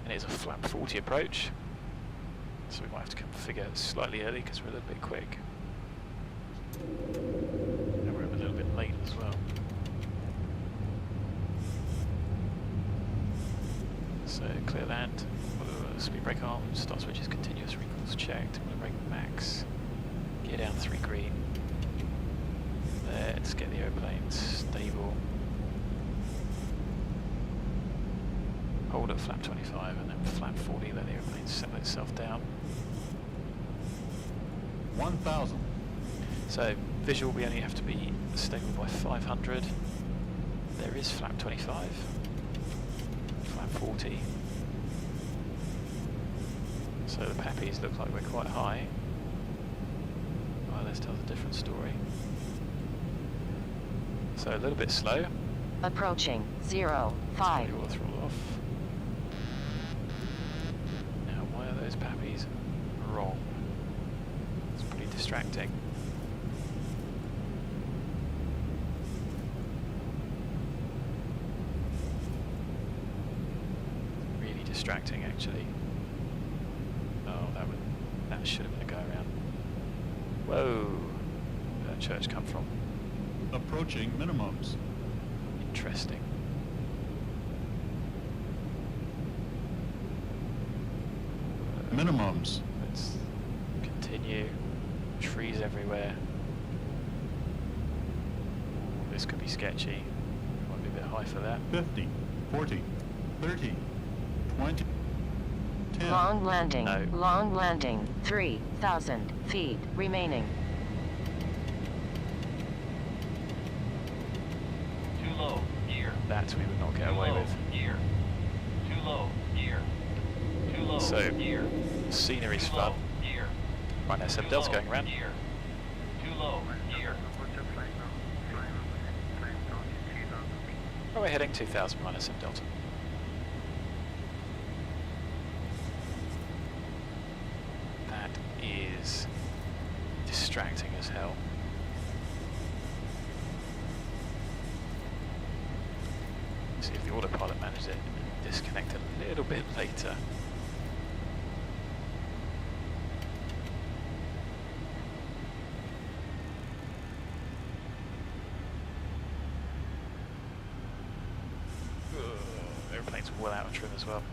And it's a flap 40 approach. So we might have to configure slightly early because we're a little bit quick. And we're a little bit late as well. So clear land, speed brake arm, start switches continuous, recalls checked, wheel brake max, gear down 3 green. Let's get the airplane stable. Hold at flap 25 and then flap 40, let the airplane settle itself down. 1000. So visual, we only have to be stable by 500. There is flap 25, flap 40. So the pappies look like we're quite high. Well, this tells a different story. So a little bit slow. Approaching 05. All the throttle off. Now, why are those pappies wrong? It's pretty distracting. Really distracting, actually. Oh, that should have been a go around. Whoa! Where did that church come from? Approaching minimums. Interesting. Minimums. Let's continue. Trees everywhere. Ooh, this could be sketchy. Might be a bit high for that. 50, 40, 30, 20, 10. Long landing. No. Long landing. 3,000 feet remaining. Too low, gear. That we would not get away with. Gear. Too low, gear. Too low, So, gear. scenery's Too fun. low, gear. Ryanair 7 Too Delta low, going around. gear. Too low, gear. Roger, flying now. Flying down to 2,000 feet. Runway heading 2000, Ryanair 7 Delta. That is distracting as hell. See if the autopilot manages it and disconnect a little bit later. Airplane's well out of trim as well.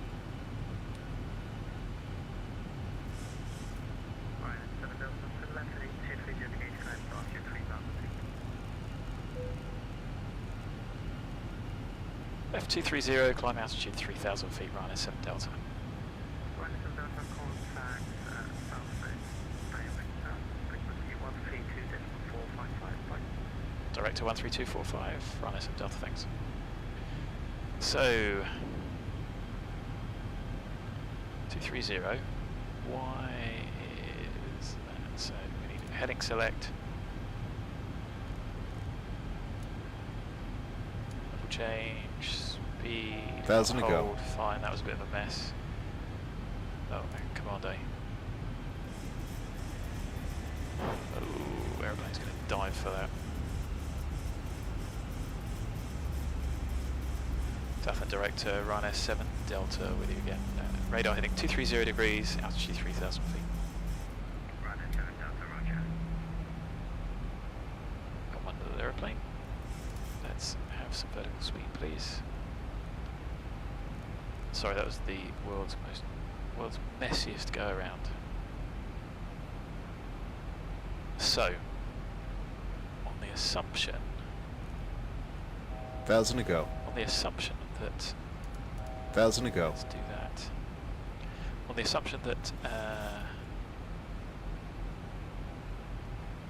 Ryanair 7 Delta to the left, 823 JPH, climb down to 3,000 feet. F230, climb altitude 3000 feet, Ryanair 7 Delta. Ryanair 7 Delta, contact Southend, direct frequency 132.455. Director 13245, Ryanair 7 Delta, thanks. So, 230, why is that? So we need heading select, double change, speed, 1,000 to go. hold, fine, that was a bit of a mess. Oh, command A. Oh, aeroplane's going to dive for that. Southend Director, Ryanair 7 Delta with you again. Radar heading 230 degrees, altitude 3000 feet. Ryanair 7 Delta, roger. Got one little aeroplane. Let's have some vertical speed, please. Sorry, that was the world's messiest go around. So, on the assumption 1,000 to go. that 1,000 to go. let's do that. On the assumption that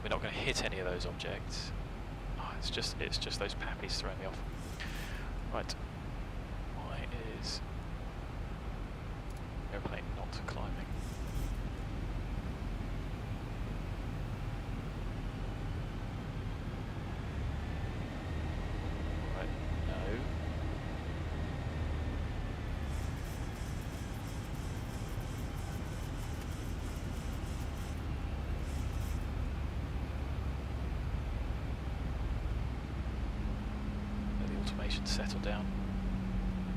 we're not going to hit any of those objects. Oh, it's just those pappies throwing me off. Right. Why is airplane not climbing? Right. No. Let the automation settle down.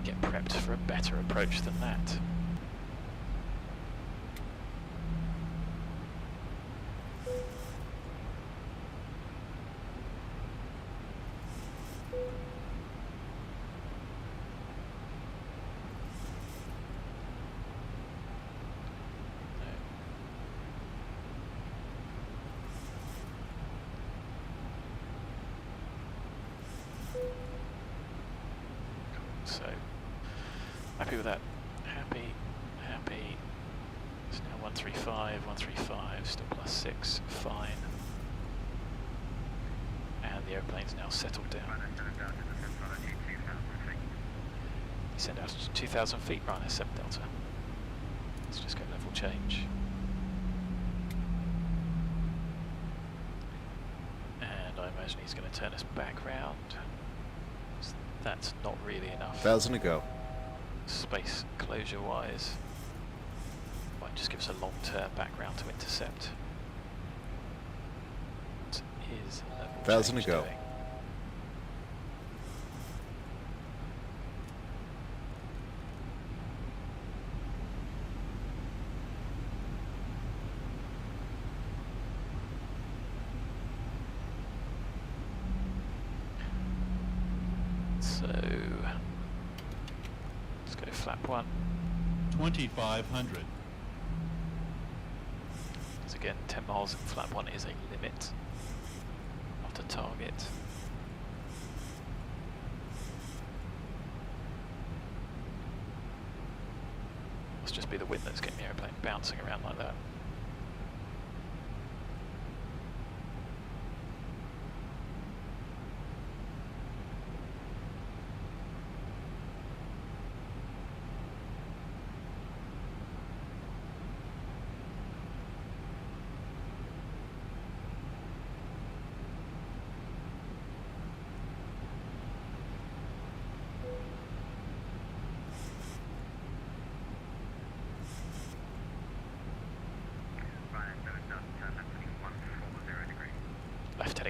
Get prepped for a better approach than that. So, happy with that. Happy. It's now 135, still +6, fine. And the airplane's now settled down. Ryanair 7 Delta, descent altitude 2,000 feet. Descend altitude 2,000 feet, Ryanair 7 Delta. Let's just go level change. And I imagine he's going to turn us back round. That's not really enough 1,000 to go. space closure wise. Might just give us a long turn background to intercept. What is level 1,000 to change go. doing? So let's go flap 1. 2,500. So again, 10 miles in flap 1 is a limit, not a target. Must just be the wind that's getting the airplane bouncing around like that.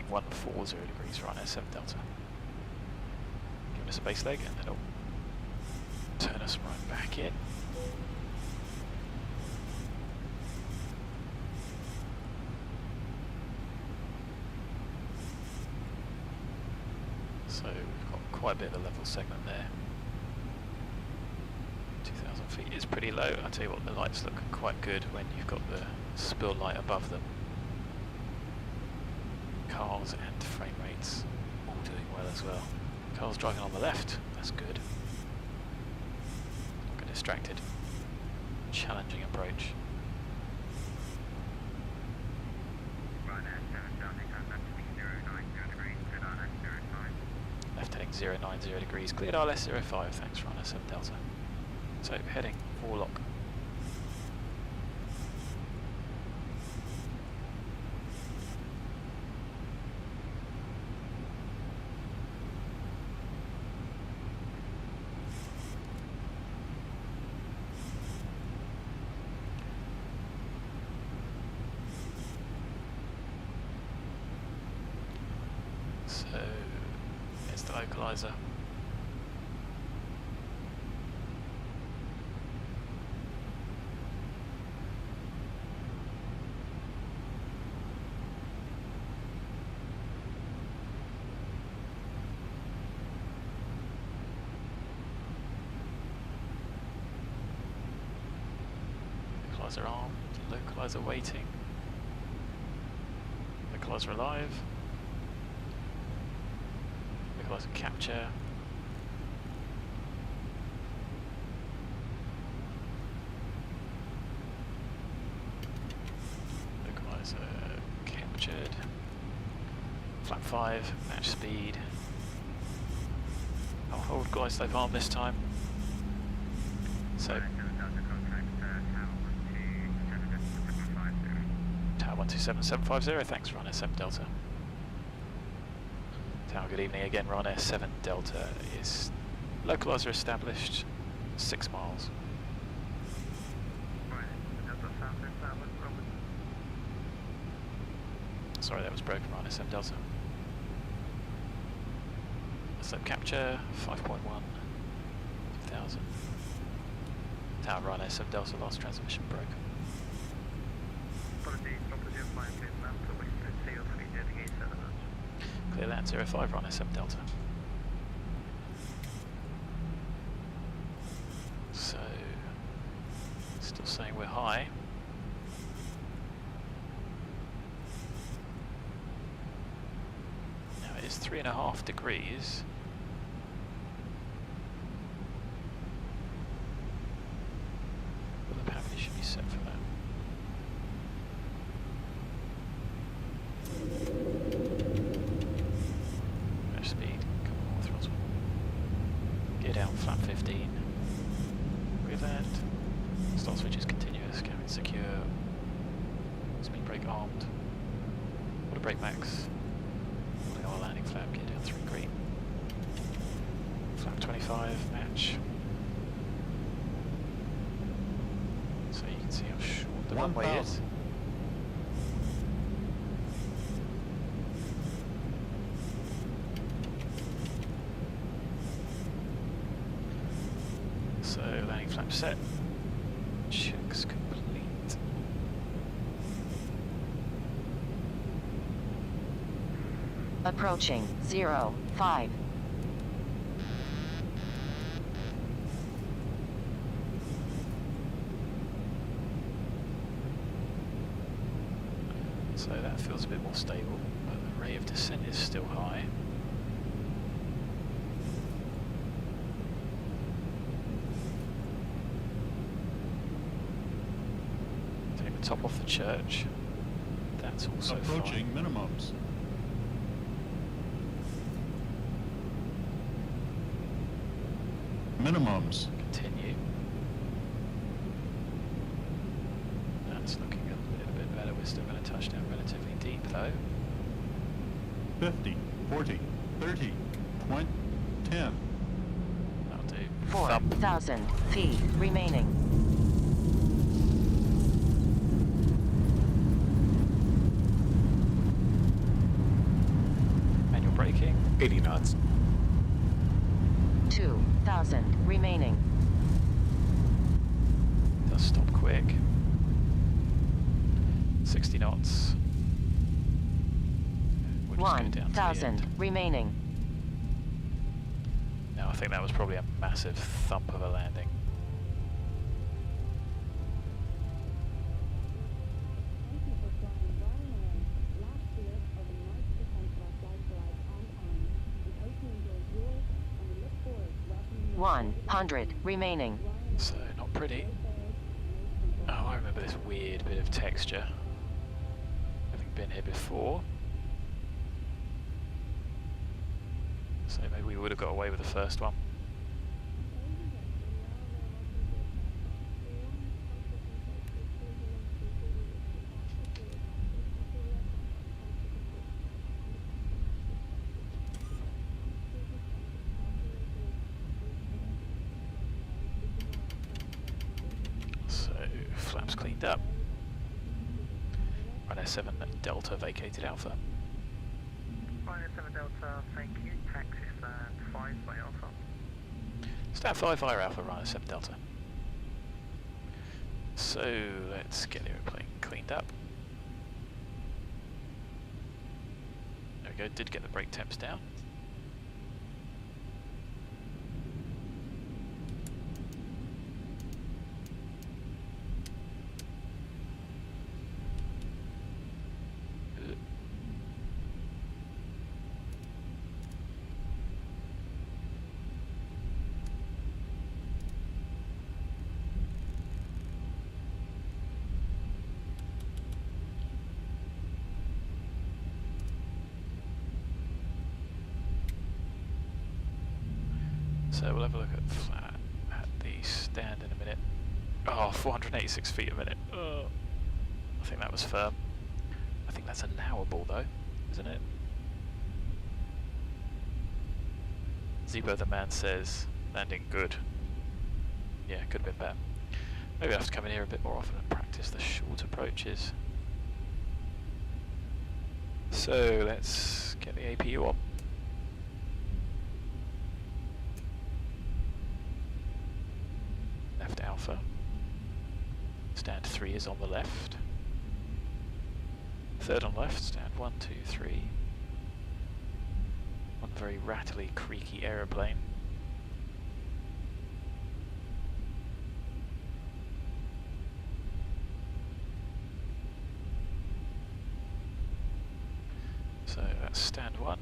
140 degrees, Ryanair 7 Delta. Giving us a base leg and then it'll turn us right back in. So we've got quite a bit of a level segment there. 2,000 feet is pretty low. I tell you what, the lights look quite good when you've got the spill light above them. Cars and frame rates all doing well as well. Cars driving on the left, that's good. Not get distracted. Challenging approach. Left heading 090 degrees, cleared RLS 05, thanks Ryanair 7 Delta. So heading Warlock. So it's the localizer. Localizer armed, localizer waiting, localizer alive, localizer capture, localizer captured, flap 5, match speed. I'll hold glide slope arm this time. So Tower 127750, thanks Ryanair 7 Delta. Tower, good evening again, Ryanair 7 Delta is localizer established, 6 miles. Sorry, that was broken, Ryanair 7 Delta. Slope capture, 5.1, 5000. Tower, Ryanair 7 Delta, last transmission broke. Clear land 05, Ryanair 7 Delta. So, still saying we're high. Now it is 3.5 degrees. Well, the pavity should be set for that. Speed, come on, throttle. Gear down, flap 15. Rear land. Start switch is continuous, cabin secure. Speed brake armed. Water brake max. Holding our landing flap, gear down 3 green. Flap 25, match. So you can see how short the runway is. So landing flap set, checks complete. Approaching 05. So that feels a bit more stable, but the rate of descent is still high. Top off the church. That's also approaching fine. minimums. Minimums. Continue. That's looking a little bit better. We're still going to touch down relatively deep though. 50, 40, 30, 20, 10. That'll do. 4,000 feet remaining. 80 knots. 2,000 remaining. Does stop quick. 60 knots. We'll just go down to the 1,000 end. remaining. Now I think that was probably a massive thump of a landing. One 100 remaining. So not pretty. Oh, I remember this weird bit of texture. Having been here before. So maybe we would have got away with the first one. So flaps cleaned up. Ryanair 7 Delta vacated Alpha. Ryanair 7 Delta, thank you. Taxi stand 5 by Alpha. Stand 5 via Alpha, Ryanair 7 Delta. So let's get the aeroplane cleaned up. There we go, did get the brake temps down. So we'll have a look at the stand in a minute. Oh, 486 feet a minute. Oh, I think that was firm. I think that's allowable though, isn't it? Zibo the man says, landing good. Yeah, could have been better. Maybe I have to come in here a bit more often and practice the short approaches. So let's get the APU on. Left Alpha. Stand 3 is on the left. Third on left, stand 1, 2, 3. One very rattly, creaky aeroplane. So that's stand 1.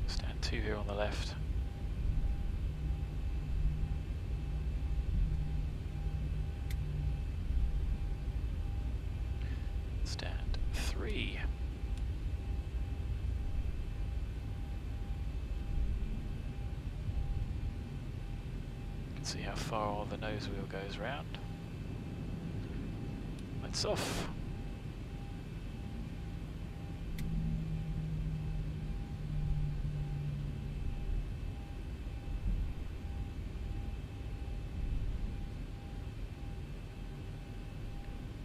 Stand 2 here on the left. Stand 3. Can see how far the nose wheel goes round. Lights off.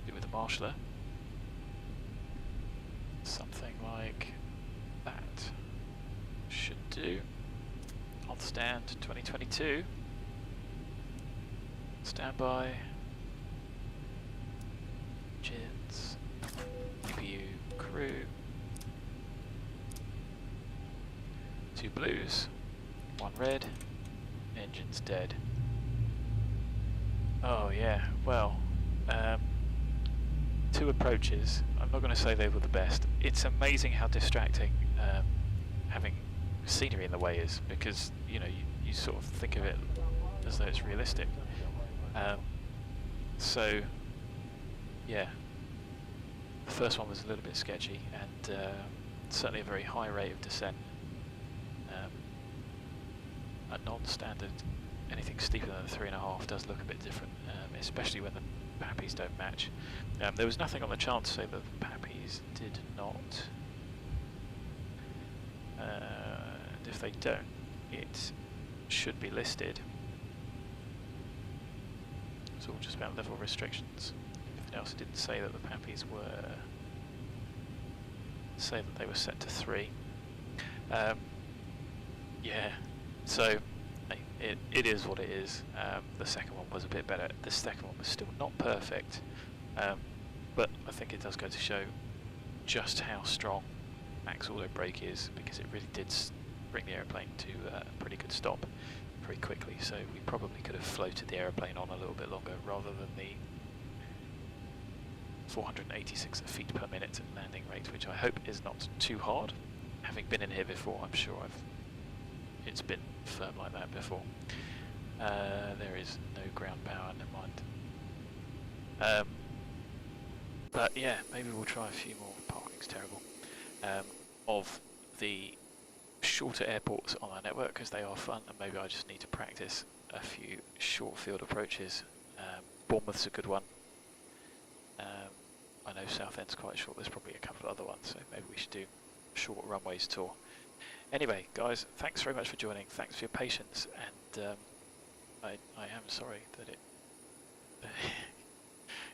Do with the marshaller. Something like that should do. On stand 2022. Standby. Engines. CPU crew. 2 blues. 1 red. Engine's dead. Oh yeah, well, 2 approaches. I'm not going to say they were the best. It's amazing how distracting having scenery in the way is, because you know you sort of think of it as though it's realistic. So yeah, the first one was a little bit sketchy and certainly a very high rate of descent. A non-standard, anything steeper than the 3.5 does look a bit different, especially when the Pappies don't match. There was nothing on the chart to say that the Pappies did not. And if they don't, it should be listed. It's all just about level restrictions. something else. It didn't say that the Pappies were, say that they were set to 3. Yeah, so it is what it is. The second one was a bit better. The second one was still not perfect, but I think it does go to show just how strong max auto brake is, because it really did bring the aeroplane to a pretty good stop very quickly. So we probably could have floated the aeroplane on a little bit longer rather than the 486 feet per minute landing rate, which I hope is not too hard. Having been in here before, I'm sure it's been firm like that before. There is no ground power, never mind. But yeah, maybe we'll try a few more. Parking's terrible. Of the shorter airports on our network, because they are fun, and maybe I just need to practice a few short field approaches. Bournemouth's a good one. I know Southend's quite short. There's probably a couple of other ones, so maybe we should do a short runways tour. Anyway, guys, thanks very much for joining. Thanks for your patience, and I am sorry that it.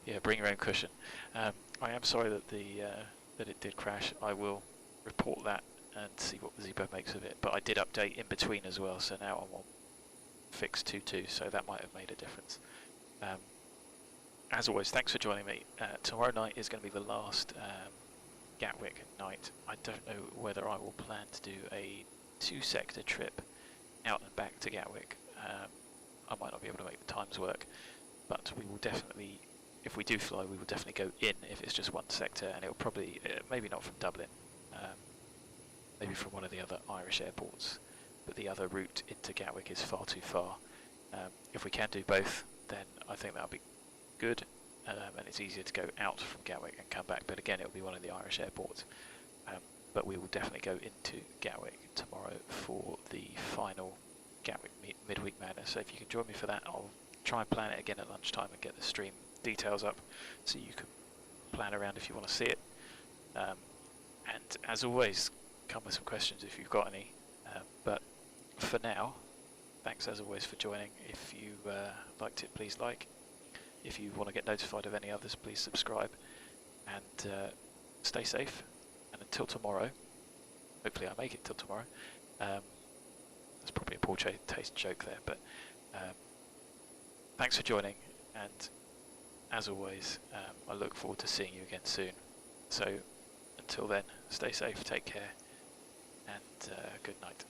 Yeah, bring your own cushion. I am sorry that that it did crash. I will report that and see what Zibo makes of it. But I did update in between as well, so now I'm on fix 2.2, so that might have made a difference. As always, thanks for joining me. Tomorrow night is going to be the last Gatwick night. I don't know whether I will plan to do a 2-sector trip out and back to Gatwick. I might not be able to make the times work, but we will definitely, if we do fly, we will definitely go in if it's just one sector, and it will probably, maybe not from Dublin, maybe from one of the other Irish airports, but the other route into Gatwick is far too far. If we can do both, then I think that'll be good, and it's easier to go out from Gatwick and come back, but again, it will be one of the Irish airports. But we will definitely go into Gatwick tomorrow for the final Gatwick midweek madness. So if you can join me for that, I'll try and plan it again at lunchtime and get the stream details up so you can plan around if you want to see it. And as always, come with some questions if you've got any. But for now, thanks as always for joining. If you liked it, please like. If you want to get notified of any others, please subscribe. And stay safe. And until tomorrow, hopefully I make it till tomorrow. That's probably a poor taste joke there, but thanks for joining, and as always, I look forward to seeing you again soon. So until then, stay safe, take care, and good night.